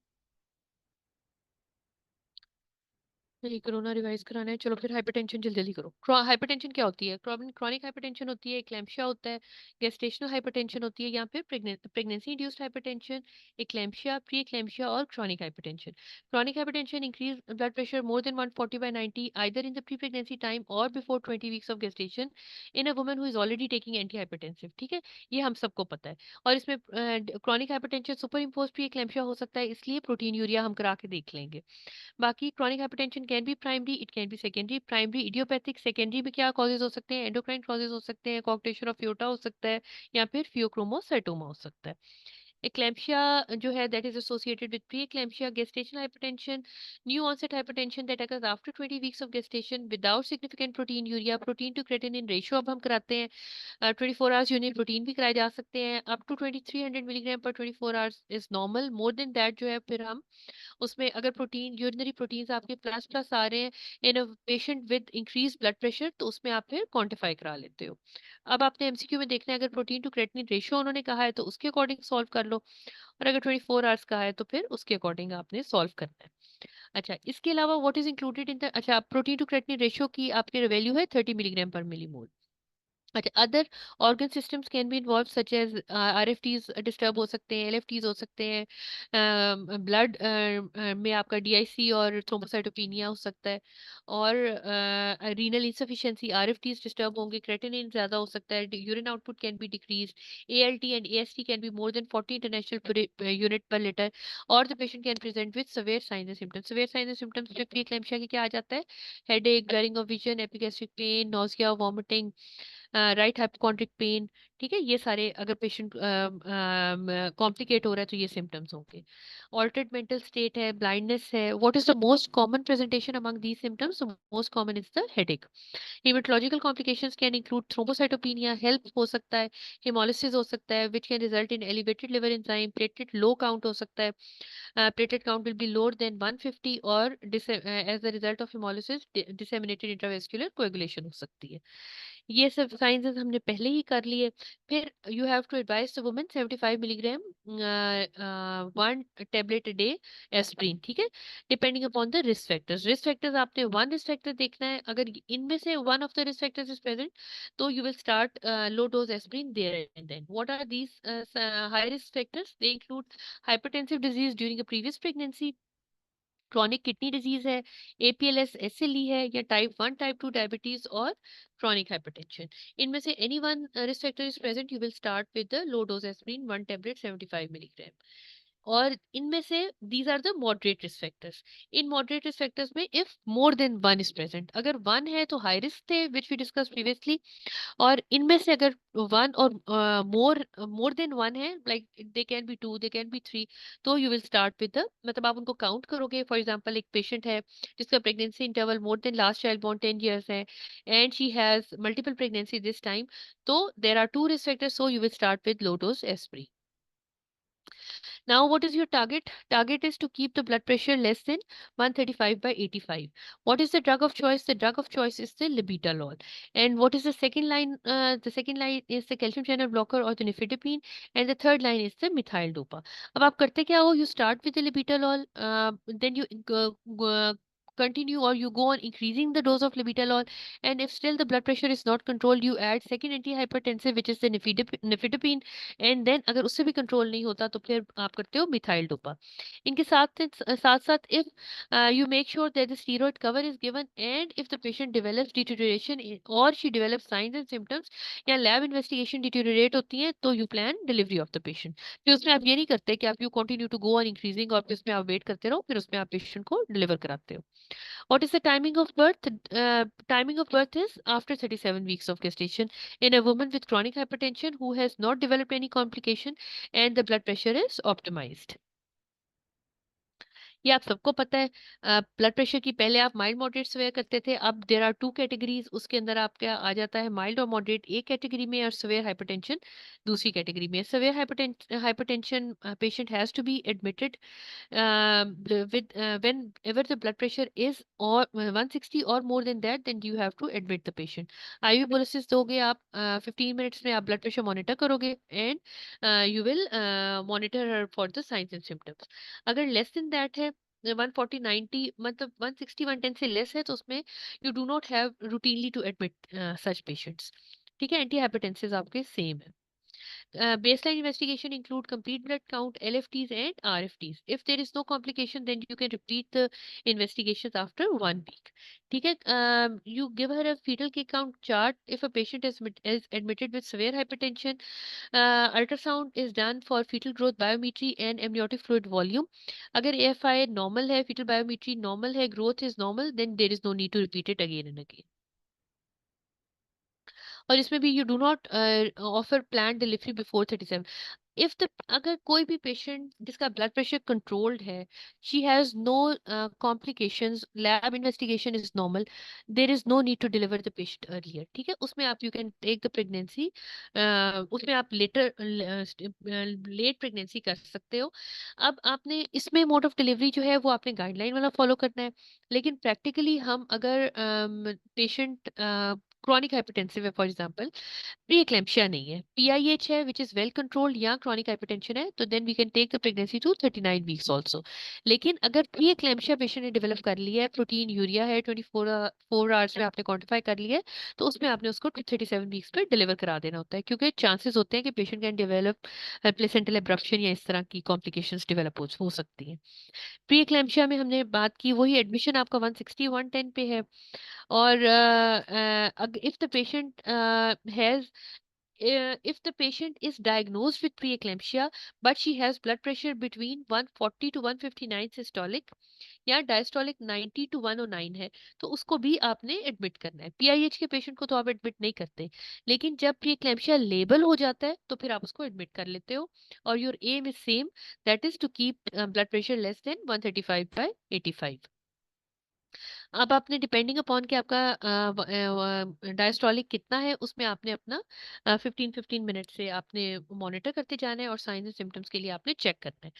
नहीं, कोरोना रिवाइज कराना है. चलो फिर हाइपरटेंशन जल्दी जल्दी करो. हाइपरटेंशन क्या होती है? क्रॉनिक हाइपरटेंशन होती है, एक्लैम्शिया होता है, गेस्टेशनल हाइपरटेंशन होती है, या फिर प्रेगनेंसी इंड्यूस्ड हाइपरटेंशन, एक्लैम्शिया, प्री एक्लैम्शिया और chronic hypertension. Chronic hypertension increase blood pressure more than 140/90 either in the pre pregnancy time or before 20 weeks of gestation in a woman who is already taking anti hypertensive. ठीक है. ये हम सबको पता है. और इसमें chronic hypertension superimposed pre eclampsia हो सकता है, इसलिए प्रोटीन यूरिया हम करा के देख लेंगे. बाकी chronic hypertension can be primary, it can B secondary. Primary idiopathic, secondary में क्या कॉजेज हो सकते हैं? एंडोक्राइन कॉजेज हो सकते हैं, कॉकटेशन ऑफ फ्यूटा हो सकता है, या फिर फियोक्रोमोसाइटोमा हो सकता है. Eclampsia जो है that is associated with pre-eclampsia, gestational hypertension, new onset hypertension that occurs after 20 weeks of gestation without significant proteinuria. Protein to creatinine ratio अब हम कराते हैं, 24 आवर्स यूनिट प्रोटीन भी कराए जा सकते हैं, अप टू 2300 मिलीग्राम पर 24 hours is normal, more than that जो है फिर हम उसमें अगर प्रोटीन यूरिनरी प्रोटीन्स आपके प्लस प्लस आ रहे हैं in a patient with increase blood pressure तो उसमें आप फिर क्वांटिफाई करा लेते हो। अब आपने एमसीक्यू में देखना है, अगर प्रोटीन टू क्रेटिनिन रेशियो उन्होंने कहा है तो उसके अकॉर्डिंग सॉल्व कर लो, और अगर 24 आवर्स का है तो फिर उसके अकॉर्डिंग आपने सॉल्व करना है। अच्छा, इसके अलावा what is included in the, अच्छा प्रोटीन टू क्रेटिनिन रेशियो की आपके वैल्यू है 30 मिलीग्राम पर मिलीमोल। अच्छा, other organ systems can be involve such as RFTs disturb हो सकते हैं, एलएफटीज हो सकते हैं, ब्लड में आपका डीआईसी और थ्रोम्बोसाइटोपिनिया हो सकता है, और रीनल इंसफिशिएंसी आरएफटीज डिस्टर्ब होंगे, क्रेटिनिन ज़्यादा हो सकता है, urine output can be decrease, ALT and AST can be more than 40 international unit per litre, और the patient can present with severe signs and symptoms. Severe signs and symptoms जो pre-eclampsia के क्या आ जाता है, headache, blurring of vision, epigastric pain, nausea, vomiting, right hypochondriac pain, ठीक है, ये सारे अगर पेशेंट कॉम्प्लिकेट हो रहा है तो ये सिम्टम्स होंगे। ऑल्टर्ड मेंटल स्टेट है, ब्लाइंडनेस है, what is the most common presentation among these symptoms, most common is the headache. Haematological complications can include thrombocytopenia, help हो सकता है, हेमोलिसिस हो सकता है which can result in elevated liver enzyme, platelet low count हो सकता है, platelet count will be lower than 150 और as a result of hemolysis disseminated intravascular coagulation हो सकती है। ये सब साइंसेस हमने पहले ही कर लिए। फिर you have to advise the woman 75 milligram 1 tablet a day aspirin, ठीक है, depending upon the risk factors. Risk factors आपने वन रिस्क फैक्टर देखना है, अगर इनमें से one of the risk factors is present तो you will start low dose aspirin there and then. What are these high risk factors? They include hypertensive disease during a previous pregnancy, chronic kidney disease है, APLS SLE है, या type 1 type 2 diabetes और chronic hypertension. इनमें से any one risk factor is present, you will start with the low dose aspirin 1 tablet 75 milligram. और इनमें से these are the moderate risk factors. इन मॉडरेट रिस्क फैक्टर्स में if more than one is present, अगर one है तो high risk थे which we discuss previously, और इनमें से अगर वन और मोर देन वन है, like they can be two, they can be three, तो you will start with the, मतलब आप उनको काउंट करोगे। फॉर एग्जांपल एक पेशेंट है जिसका pregnancy interval more than last child born 10 years है and she has multiple pregnancy this time, तो there are two risk factors, so you will start with low dose aspirin. Now, what is your target? Target is to keep the blood pressure less than 135/85. What is the drug of choice? The drug of choice is the labetalol. And what is the second line? The second line is the calcium channel blocker or the nifedipine. And the third line is the methyl dopa. अब आप करते क्या हो? You start with the labetalol, then you continue or you go on increasing the dose of labetalol, and if still the blood pressure is not controlled, you add second antihypertensive which is the nifedipine, and then अगर उससे भी control नहीं होता तो फिर आप करते हो मिथाइल डोपा। इनके साथ साथ साथ if you make sure that the steroid cover is given and if the patient develops deterioration और she develops signs and symptoms या लैब इन्वेस्टिगेशन डिटेरियोरेट होती है तो you plan delivery of the patient. फिर उसमें आप ये नहीं करते कि आप you continue to go on increasing और फिर उसमें आप वेट करते रहो, फिर उसमें आप पेशेंट को डिलीवर कराते हो। What is the timing of birth? Timing of birth is after 37 weeks of gestation in a woman with chronic hypertension who has not developed any complication and the blood pressure is optimized. ये आप सबको पता है। Blood pressure की पहले आप mild moderate severe करते थे, अब देर आर टू कैटेगरीज, उसके अंदर आपका आ जाता है माइल्ड और मॉडरेट एक कैटेगरी में और सवेयर हाइपरटेंशन दूसरी कैटेगरी में। Severe hypertension patient has to be admitted whenever the blood pressure is or 160 or more than that, then you have to admit the patient. IV policies दोगे आप, 15 minutes में आप blood pressure monitor करोगे and you will monitor her for the signs and symptoms. अगर less than that है 140 90 मतलब 160 110 से less है तो उसमें you do not have routinely to admit such patients, ठीक है। एंटी हाइपरटेंसिव आपके सेम है। Baseline investigation include complete blood count, LFTs and RFTs. If there is no complication, then you can repeat the investigations after 1 week. ठीक है, you give her a fetal kick count chart if a patient is admitted with severe hypertension. Ultrasound is done for fetal growth biometry and amniotic fluid volume. अगर AFI normal है, fetal biometry normal है, growth is normal, then there is no need to repeat it again and again. और इसमें भी you do not offer plan delivery before 37। If the अगर कोई भी patient जिसका ब्लड प्रेशर कंट्रोल्ड है, she has no complications, lab investigation is normal, there is no need to deliver the patient earlier, ठीक है, उसमें आप you can take the pregnancy, उसमें आप लेटर लेट प्रेगनेंसी कर सकते हो। अब आपने इसमें मोड ऑफ डिलीवरी जो है वो आपने गाइडलाइन वाला फॉलो करना है, लेकिन प्रैक्टिकली हम अगर पेशेंट क्रॉनिक हाइपरटेंसिव है फॉर एग्जांपल, प्री एक्लैम्पशिया नहीं है, पीआईएच है विच इज वेल कंट्रोल्ड, या क्रॉनिक हाइपरटेंशन है, तो then we can take the pregnancy to 39 weeks also. लेकिन अगर प्री एक्लैम्पशिया पेशेंट ने डेवलप कर लिया है, प्रोटीन यूरिया है 4 आवर्स में आपने क्वांटिफाई कर लिया है, तो उसमें आपने उसको 37 वीक्स पे डिलीवर करा देना होता है, क्योंकि चांसेस होते हैं कि patient can develop placental abruption या इस तरह की कॉम्प्लिकेशंस डेवलप हो सकती हैं। प्री एक्लैम्पशिया में हमने बात की, वही एडमिशन आपका 160 110 पे है। और if the patient has if the patient is diagnosed with preeclampsia but she has blood pressure between 140 to 159 systolic या diastolic 90 to 109 है, तो उसको भी आपने एडमिट करना है। पीआईएच के पेशेंट को तो आप एडमिट नहीं करते, लेकिन जब प्रीएक्लैम्पशिया लेबल हो जाता है तो फिर आप उसको एडमिट कर लेते हो, और your aim is same, that is to keep blood pressure less than 135/85। अब आपने डिपेंडिंग अपॉन कि आपका डायस्टोलिक कितना है, उसमें आपने अपना 15-15 मिनट से आपने मॉनिटर करते जाना है, और साइंस एंड सिम्टम्स के लिए आपने चेक करना है।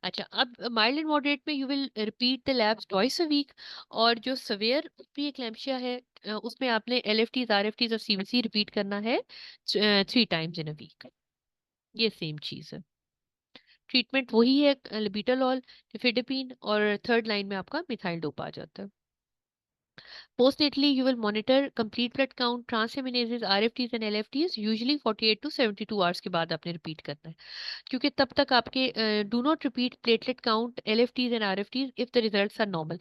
अच्छा, अब माइल्ड एंड मॉडरेट में you will repeat the labs twice a week, और जो सवेयर प्री एक्लैम्पशिया है उसमें आपने एलएफटीज, आरएफटीज और सीबीसी रिपीट करना है 3 टाइम्स इन अ वीक। ये सेम चीज है। ट्रीटमेंट वही है, लिबिटोलॉल, निफेडिपिन, और थर्ड लाइन में आपका मिथाइल डोपा आ जाता है। Postnatally, you will monitor complete blood count, transaminases, RFTs and LFTs, usually 48 to 72 hours के बाद आपने रिपीट करना है, क्योंकि तब तक आपके do not repeat platelet count, LFTs and RFTs if the results are normal.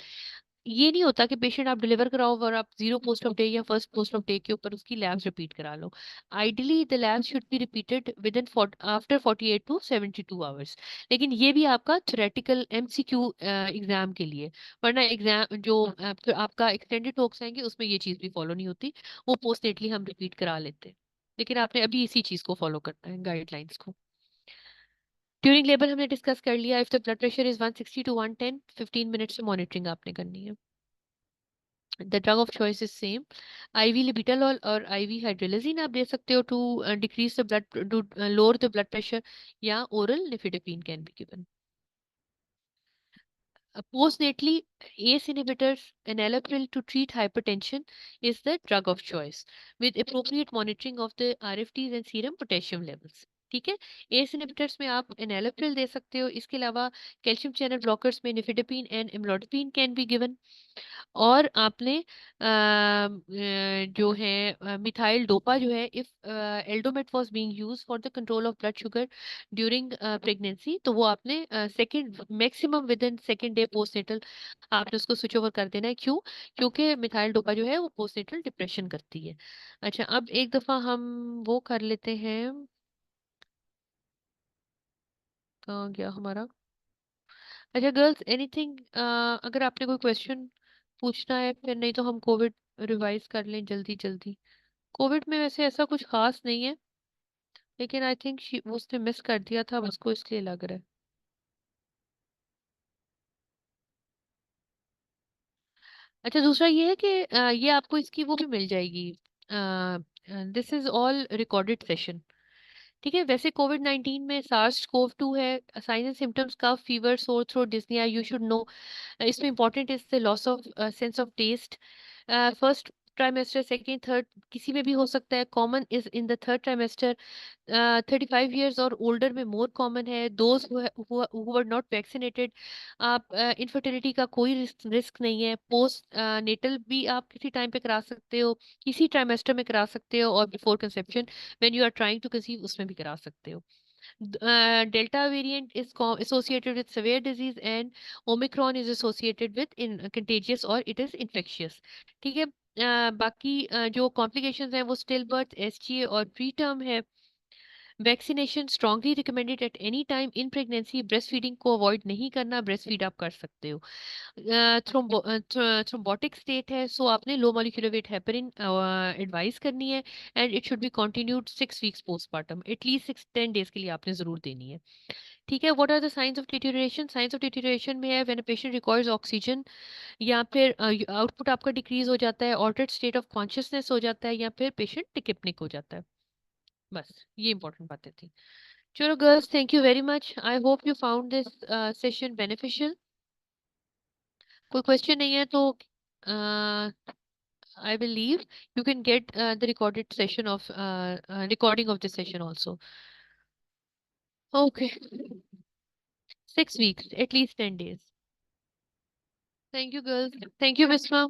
ये नहीं होता कि पेशेंट आप डिलीवर कराओ और आप 0 पोस्ट ऑफ डे या फर्स्ट पोस्ट ऑफ डे के ऊपर उसकी लैब्स रिपीट करा लो। Ideally the labs should be repeated within after 48 to 72 hours, लेकिन ये भी आपका थ्योरेटिकल एमसीक्यू एग्जाम के लिए, वरना एग्जाम जो आपका एक्सटेंडेड टॉक्स आएंगे उसमें ये चीज़ भी फॉलो नहीं होती, वो पोस्टनेटली हम रिपीट करा लेते हैं, लेकिन आपने अभी इसी चीज़ को फॉलो करना है, गाइडलाइंस को। ड्यूरिंग लेबर हमने डिस्कस कर लिया, if the blood pressure is 160 to 110, 15 minute से मॉनिटरिंग आपने करनी है। The drug of choice is same, IV libitalol और IV hydralazine आप दे सकते हो to decrease the blood, to lower the blood pressure, या oral nifedipine can be given. Postnatally, ACE inhibitors, enalapril to treat hypertension is the drug of choice with appropriate monitoring of the RFTs and serum potassium levels. ठीक है, S inhibitors में आप एनालिप्रिल दे सकते हो, इसके अलावा calcium channel blockers में nifedipine and amlodipine can be given, और आपने जो है मिथाइल डोपा जो है, if aldomet was being used for the control of blood sugar during pregnancy, तो वो आपने second maximum within second day postnatal आपने उसको स्विच ओवर कर देना है। क्यों? क्योंकि मिथाइल डोपा जो है वो पोस्टनेटल डिप्रेशन करती है। अच्छा, अब एक दफा हम वो कर लेते हैं, कहाँ गया हमारा। अच्छा गर्ल्स, एनीथिंग, अगर आपने कोई क्वेश्चन पूछना है, फिर नहीं तो हम कोविड रिवाइज कर लें जल्दी जल्दी। कोविड में वैसे ऐसा कुछ खास नहीं है, लेकिन आई थिंक उसने मिस कर दिया था उसको, इसलिए लग रहा है। अच्छा, दूसरा ये है कि ये आपको इसकी वो भी मिल जाएगी, this is all recorded session, ठीक है। वैसे कोविड-19 में सार्स कोव 2 है, साइंस एंड सिम्टम्स का fever, sore throat, dyspnoea, you should know. इसमें important is the loss of sense of taste, first trimester, second, third, किसी में भी हो सकता है। Common is in the third trimester, 35 years और ओल्डर में मोर कॉमन है। Those who are not vaccinated, आप इनफर्टिलिटी का कोई रिस्क नहीं है। पोस्ट नेटल भी आप किसी टाइम पे करा सकते हो, किसी ट्राइमेस्टर में करा सकते हो, और before conception when you are trying to conceive उसमें भी करा सकते हो। Delta variant is associated with severe disease, and Omicron is associated with contagious or it is infectious, ठीक है। बाकी जो कॉम्प्लिकेशंस हैं वो स्टिल बर्थ, एसजीए और प्री टर्म है। Vaccination strongly recommended at any time in pregnancy. Breast feeding को avoid नहीं करना, ब्रेस्ट फीड आप कर सकते हो। थ्रोम्बोटिक स्टेट है, सो आपने low molecular weight heparin advice करनी है, and it should be continued 6 weeks postmortem, at least 6-10 days के लिए आपने जरूर देनी है। ठीक है। What are the signs of deterioration? Signs of deterioration में है when a patient requires oxygen, या फिर आउटपुट आपका डिक्रीज हो जाता है, ऑल्टर्ड स्टेट ऑफ कॉन्शियसनेस हो जाता है, या फिर पेशेंट टिकिप्निक हो जाता है। बस ये इंपॉर्टेंट बातें थी। चलो girls, thank you very much. I hope you found this session beneficial. कोई क्वेश्चन नहीं है तो I will leave. You can get the recorded session of recording of this session also. Okay. 6 weeks, at least 10 days. Thank you, girls. Thank you, Visma.